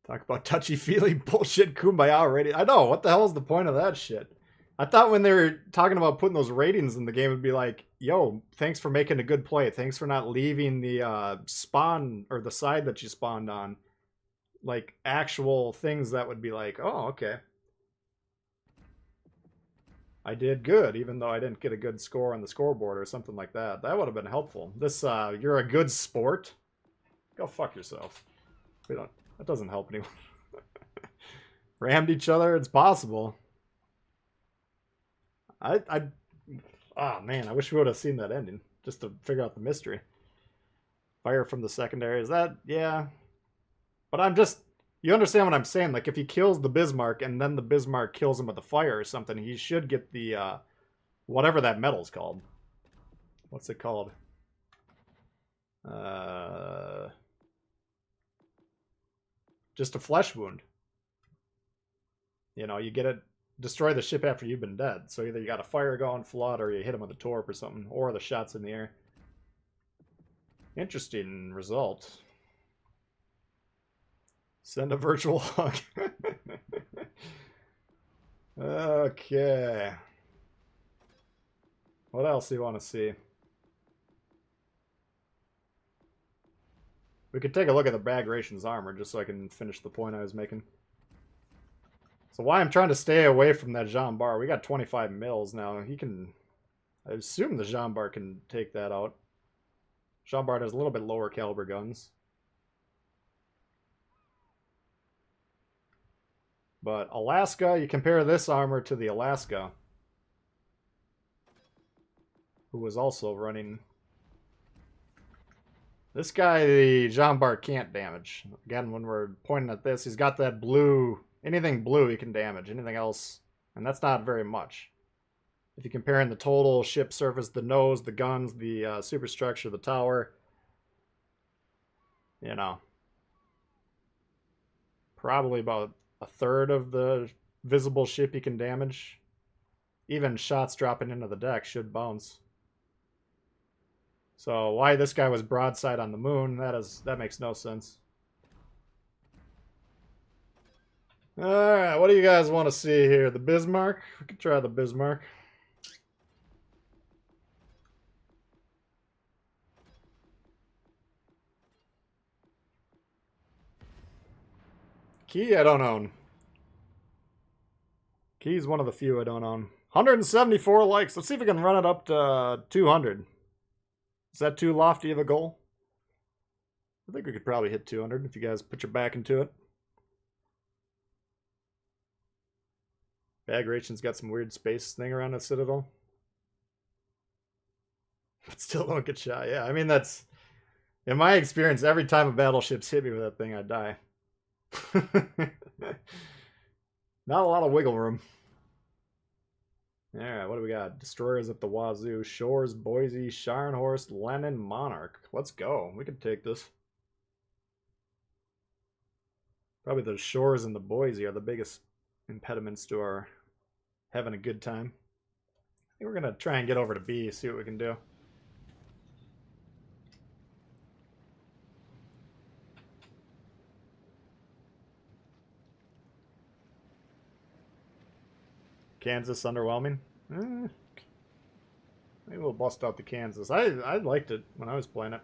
Talk about touchy-feely bullshit kumbaya rating. I know. What the hell is the point of that shit? I thought when they were talking about putting those ratings in the game, it'd be like, yo, thanks for making a good play. Thanks for not leaving the spawn or the side that you spawned on. Like, actual things that would be like, oh, okay. I did good, even though I didn't get a good score on the scoreboard or something like that. That would have been helpful. This, you're a good sport? Go fuck yourself. We don't, that doesn't help anyone. Rammed each other? It's possible. Oh man, I wish we would have seen that ending. Just to figure out the mystery. Fire from the secondary, is that, yeah. But I'm just, you understand what I'm saying? Like, if he kills the Bismarck and then the Bismarck kills him with the fire or something, he should get the, whatever that medal's called. What's it called? Just a flesh wound. You know, you get it, destroy the ship after you've been dead. So either you got a fire going, flood, or you hit him with a torp or something, or the shot's in the air. Interesting result. Send a virtual hug. Okay. What else do you want to see? We could take a look at the bag rations armor just so I can finish the point I was making. So why I'm trying to stay away from that Jean Bar. We got 25 mils now. He can... I assume the Jean Bar can take that out. Jean Bar has a little bit lower caliber guns. But Alaska, you compare this armor to the Alaska, who was also running... This guy, the Jean Bar can't damage. Again, when we're pointing at this, he's got that blue... Anything blue he can damage. Anything else... And that's not very much. If you're comparing the total ship surface, the nose, the guns, the superstructure, the tower... You know... Probably about a third of the visible ship he can damage. Even shots dropping into the deck should bounce. So why this guy was broadside on the moon, that makes no sense. Alright, what do you guys want to see here? The Bismarck? We could try the Bismarck. Key I don't own. Key's one of the few I don't own. 174 likes. Let's see if we can run it up to 200. Is that too lofty of a goal? I think we could probably hit 200 if you guys put your back into it. Bag ration's got some weird space thing around the Citadel. But still don't get shot. Yeah, I mean, that's... In my experience, every time a battleship's hit me with that thing, I die. Not a lot of wiggle room. Alright, what do we got? Destroyers at the wazoo. Shores, Boise, Scharnhorst, Lenin, Monarch. Let's go. We can take this. Probably the Shores and the Boise are the biggest impediments to our having a good time. I think we're going to try and get over to B, see what we can do. Kansas underwhelming? Maybe we'll bust out the Kansas. I liked it when I was playing it.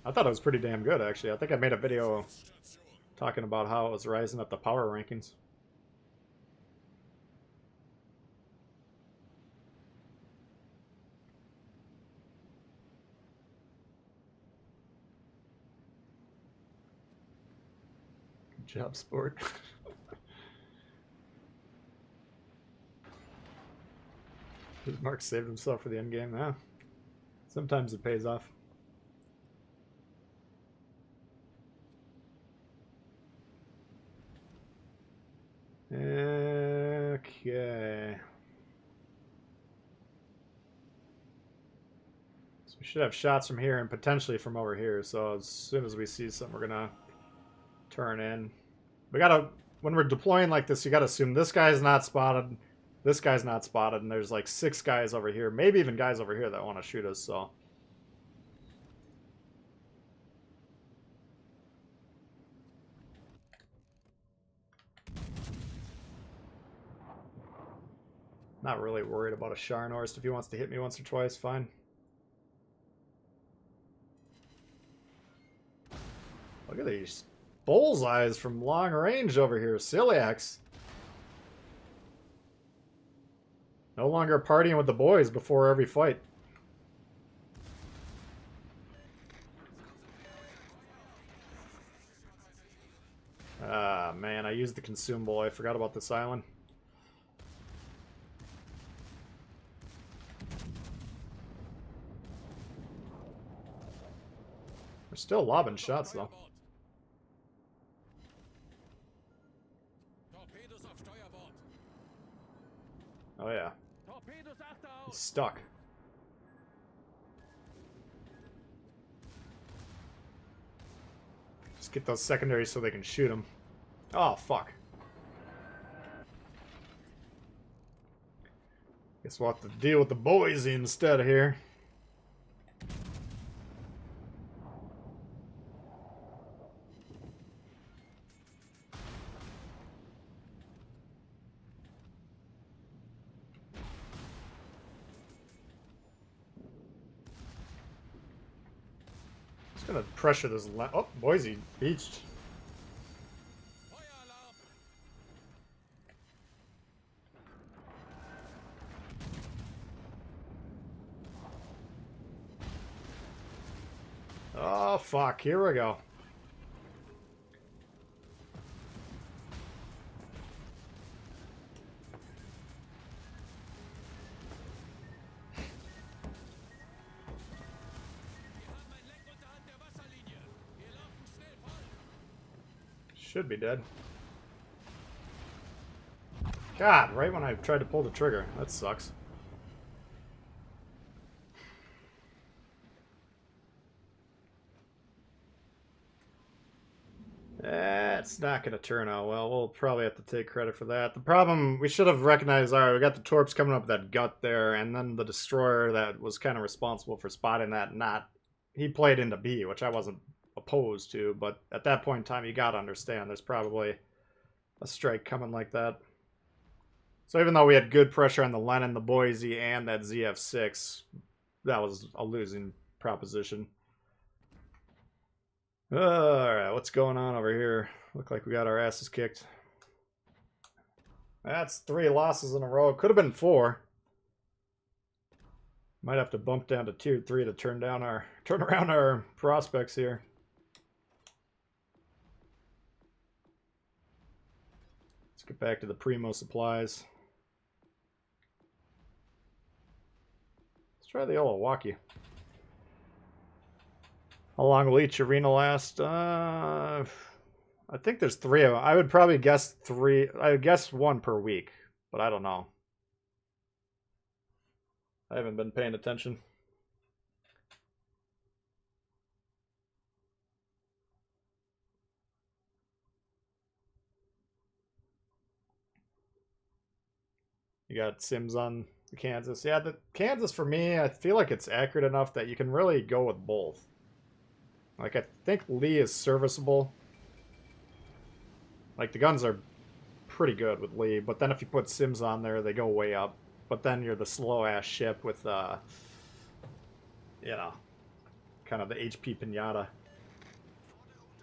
I thought it was pretty damn good, actually. I think I made a video talking about how it was rising up the power rankings. job, sport. Mark saved himself for the end game. Yeah. Sometimes it pays off. Okay. So we should have shots from here and potentially from over here. So as soon as we see something, we're gonna turn in. We gotta, when we're deploying like this, you gotta assume this guy's not spotted, this guy's not spotted, and there's like 6 guys over here, maybe even guys over here that want to shoot us. So. Not really worried about a Sharnorst. If he wants to hit me once or twice, fine. Look at these bullseyes from long range over here. Celiacs. No longer partying with the boys before every fight. Ah, man, I used the consumable. I forgot about this island. We're still lobbing shots, though. Oh, yeah. He's stuck. Just get those secondaries so they can shoot him. Oh, fuck. Guess we'll have to deal with the boys instead here. Just gonna pressure this. Oh, Boise beached. Oh, fuck. Here we go. Should be dead. God, right when I tried to pull the trigger. That sucks. That's not going to turn out well. We'll probably have to take credit for that. The problem, we should have recognized, all right, we got the Torps coming up with that gut there, and then the Destroyer that was kind of responsible for spotting that. He played into B, which I wasn't opposed to, but at that point in time, you got to understand there's probably a strike coming like that. So even though we had good pressure on the Lenin, the Boise, and that ZF6, that was a losing proposition. Alright, what's going on over here? Look like we got our asses kicked. That's 3 losses in a row. Could have been 4. Might have to bump down to tier 3 to turn around our prospects here. Let's get back to the Primo supplies. Let's try the Olawaki. How long will each arena last? I think there's 3 of them. I would probably guess 3. I would guess 1 per week, but I don't know. I haven't been paying attention. You got Sims on the Kansas. Yeah, the Kansas for me, I feel like it's accurate enough that you can really go with both. Like, I think Lee is serviceable. Like, the guns are pretty good with Lee, but then if you put Sims on there, they go way up. But then you're the slow-ass ship with, you know, kind of the HP pinata.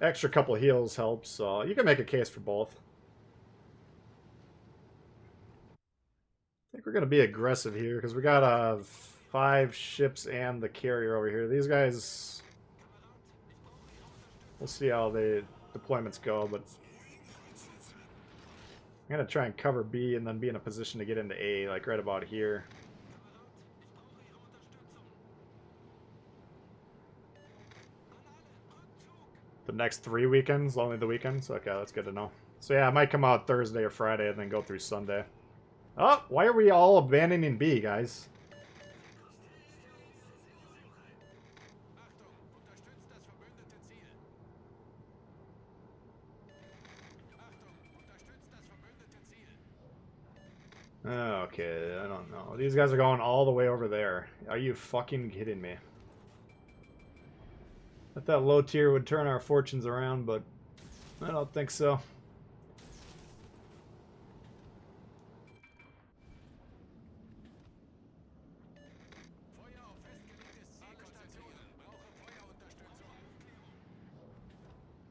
Extra couple heals helps, so you can make a case for both. I think we're going to be aggressive here, because we got 5 ships and the carrier over here. These guys... We'll see how the deployments go, but I'm gonna try and cover B and then be in a position to get into A, like right about here. The next 3 weekends, only the weekends? Okay, that's good to know. So yeah, I might come out Thursday or Friday and then go through Sunday. Oh, why are we all abandoning B, guys? Okay, I don't know. These guys are going all the way over there. Are you fucking kidding me? I thought low tier would turn our fortunes around, but I don't think so.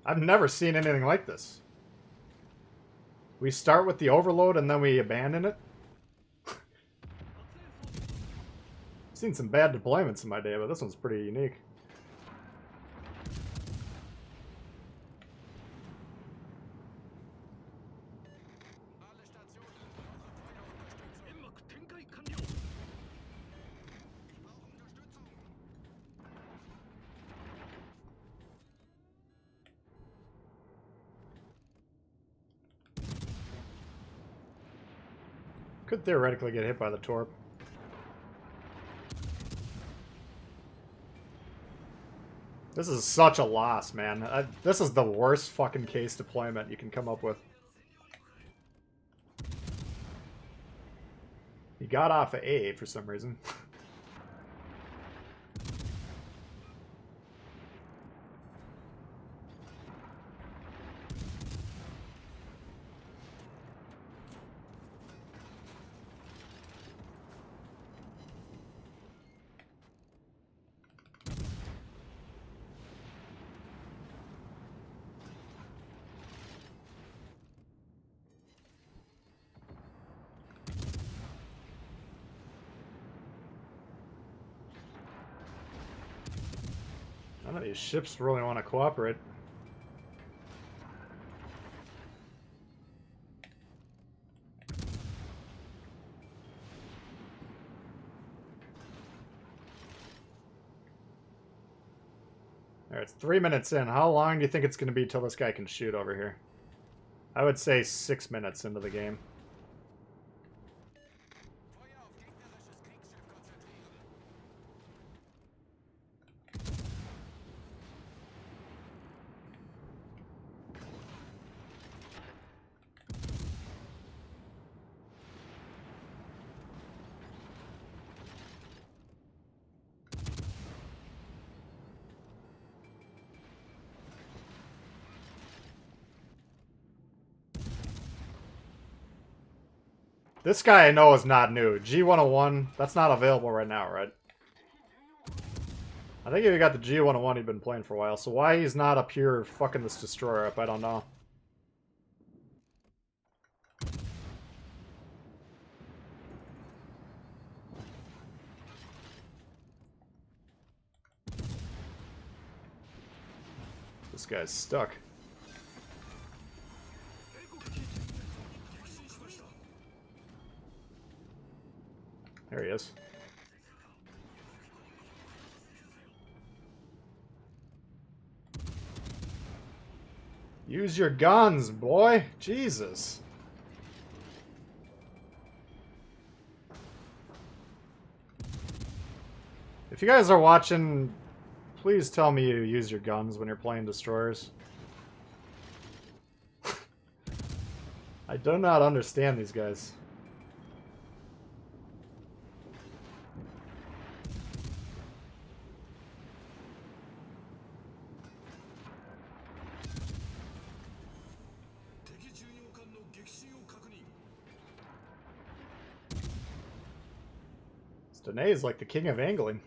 I've never seen anything like this. We start with the overload and then we abandon it? I've seen some bad deployments in my day, but this one's pretty unique. Could theoretically get hit by the torp. This is such a loss, man. This is the worst fucking case deployment you can come up with. He got off of A for some reason. None of these ships really want to cooperate. Alright, it's 3 minutes in. How long do you think it's going to be till this guy can shoot over here? I would say 6 minutes into the game. This guy I know is not new. G101, that's not available right now, right? I think if you got the G101, he'd been playing for a while. So why he's not up here fucking this destroyer up, I don't know. This guy's stuck. There he is. Use your guns, boy. Jesus. If you guys are watching, please tell me you use your guns when you're playing destroyers. I do not understand these guys. Danae is like the king of angling.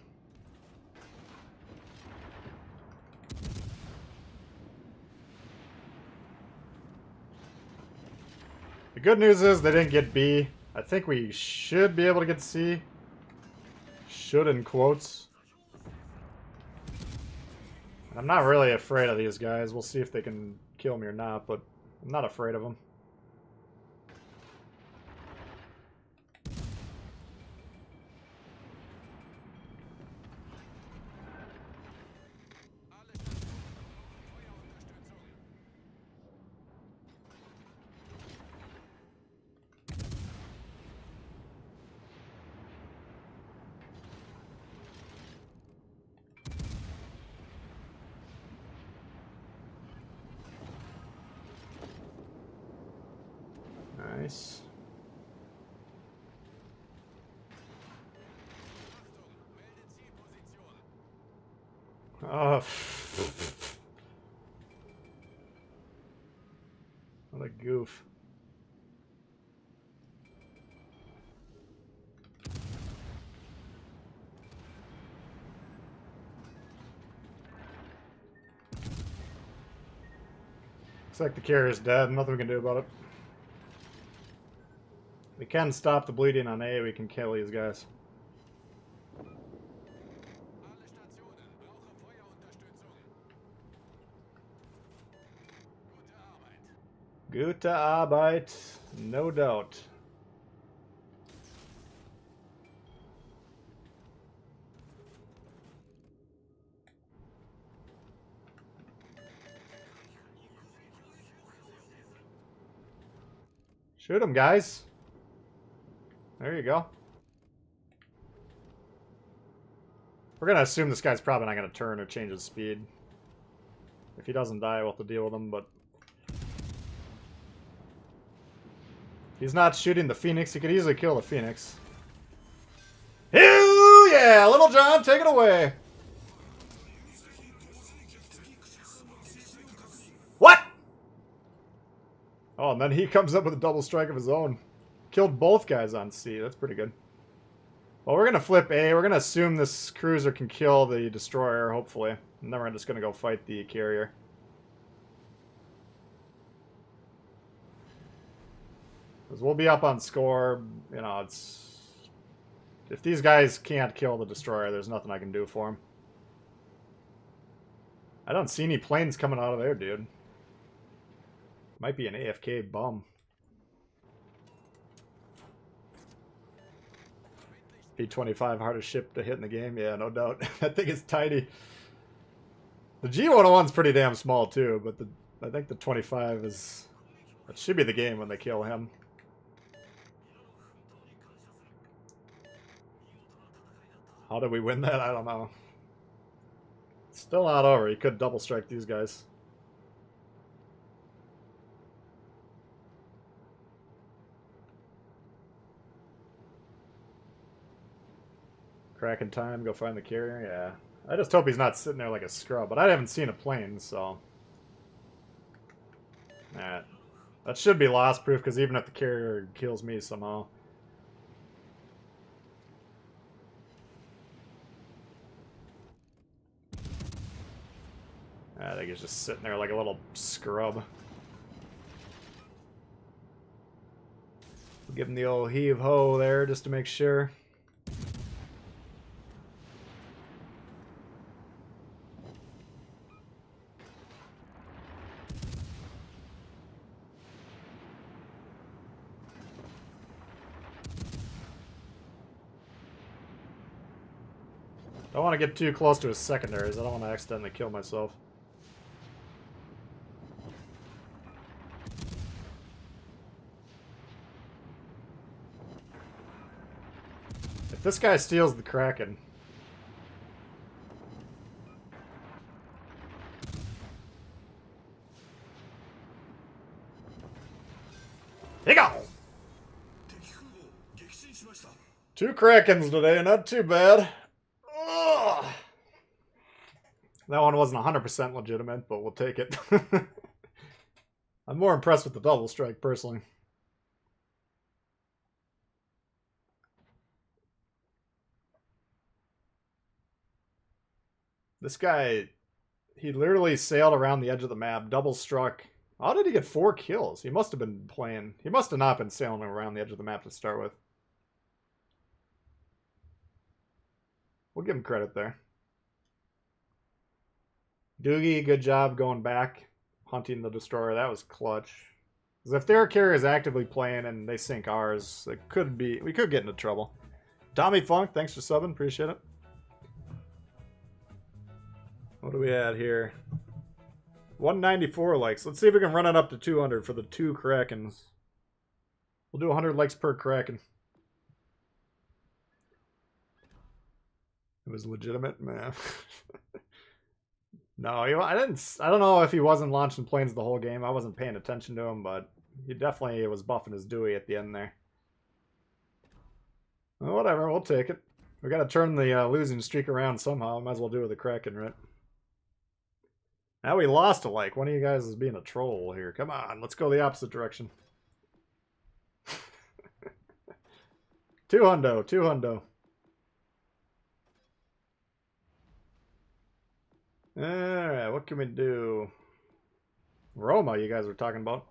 The good news is they didn't get B. I think we should be able to get C. Should in quotes. And I'm not really afraid of these guys. We'll see if they can kill me or not, but I'm not afraid of them. Nice. Oh. What a goof. Looks like the carrier's dead. Nothing we can do about it. We can stop the bleeding on A. We can kill these guys. Alle Stationen brauche Feuerunterstützung. Gute Arbeit. Gute Arbeit. No doubt. Shoot him, guys. There you go. We're going to assume this guy's probably not going to turn or change his speed. If he doesn't die, we'll have to deal with him, but... If he's not shooting the Phoenix, he could easily kill the Phoenix. Ew, yeah! Little John, take it away! What? Oh, and then he comes up with a double strike of his own. Killed both guys on C. That's pretty good. Well, we're going to flip A. We're going to assume this cruiser can kill the destroyer, hopefully. And then we're just going to go fight the carrier. Because we'll be up on score. You know, it's... If these guys can't kill the destroyer, there's nothing I can do for them. I don't see any planes coming out of there, dude. Might be an AFK bum. B-25, hardest ship to hit in the game. Yeah, no doubt. That thing is tiny. The G-101's pretty damn small, too, but I think the 25 is... That should be the game when they kill him. How did we win that? I don't know. Still not over. He could double strike these guys. Cracking time, go find the carrier. Yeah. I just hope he's not sitting there like a scrub, but I haven't seen a plane, so... Alright. That should be loss proof, because even if the carrier kills me somehow... I think he's just sitting there like a little scrub. We'll give him the old heave-ho there, just to make sure. Don't want to get too close to his secondaries. I don't want to accidentally kill myself. If this guy steals the Kraken... Here you go! 2 Krakens today, not too bad. Ugh. That one wasn't 100% legitimate, but we'll take it. I'm more impressed with the double strike, personally. This guy, he literally sailed around the edge of the map, double struck. How did he get 4 kills? He must have been playing. He must have not been sailing around the edge of the map to start with. We'll give him credit there. Doogie, good job going back, hunting the destroyer. That was clutch. Because if their carrier is actively playing and they sink ours, it could be, we could get into trouble. Tommy Funk, thanks for subbing. Appreciate it. What do we at here? 194 likes. Let's see if we can run it up to 200 for the 2 Krakens. We'll do 100 likes per Kraken. It was legitimate, man. No, I don't know if he wasn't launching planes the whole game. I wasn't paying attention to him, but He definitely was buffing his Dewey at the end there. Well, whatever, we'll take it. We gotta turn the losing streak around somehow. Might as well do it with the Kraken, right? Now we lost a like. One of you guys is being a troll here. Come on, let's go the opposite direction. 2 hundo, 2 hundo. Alright, what can we do? Roma, you guys were talking about.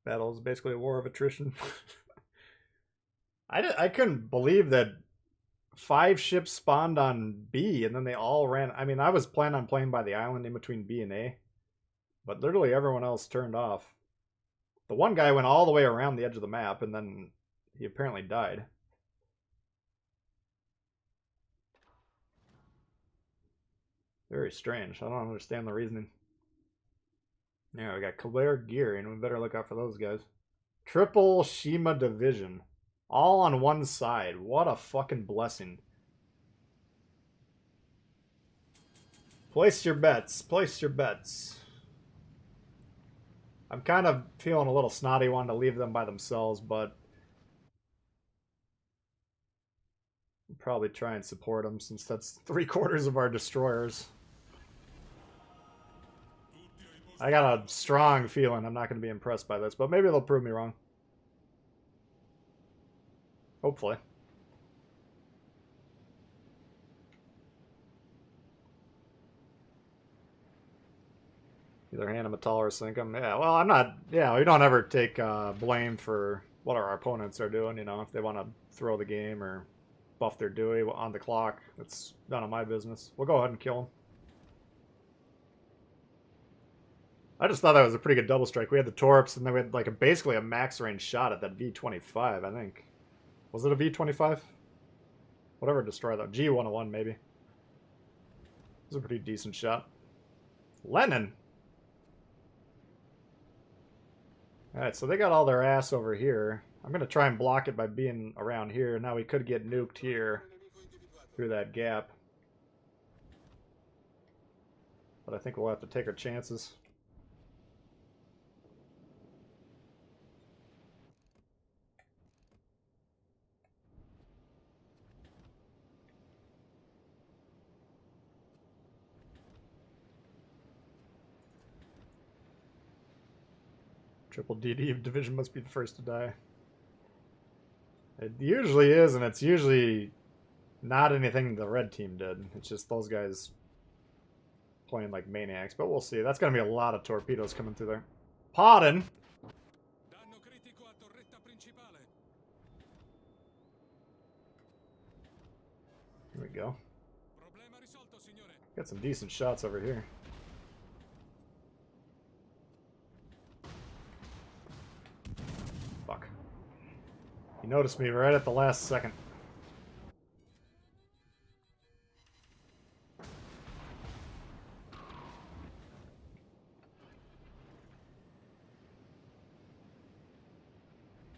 Battle is basically a war of attrition. I couldn't believe that 5 ships spawned on B and then they all ran. I mean, I was planning on playing by the island in between B and A, but literally everyone else turned off. The one guy went all the way around the edge of the map and then he apparently died. Very strange. I don't understand the reasoning. Yeah, we got Claire Gear, and we better look out for those guys. Triple Shima Division. All on one side. What a fucking blessing. Place your bets. Place your bets. I'm kind of feeling a little snotty wanting to leave them by themselves, but I'll probably try and support them since that's 3/4 of our destroyers. I got a strong feeling I'm not going to be impressed by this, but maybe they'll prove me wrong. Hopefully. Either hand them a tall or sink them. Yeah, well, I'm not... Yeah, we don't ever take blame for what our opponents are doing, you know, if they want to throw the game or buff their Dewey on the clock. It's none of my business. We'll go ahead and kill them. I just thought that was a pretty good double strike. We had the Torps, and then we had like basically a max range shot at that V25, I think. Was it a V25? Whatever destroyer that. G101, maybe. It was a pretty decent shot. Lenin! Alright, so they got all their ass over here. I'm going to try and block it by being around here. Now we could get nuked here through that gap. But I think we'll have to take our chances. Triple DD division must be the first to die. It usually is, and it's usually not anything the red team did. It's just those guys playing like maniacs. But we'll see. That's going to be a lot of torpedoes coming through there. Pardon! Here we go. Got some decent shots over here. Fuck. He noticed me right at the last second.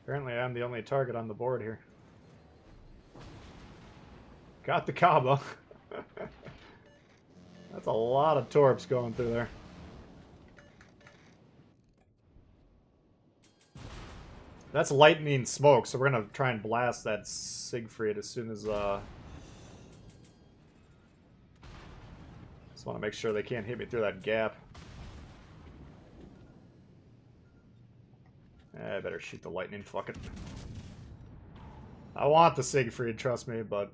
Apparently I'm the only target on the board here. Got the Kaba. That's a lot of torps going through there. That's lightning smoke, so we're gonna try and blast that Siegfried as soon as just want to make sure they can't hit me through that gap. I better shoot the lightning, fuck it. I want the Siegfried, trust me, but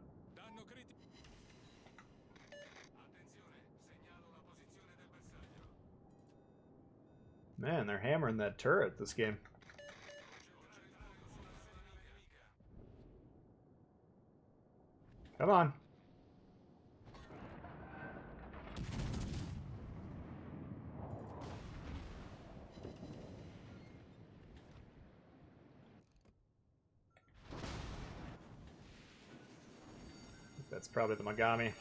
man, they're hammering that turret this game. Come on. That's probably the Megami.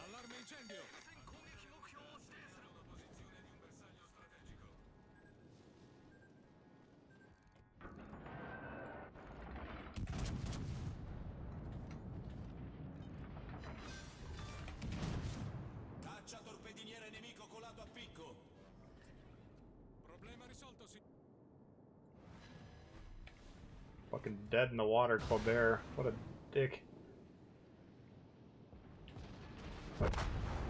Fucking dead in the water, Colbert. What a dick.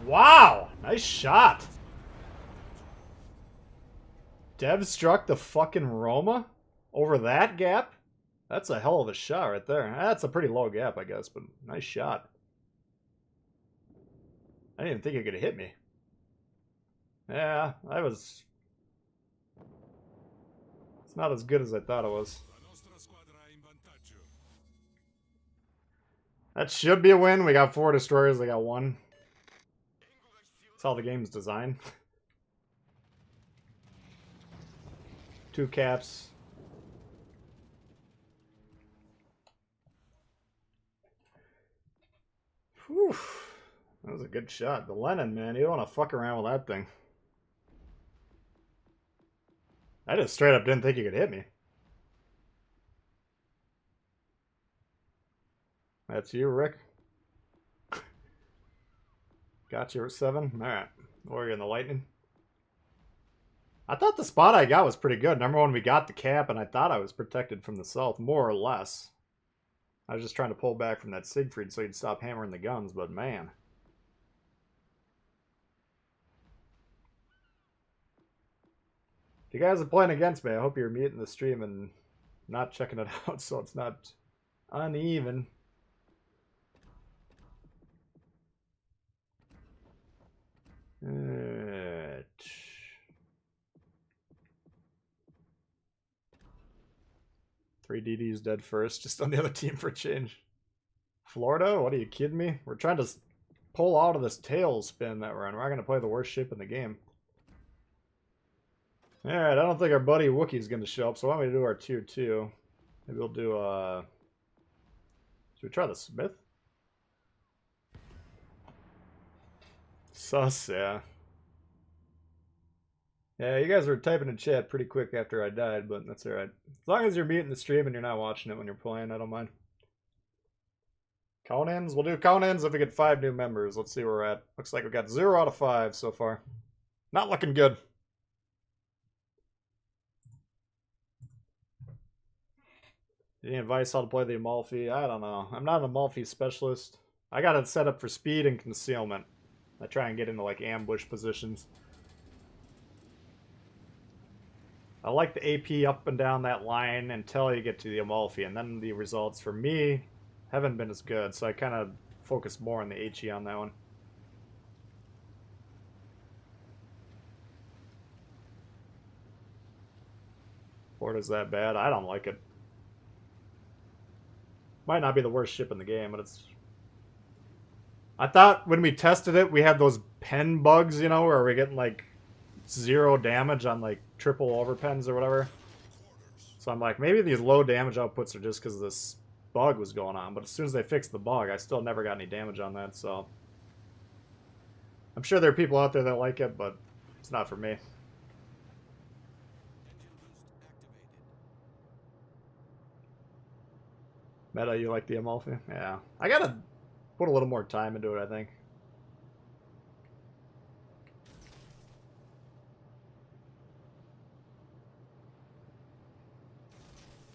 Wow! Nice shot! Dev struck the fucking Roma over that gap? That's a hell of a shot right there. That's a pretty low gap, I guess, but nice shot. I didn't even think it could hit me. Yeah, I was... It's not as good as I thought it was. That should be a win. We got 4 destroyers, they got 1. That's how the game's designed. 2 caps. Whew. That was a good shot. The Lennon, man, you don't want to fuck around with that thing. I just straight up didn't think you could hit me. That's you, Rick. Got you at 7. Alright. Warrior and the Lightning. I thought the spot I got was pretty good. Number one, we got the cap, and I thought I was protected from the south, more or less. I was just trying to pull back from that Siegfried so he'd stop hammering the guns, but man. If you guys are playing against me, I hope you're muting the stream and not checking it out so it's not uneven. Three DD's dead first, just on the other team for a change. Florida? What are you kidding me? We're trying to pull out of this tailspin that we're in. We're not going to play the worst ship in the game. Alright, I don't think our buddy Wookiee's going to show up, so why don't we do our tier 2? Maybe we'll do, should we try the Smith? Sus, yeah. Yeah, you guys were typing in chat pretty quick after I died, but that's alright. As long as you're muting the stream and you're not watching it when you're playing, I don't mind. Count-ins? We'll do count-ins if we get 5 new members. Let's see where we're at. Looks like we got 0 out of 5 so far. Not looking good. Any advice how to play the Amalfi? I don't know. I'm not an Amalfi specialist. I got it set up for speed and concealment. I try and get into like ambush positions. I like the AP up and down that line until you get to the Amalfi, and then the results for me haven't been as good, so I kind of focus more on the HE on that one. Florida's that bad? I don't like it. Might not be the worst ship in the game, but it's... I thought when we tested it, we had those pen bugs, you know, where we're getting like 0 damage on like triple overpens or whatever. So I'm like, maybe these low damage outputs are just because this bug was going on. But as soon as they fixed the bug, I still never got any damage on that, so... I'm sure there are people out there that like it, but it's not for me. Meta, you like the Amalfi? Yeah. I gotta put a little more time into it, I think.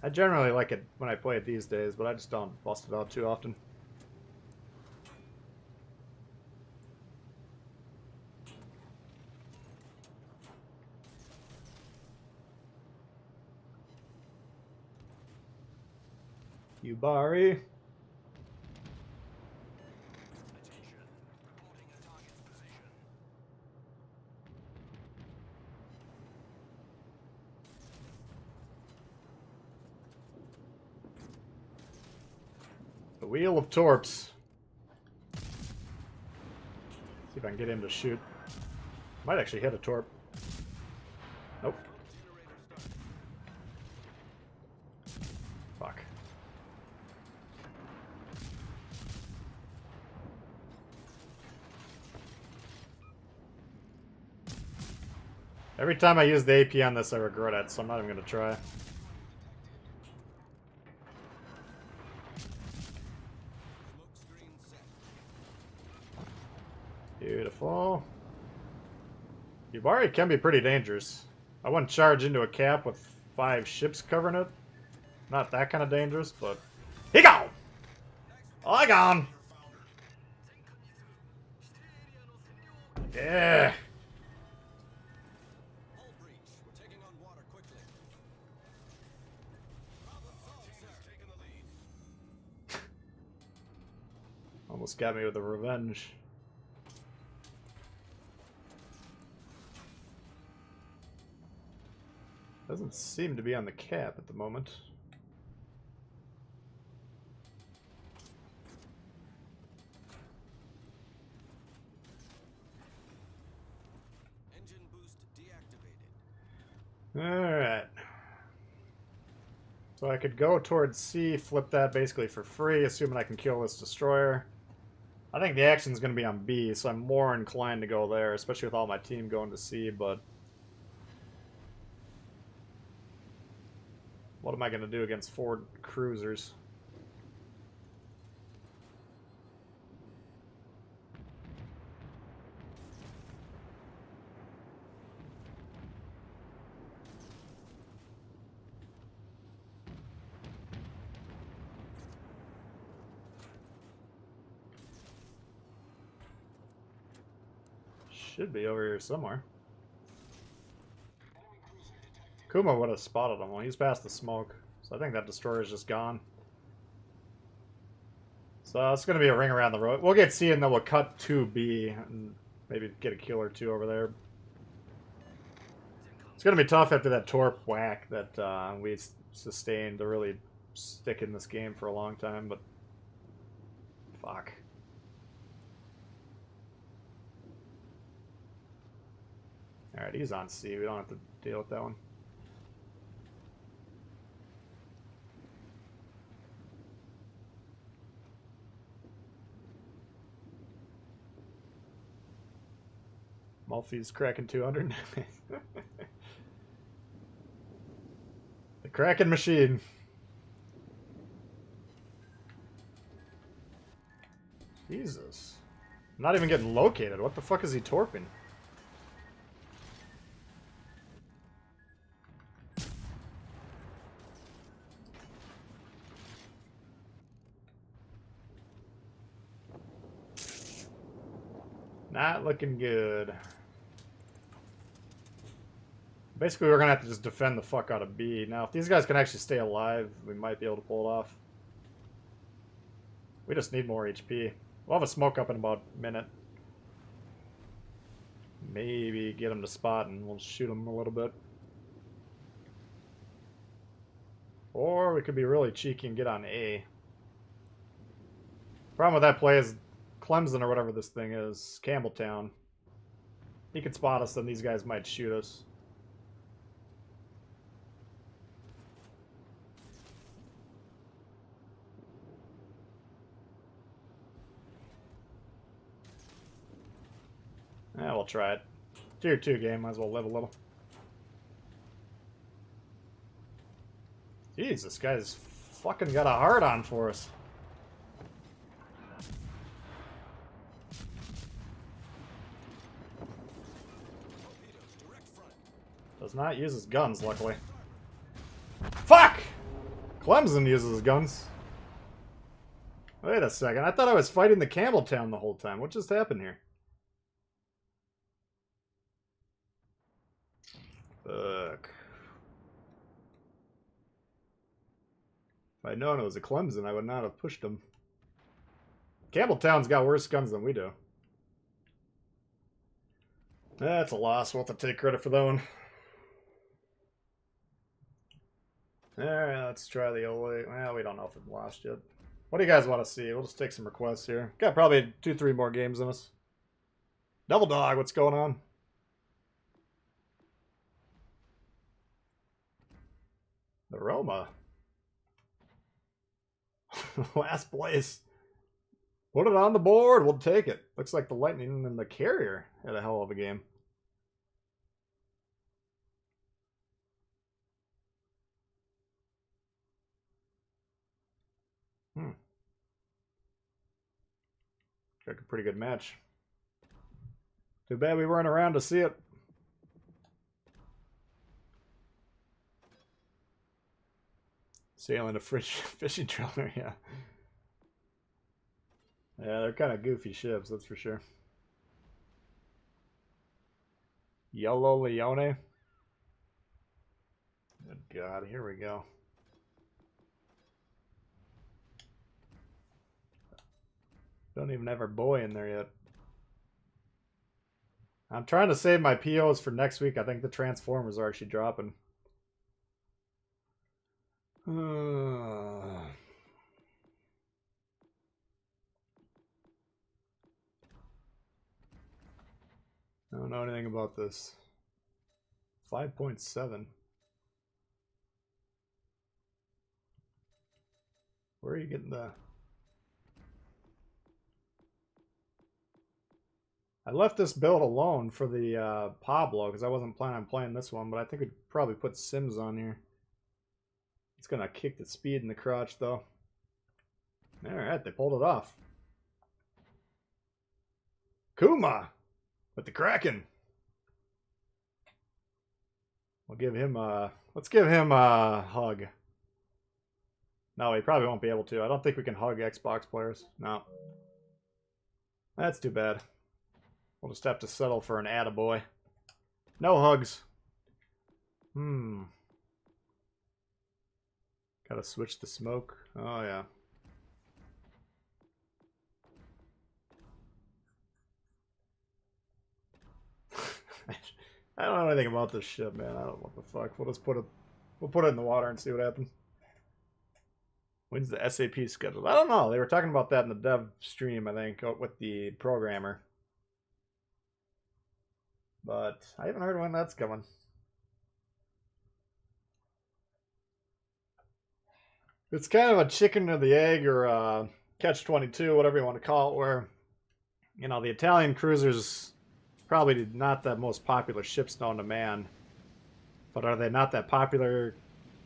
I generally like it when I play it these days, but I just don't bust it out too often. Yubari. Attention. Reporting a target's position. The Wheel of Torps. See if I can get him to shoot. Might actually hit a torp. Nope. Fuck. Every time I use the AP on this, I regret it, so I'm not even going to try. Beautiful. Yubari can be pretty dangerous. I wouldn't charge into a cap with 5 ships covering it. Not that kind of dangerous, but... He gone! Oh, I gone! Yeah! Hull breach. We're taking on water quickly. Problem solved, sir. Taking the lead. Almost got me with the revenge. Doesn't seem to be on the cap at the moment. Engine boost deactivated. Alright. So I could go towards C, flip that basically for free, assuming I can kill this destroyer. I think the action's going to be on B, so I'm more inclined to go there, especially with all my team going to C, but... What am I going to do against 4 cruisers? Should be over here somewhere. Kuma would have spotted him. Well, he's past the smoke. So I think that destroyer is just gone. So it's going to be a ring around the road. We'll get C and then we'll cut 2B and maybe get a kill or 2 over there. It's going to be tough after that torp whack that we sustained to really stick in this game for a long time, but fuck. Alright, he's on C. We don't have to deal with that one. Malfi's cracking 200. The Kraken machine. Jesus. I'm not even getting located. What the fuck is he torping? Not looking good. Basically, we're going to have to just defend the fuck out of B. Now, if these guys can actually stay alive, we might be able to pull it off. We just need more HP. We'll have a smoke up in about a minute. Maybe get them to spot and we'll shoot them a little bit. Or we could be really cheeky and get on A. Problem with that play is Clemson or whatever this thing is, Campbelltown. He could spot us, then these guys might shoot us. Yeah, we'll try it. Tier 2 game, might as well live a little. Jeez, this guy's fucking got a hard on for us. Does not use his guns, luckily. Fuck! Clemson uses his guns. Wait a second, I thought I was fighting the Campbelltown the whole time. What just happened here? Fuck. If I'd known it was a Clemson, I would not have pushed him. Campbelltown's got worse guns than we do. That's a loss. We'll have to take credit for that one. Alright, let's try the Ole. Well, we don't know if it's lost yet. What do you guys want to see? We'll just take some requests here. Got probably 2-3 more games in us. Double Dog, what's going on? The Roma. Last place. Put it on the board. We'll take it. Looks like the Lightning and the Carrier had a hell of a game. Like a pretty good match. Too bad we weren't around to see it. Sailing a fishing trawler, yeah. Yeah, they're kind of goofy ships, that's for sure. Yellow Leone. Good God, here we go. Don't even have our boy in there yet. I'm trying to save my POs for next week. I think the Transformers are actually dropping. I don't know anything about this. 5.7. Where are you getting the... I left this build alone for the Pablo because I wasn't planning on playing this one, but I think we'd probably put Sims on here. It's going to kick the speed in the crotch, though. Alright, they pulled it off. Kuma! With the Kraken! We'll give him a... Let's give him a hug. No, he probably won't be able to. I don't think we can hug Xbox players. No. That's too bad. We'll just have to settle for an attaboy. No hugs. Gotta switch the smoke. Oh, yeah. I don't know anything about this ship, man. I don't know what the fuck. We'll just put it... We'll put it in the water and see what happens. When's the SAP scheduled? I don't know. They were talking about that in the dev stream, I think, with the programmer. But I haven't heard when that's coming. It's kind of a chicken or the egg or catch-22, whatever you want to call it, where, you know, the Italian cruisers probably not the most popular ships known to man. But are they not that popular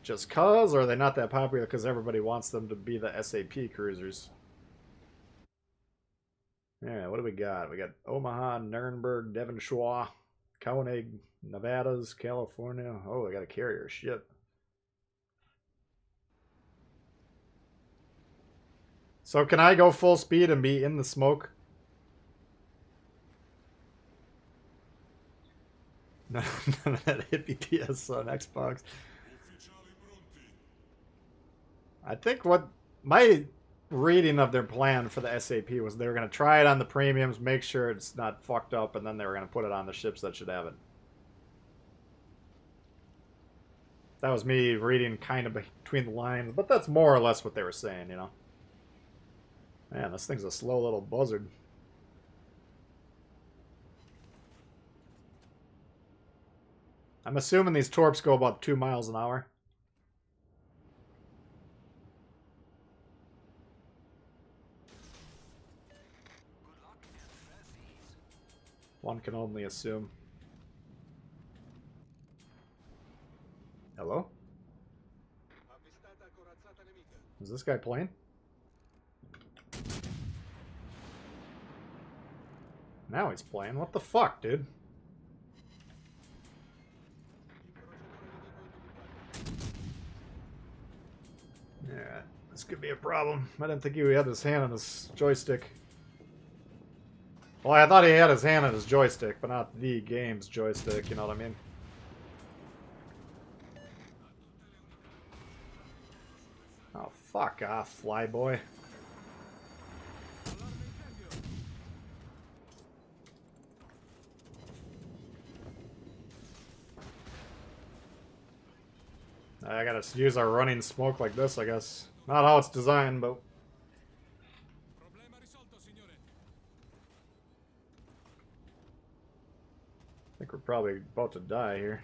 just cause, or are they not that popular because everybody wants them to be the SAP cruisers? Yeah, what do we got? We got Omaha, Nuremberg, Devonshire, Koenig, Nevadas, California. Oh, I got a carrier. Shit. So can I go full speed and be in the smoke? None of that hippie PS on Xbox. I think what my reading of their plan for the SAP was they were going to try it on the premiums, make sure it's not fucked up, and then they were going to put it on the ships that should have it. That was me reading kind of between the lines, but that's more or less what they were saying, you know. Man, this thing's a slow little buzzard. I'm assuming these torps go about 2 miles an hour. One can only assume. Hello? Is this guy playing? Now he's playing. What the fuck, dude? Yeah, this could be a problem. I didn't think he had his hand on his joystick. Well, I thought he had his hand on his joystick, but not the game's joystick, you know what I mean? Oh, fuck off, flyboy. I gotta use our running smoke like this, I guess. Not how it's designed, but... I think we're probably about to die here.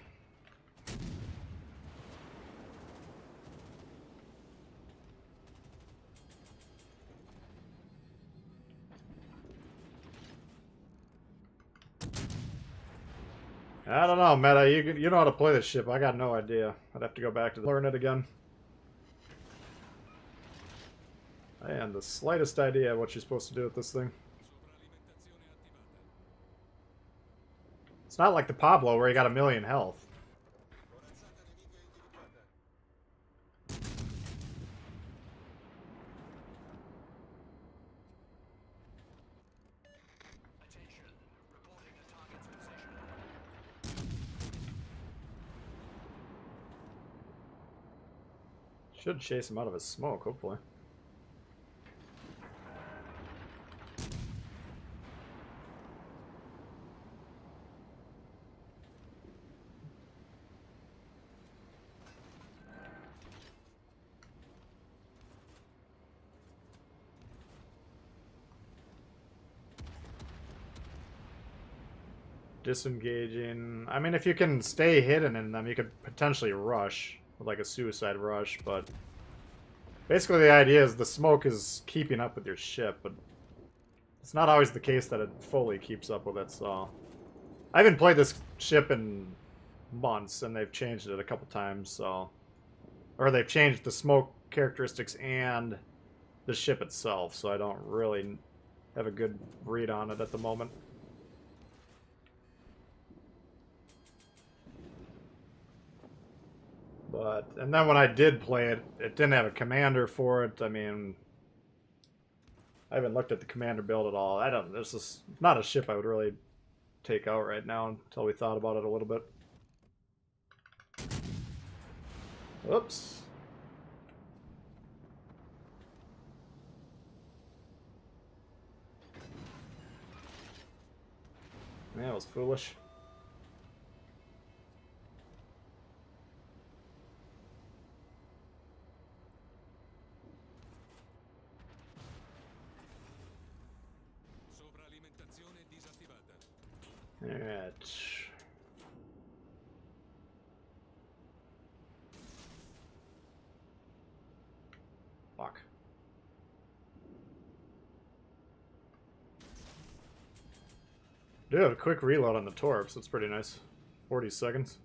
I don't know, Meta. You know how to play this ship. I got no idea. I'd have to go back to learn it again. And the slightest idea what you're supposed to do with this thing. It's not like the Pablo where you got 1,000,000 health. Should chase him out of his smoke, hopefully. Disengaging. I mean, if you can stay hidden in them, you could potentially rush with like a suicide rush, but basically the idea is the smoke is keeping up with your ship, but it's not always the case that it fully keeps up with it, so I haven't played this ship in months, and they've changed it a couple times, so or they've changed the smoke characteristics and the ship itself, so I don't really have a good read on it at the moment. But, and then when I did play it, it didn't have a commander for it. I mean, I haven't looked at the commander build at all. This is not a ship I would really take out right now until we thought about it a little bit. Oops. Man, that was foolish. Alright. Fuck. Do have a quick reload on the torps. That's pretty nice. 40 seconds.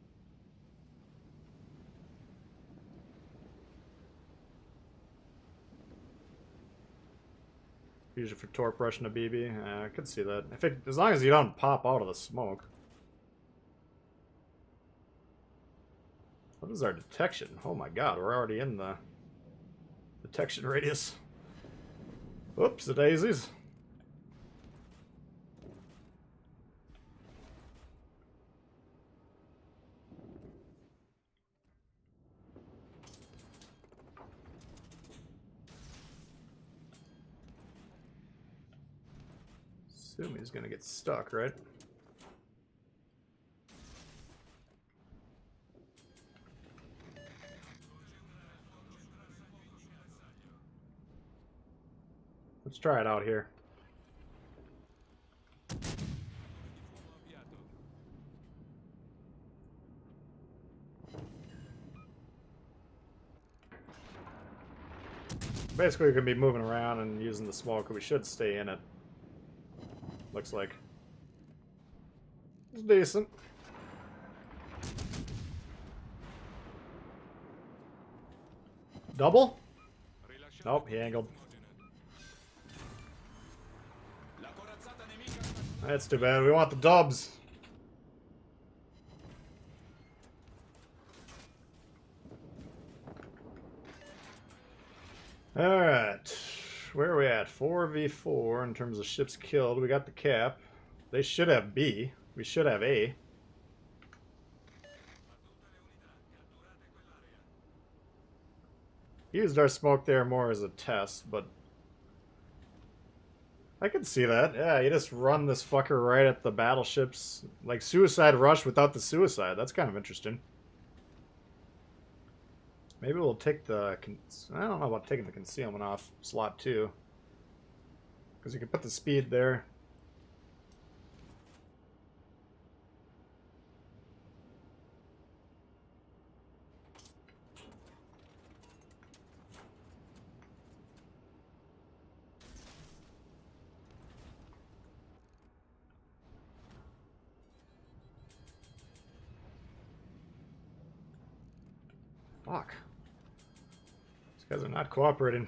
Use it for torp rushing a BB. I could see that. As long as you don't pop out of the smoke. What is our detection? Oh my god, we're already in the detection radius. Whoops, the daisies. Assume he's gonna get stuck, right? Let's try it out here. Basically, we can be moving around and using the smoke. We should stay in it. Looks like. It's decent. Double? Nope, he angled. That's too bad. We want the dubs. Alright. Where are we at? 4v4 in terms of ships killed. We got the cap. They should have B. We should have A. Used our smoke there more as a test, but I could see that. Yeah, you just run this fucker right at the battleships. Like suicide rush without the suicide. That's kind of interesting. Maybe we'll take the... I don't know about taking the concealment off slot 2. Because you can put the speed there. Fuck. These guys are not cooperating.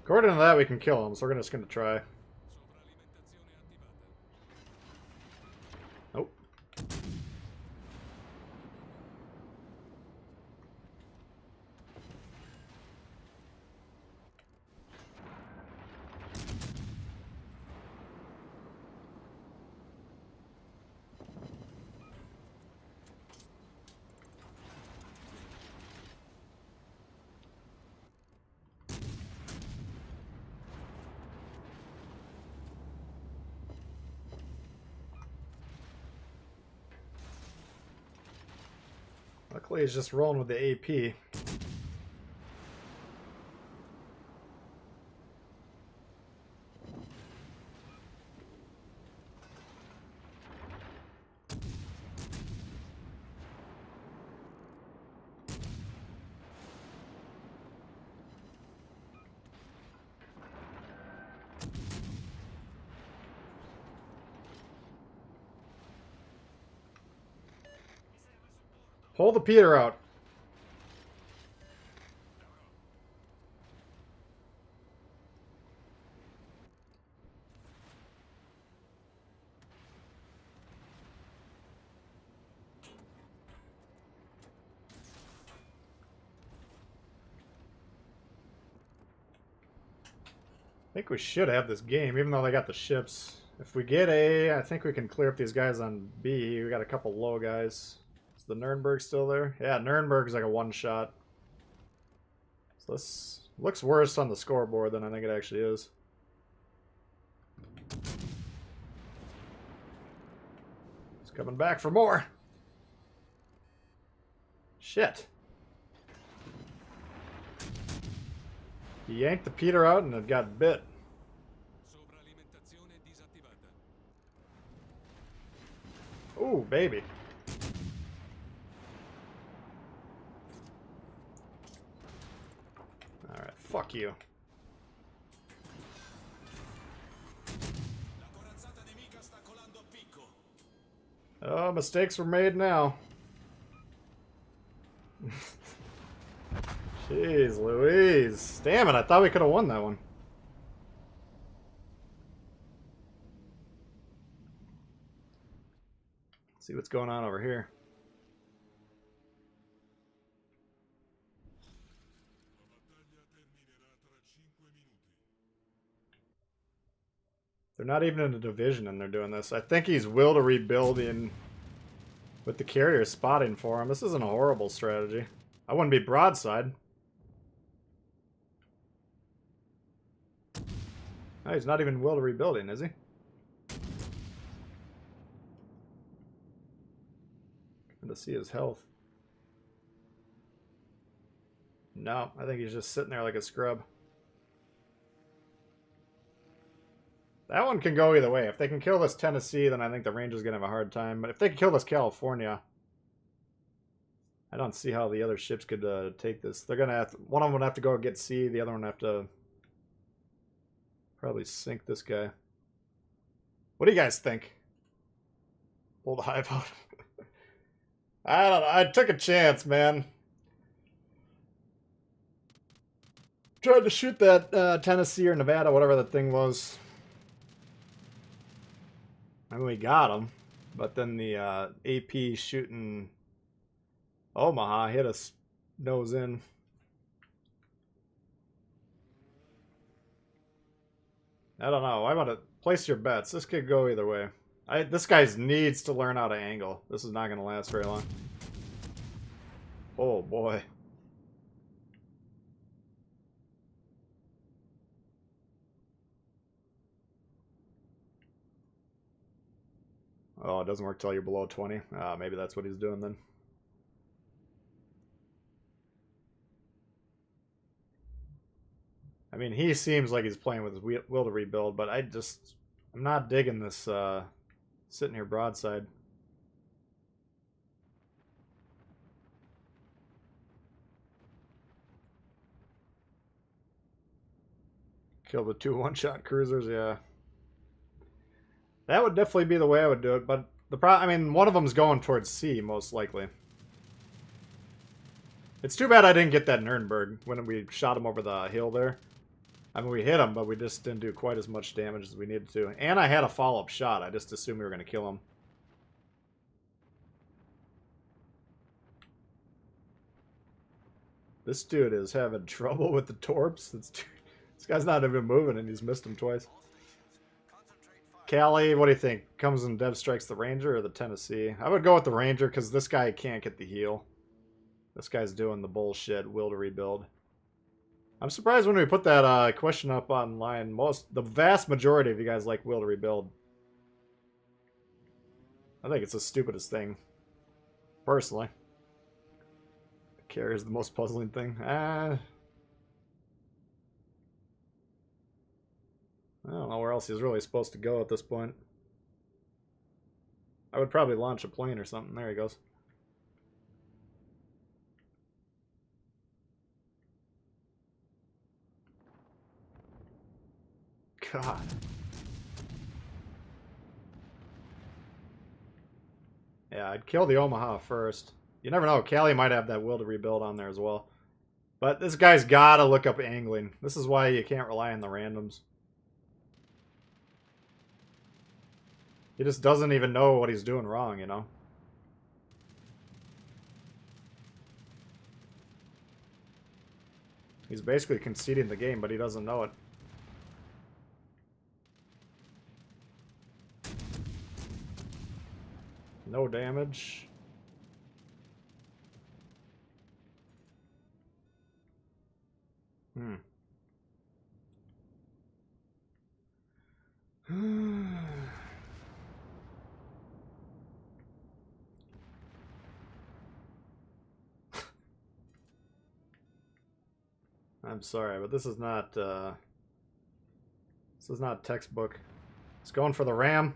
According to that, we can kill him, so we're just going to try. Nope. Luckily, he's just rolling with the AP. Pull the Peter out. I think we should have this game, even though they got the ships. If we get A, I think we can clear up these guys on B. We got a couple low guys. Is the Nuremberg still there? Yeah, Nuremberg's like a one-shot. So this looks worse on the scoreboard than I think it actually is. It's coming back for more. Shit. He yanked the Peter out and it got bit. Ooh, baby. Alright, fuck you. Oh, mistakes were made now. Jeez Louise. Damn it, I thought we could have won that one. Let's see what's going on over here. They're not even in a division and they're doing this. I think he's will to rebuild in with the carrier spotting for him. This isn't a horrible strategy. I wouldn't be broadside. Oh, he's not even will to rebuilding, is he? Good to see his health. No, I think he's just sitting there like a scrub. That one can go either way. If they can kill this Tennessee, then I think the Rangers going to have a hard time. But if they can kill this California, I don't see how the other ships could take this. They're going to have to, one of them would have to go get C, the other one would have to probably sink this guy. What do you guys think? Pull the hive out. I don't know. I took a chance, man. Tried to shoot that Tennessee or Nevada, whatever that thing was. I mean, we got him, but then the AP shooting Omaha hit us nose in. I don't know. I want to place your bets. This could go either way. This guy needs to learn how to angle. This is not going to last very long. Oh, boy. Oh, it doesn't work till you're below 20. Maybe that's what he's doing then. I mean, he seems like he's playing with his will to rebuild, but I'm not digging this sitting here broadside. Kill the 2 one-shot cruisers, yeah. That would definitely be the way I would do it, but I mean, one of them's going towards C, most likely. It's too bad I didn't get that Nuremberg when we shot him over the hill there. I mean, we hit him, but we just didn't do quite as much damage as we needed to. And I had a follow-up shot. I just assumed we were going to kill him. This dude is having trouble with the torps. This guy's not even moving, and he's missed him twice. Callie, what do you think? Comes and dev strikes the Ranger or the Tennessee? I would go with the Ranger because this guy can't get the heal. This guy's doing the bullshit will to rebuild. I'm surprised when we put that question up online. The vast majority of you guys like will to rebuild. I think it's the stupidest thing, personally. carrier is the most puzzling thing. I don't know where else he's really supposed to go at this point. I would probably launch a plane or something. There he goes. God. Yeah, I'd kill the Omaha first. You never know. Callie might have that will to rebuild on there as well. But this guy's got to look up angling. This is why you can't rely on the randoms. He just doesn't even know what he's doing wrong, you know? He's basically conceding the game, but he doesn't know it. No damage. I'm sorry, but this is not textbook. It's going for the ram.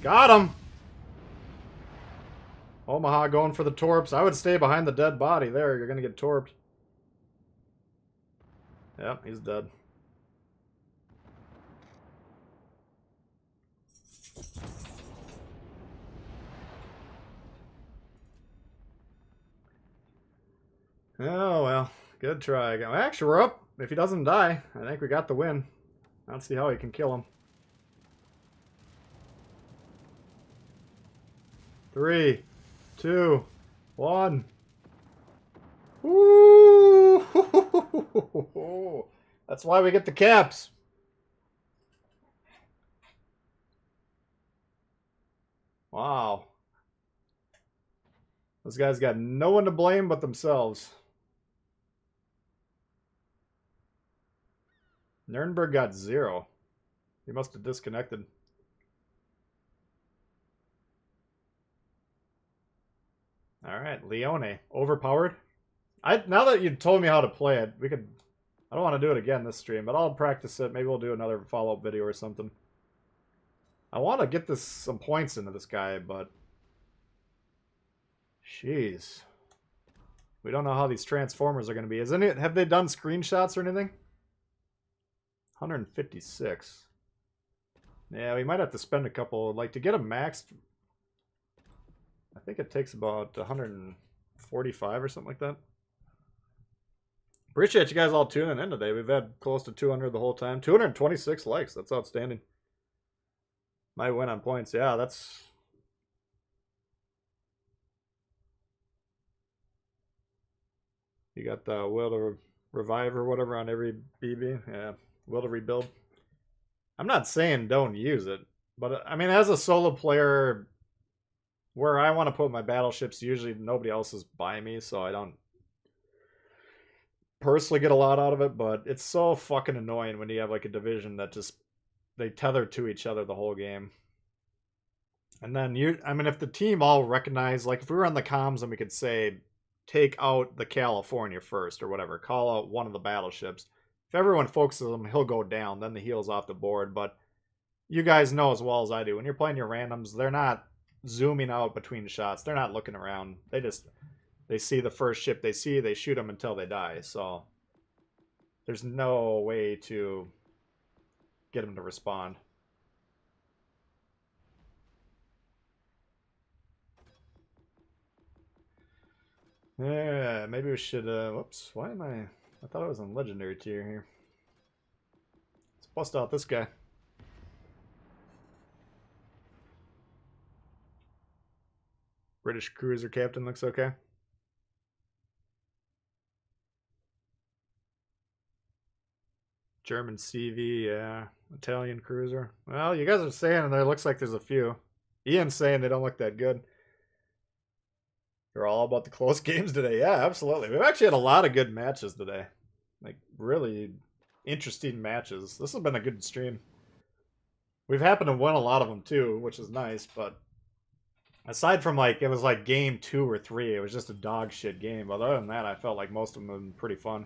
Got him! Omaha going for the torps. I would stay behind the dead body there. You're going to get torped. Yep, he's dead. Oh, well. Good try. Actually, we're up. If he doesn't die, I think we got the win. I don't see how he can kill him. 3, 2, 1. Woo! That's why we get the caps. Wow. Those guys got no one to blame but themselves. Nuremberg got 0. He must have disconnected. Alright, Leone. Overpowered. Now that you told me how to play it, we could... I don't want to do it again this stream, but I'll practice it. Maybe we'll do another follow-up video or something. I want to get some points into this guy, but... Jeez. We don't know how these transformers are going to be. Have they done screenshots or anything? 156. Yeah, we might have to spend a couple, like, to get them maxed. I think it takes about 145 or something like that. Appreciate you guys all tuning in today. We've had close to 200 the whole time. 226 likes. That's outstanding. Might win on points. Yeah, that's... You got the will to revive or whatever on every BB. Yeah, will to rebuild. I'm not saying don't use it, but I mean, as a solo player, where I want to put my battleships, usually nobody else is by me, so I don't personally get a lot out of it, but it's so fucking annoying when you have like a division that just, they tether to each other the whole game. And then I mean, if the team all recognize, like if we were on the comms and we could say, take out the California first or whatever, call out one of the battleships. If everyone focuses on him, he'll go down, then the heel's off the board. But you guys know as well as I do, when you're playing your randoms, they're not zooming out between shots. They're not looking around. They see the first ship they see, they shoot them until they die. So there's no way to get them to respond. Yeah, maybe we should, whoops, why am I thought I was on legendary tier here. Let's bust out this guy. British cruiser captain looks okay. German CV, yeah. Italian cruiser. Well, you guys are saying there looks like there's a few. Ian's saying they don't look that good. They're all about the close games today. Yeah, absolutely. We've actually had a lot of good matches today. Like, really interesting matches. This has been a good stream. We've happened to win a lot of them, too, which is nice, but Aside from like it was like game 2 or 3, it was just a dog shit game. But other than that, I felt like most of them have been pretty fun.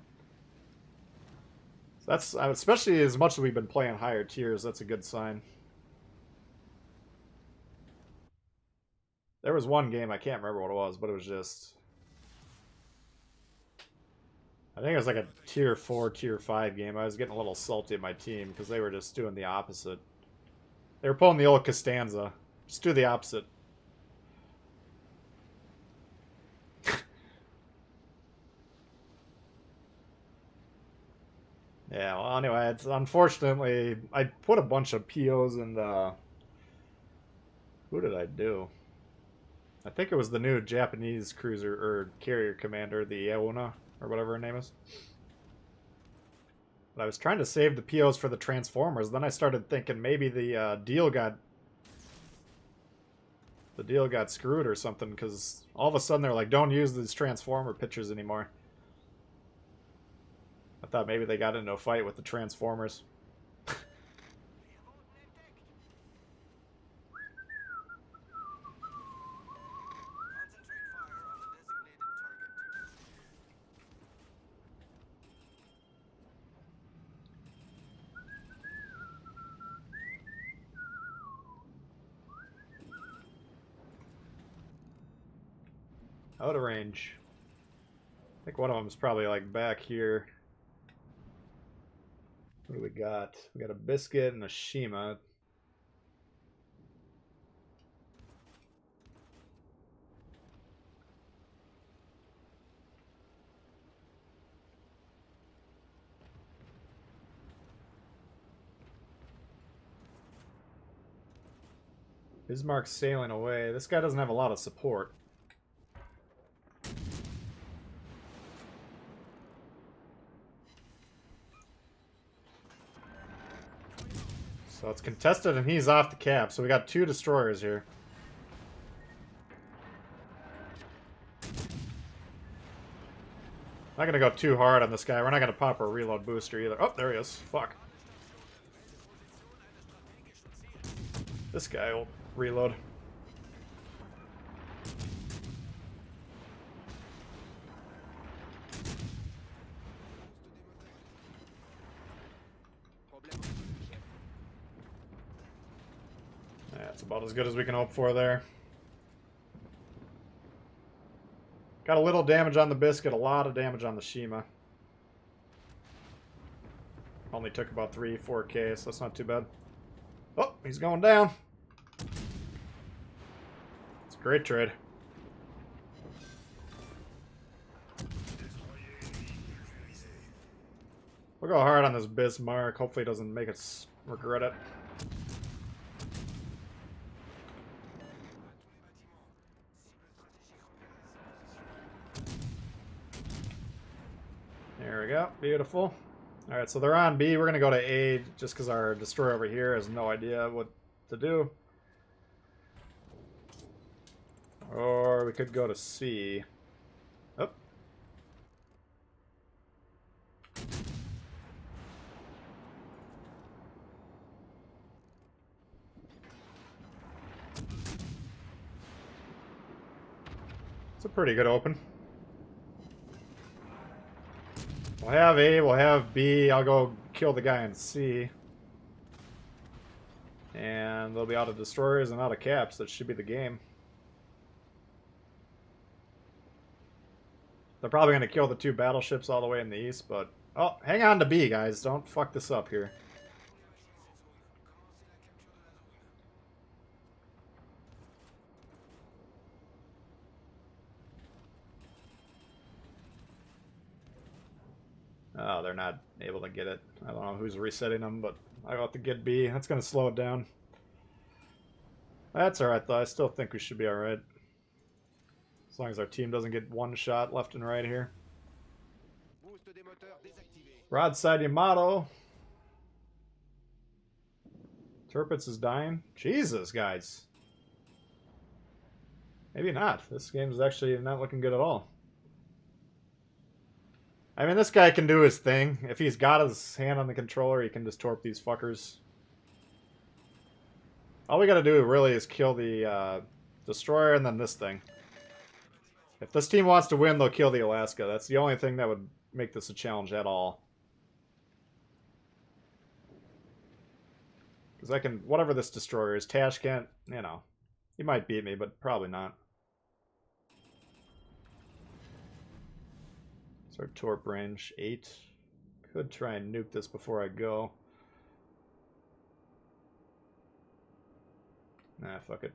So that's especially as much as we've been playing higher tiers. That's a good sign. There was one game I can't remember what it was, but it was just. I think it was like a tier 4, tier 5 game. I was getting a little salty at my team because they were just doing the opposite. They were pulling the old Costanza. Just do the opposite. Yeah, well, anyway, it's unfortunately I put a bunch of POs in the. Who did I do? I think it was the new Japanese cruiser or carrier commander, the Aona or whatever her name is. But I was trying to save the POs for the Transformers. Then I started thinking maybe the deal got screwed or something because all of a sudden they're like, don't use these Transformer pictures anymore. I thought maybe they got into a fight with the Transformers. Out of range. I think one of them is probably like back here. What do we got? We got a Biscuit and a Shima. Bismarck's sailing away. This guy doesn't have a lot of support. So it's contested and he's off the cap. So we got 2 destroyers here. Not gonna go too hard on this guy. We're not gonna pop our reload booster either. Oh, there he is. Fuck. This guy will reload. That's about as good as we can hope for there. Got a little damage on the Biscuit, a lot of damage on the Shima. Only took about 3-4k, so that's not too bad. Oh, he's going down. It's a great trade. We'll go hard on this Bismarck. Hopefully he doesn't make us regret it. There we go. Beautiful. Alright, so they're on B. We're going to go to A just because our destroyer over here has no idea what to do. Or we could go to C. Oh. It's a pretty good open. We'll have A, we'll have B. I'll go kill the guy in C. And they'll be out of destroyers and out of caps. That should be the game. They're probably going to kill the 2 battleships all the way in the east, but... Oh, hang on to B, guys. Don't fuck this up here. Oh, they're not able to get it. I don't know who's resetting them, but I got to get B. That's going to slow it down. That's alright, though. I still think we should be alright. As long as our team doesn't get one shot left and right here. Broadside Yamato. Turpitz is dying. Jesus, guys. Maybe not. This game's actually not looking good at all. I mean, this guy can do his thing. If he's got his hand on the controller, he can just torp these fuckers. All we gotta do really is kill the Destroyer and then this thing. If this team wants to win, they'll kill the Alaska. That's the only thing that would make this a challenge at all. Because I can... Whatever this destroyer is, Tash can't... You know. He might beat me, but probably not. So our torp range, 8. Could try and nuke this before I go. Nah, fuck it.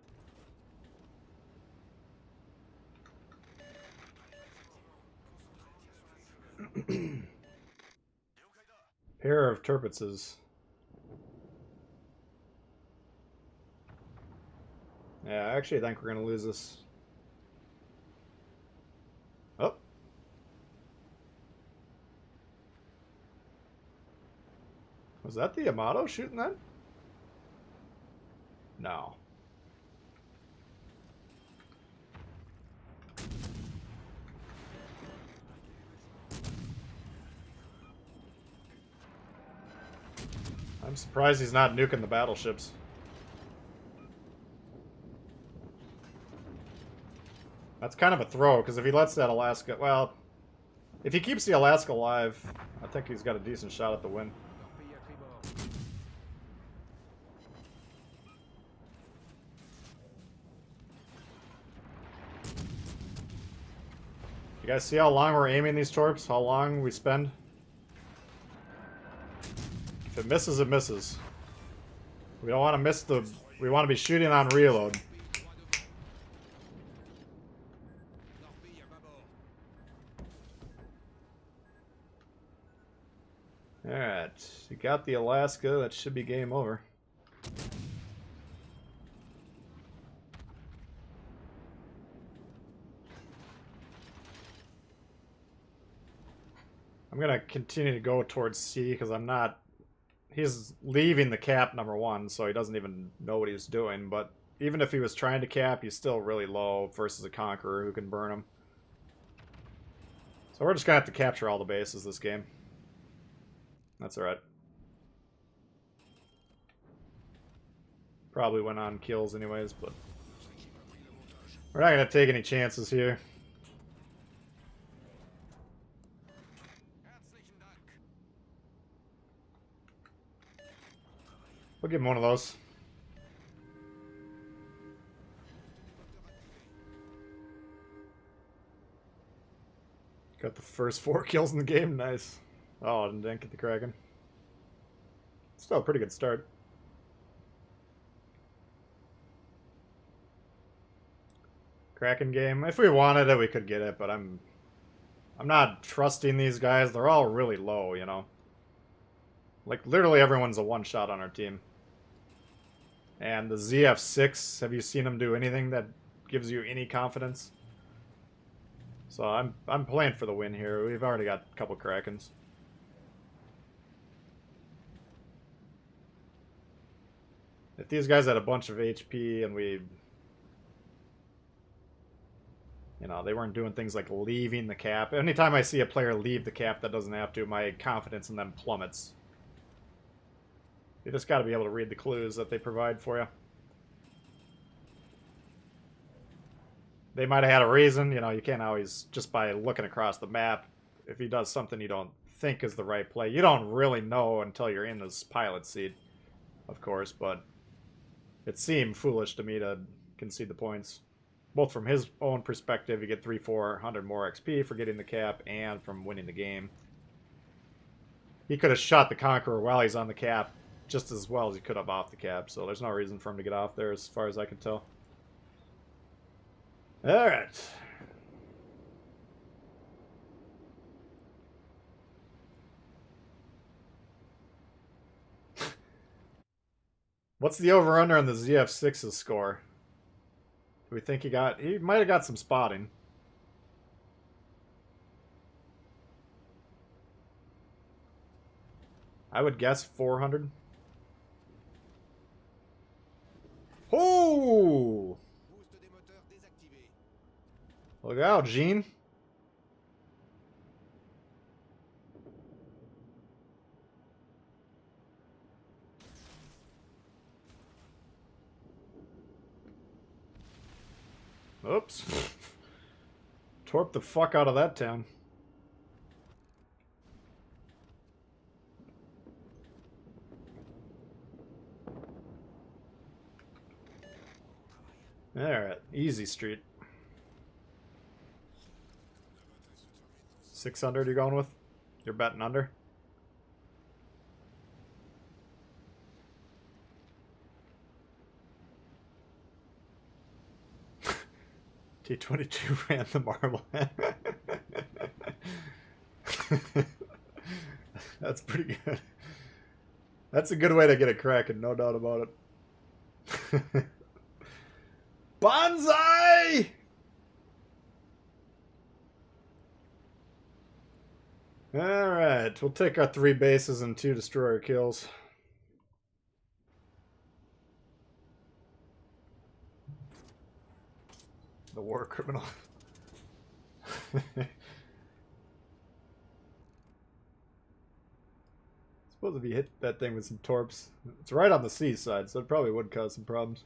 Pair of Tirpitzes. Yeah, I actually think we're going to lose this. Oh. Was that the Yamato shooting that? No. I'm surprised he's not nuking the battleships. That's kind of a throw, because if he lets that Alaska... Well, if he keeps the Alaska alive, I think he's got a decent shot at the win. You guys see how long we're aiming these torps? How long we spend? If it misses, it misses. We don't want to miss the... We want to be shooting on reload. Alright. You got the Alaska. That should be game over. I'm going to continue to go towards C because I'm not... He's leaving the cap #1, so he doesn't even know what he's doing. But even if he was trying to cap, he's still really low versus a Conqueror who can burn him. So we're just going to have to capture all the bases this game. That's alright. Probably went on kills anyways, but... We're not going to take any chances here. We'll give him one of those. Got the first 4 kills in the game. Nice. Oh, and didn't get the Kraken. Still a pretty good start. Kraken game. If we wanted it, we could get it, but I'm not trusting these guys. They're all really low, you know. Like, literally everyone's a one-shot on our team. And the ZF6, have you seen him do anything that gives you any confidence? So I'm playing for the win here. We've already got a couple Krakens. If these guys had a bunch of HP and we... You know, they weren't doing things like leaving the cap. Anytime I see a player leave the cap that doesn't have to, my confidence in them plummets. You just got to be able to read the clues that they provide for you. They might have had a reason. You know, you can't always, just by looking across the map, if he does something you don't think is the right play. You don't really know until you're in this pilot seat, of course, but it seemed foolish to me to concede the points. Both from his own perspective, you get 300-400 more XP for getting the cap, and from winning the game. He could have shot the Conqueror while he's on the cap just as well as he could have off the cap, so there's no reason for him to get off there as far as I can tell. Alright. What's the over-under on the ZF6's score? Do we think he got... He might have got some spotting. I would guess 400. Oh! Look out, Gene. Torp the fuck out of that town. Alright, easy street. 600 you're going with? You're betting under? T22 ran the marble. That's pretty good. That's a good way to get it cracking, no doubt about it. Bonsai! Alright, we'll take our 3 bases and 2 destroyer kills. The war criminal. Suppose if you hit that thing with some torps. It's right on the seaside, so it probably would cause some problems.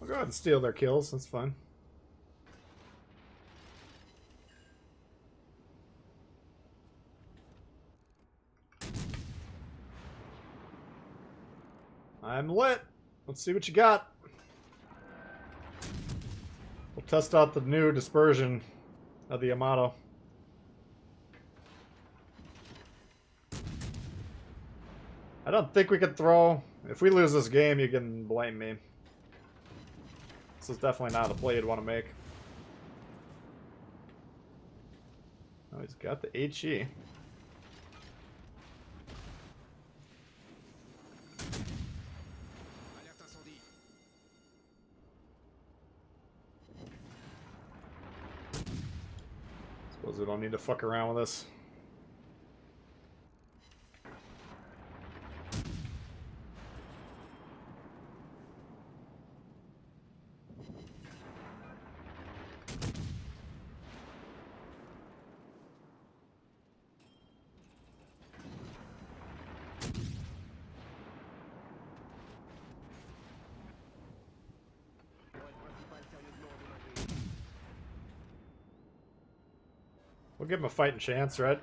I'll go ahead and steal their kills, that's fine. I'm lit. Let's see what you got. We'll test out the new dispersion of the Yamato. I don't think we can throw. If we lose this game, you can blame me. This is definitely not a play you'd want to make. Oh, he's got the HE. Suppose we don't need to fuck around with this. We'll give him a fighting chance, right?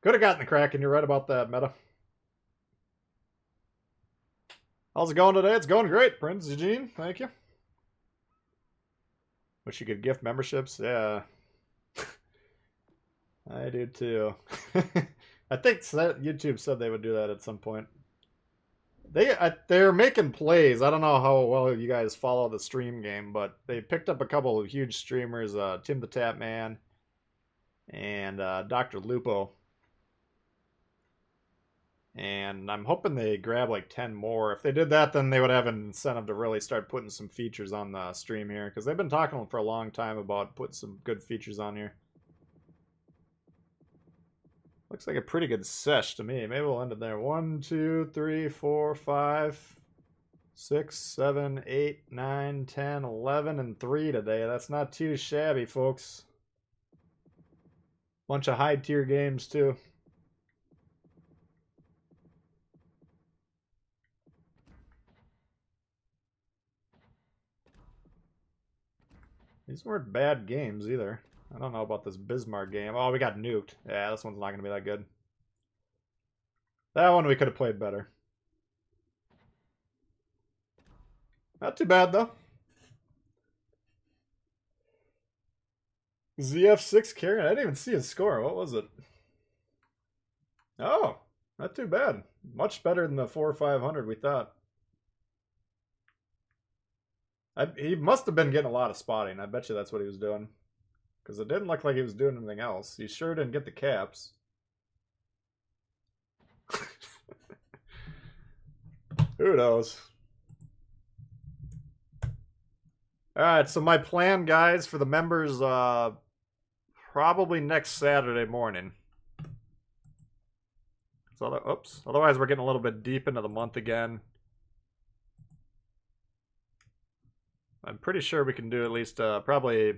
Could have gotten the Kraken. You're right about that, meta. How's it going today? It's going great, Prince Eugene. Thank you. Wish you could gift memberships. Yeah. I do too. I think YouTube said they would do that at some point. They're making plays. I don't know how well you guys follow the stream game, but they picked up a couple of huge streamers, Tim the Tap Man and Dr. Lupo. And I'm hoping they grab like 10 more. If they did that, then they would have an incentive to really start putting some features on the stream here. Because they've been talking for a long time about putting some good features on here. Looks like a pretty good sesh to me. Maybe we'll end it there. 1, 2, 3, 4, 5, 6, 7, 8, 9, 10, 11, and 3 today. That's not too shabby, folks. Bunch of high tier games, too. These weren't bad games either. I don't know about this Bismarck game. Oh, we got nuked. Yeah, this one's not going to be that good. That one we could have played better. Not too bad, though. ZF6 carrying. I didn't even see his score. What was it? Oh, not too bad. Much better than the 4 or 500 we thought. He must have been getting a lot of spotting. I bet you that's what he was doing. Because it didn't look like he was doing anything else. He sure didn't get the caps. Who knows? Alright, so my plan, guys, for the members, probably next Saturday morning. So, oops. Otherwise, we're getting a little bit deep into the month again. I'm pretty sure we can do at least probably a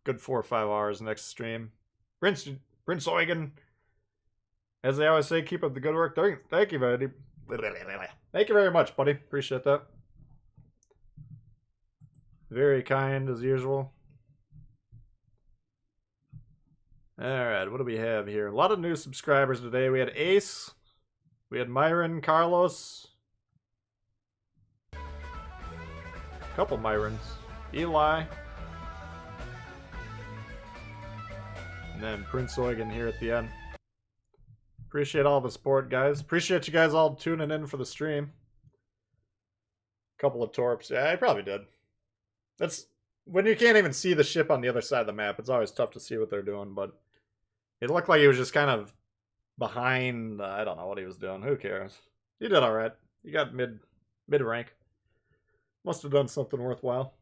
good 4 or 5 hours next stream. Prince Eugen, as they always say, keep up the good work. Thank you, buddy. Thank you very much, buddy. Appreciate that. Very kind as usual. Alright, what do we have here? A lot of new subscribers today. We had Ace. We had Myron, Carlos. A couple Myrons. Eli. And then Prince Eugen here at the end. Appreciate all the support, guys. Appreciate you guys all tuning in for the stream. Couple of torps. Yeah, I probably did. That's when you can't even see the ship on the other side of the map. It's always tough to see what they're doing, but it looked like he was just kind of behind. I don't know what he was doing. Who cares? He did all right. He got mid rank. Must have done something worthwhile.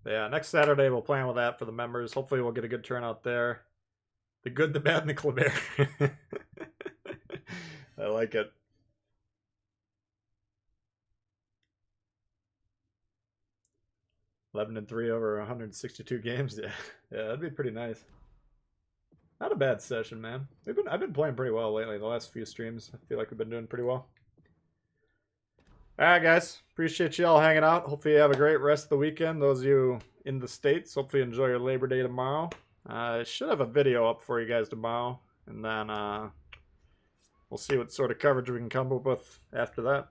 Yeah, next Saturday we'll plan with that for the members. Hopefully we'll get a good turnout there. The good, the bad, and the Kleber. I like it. (11-3) over 162 games. Yeah, that'd be pretty nice. Not a bad session, man. I've been playing pretty well lately. The last few streams, I feel like we've been doing pretty well. All right, guys. Appreciate you all hanging out. Hopefully you have a great rest of the weekend. Those of you in the States, hopefully you enjoy your Labor Day tomorrow. I should have a video up for you guys tomorrow, and then we'll see what sort of coverage we can come up with after that.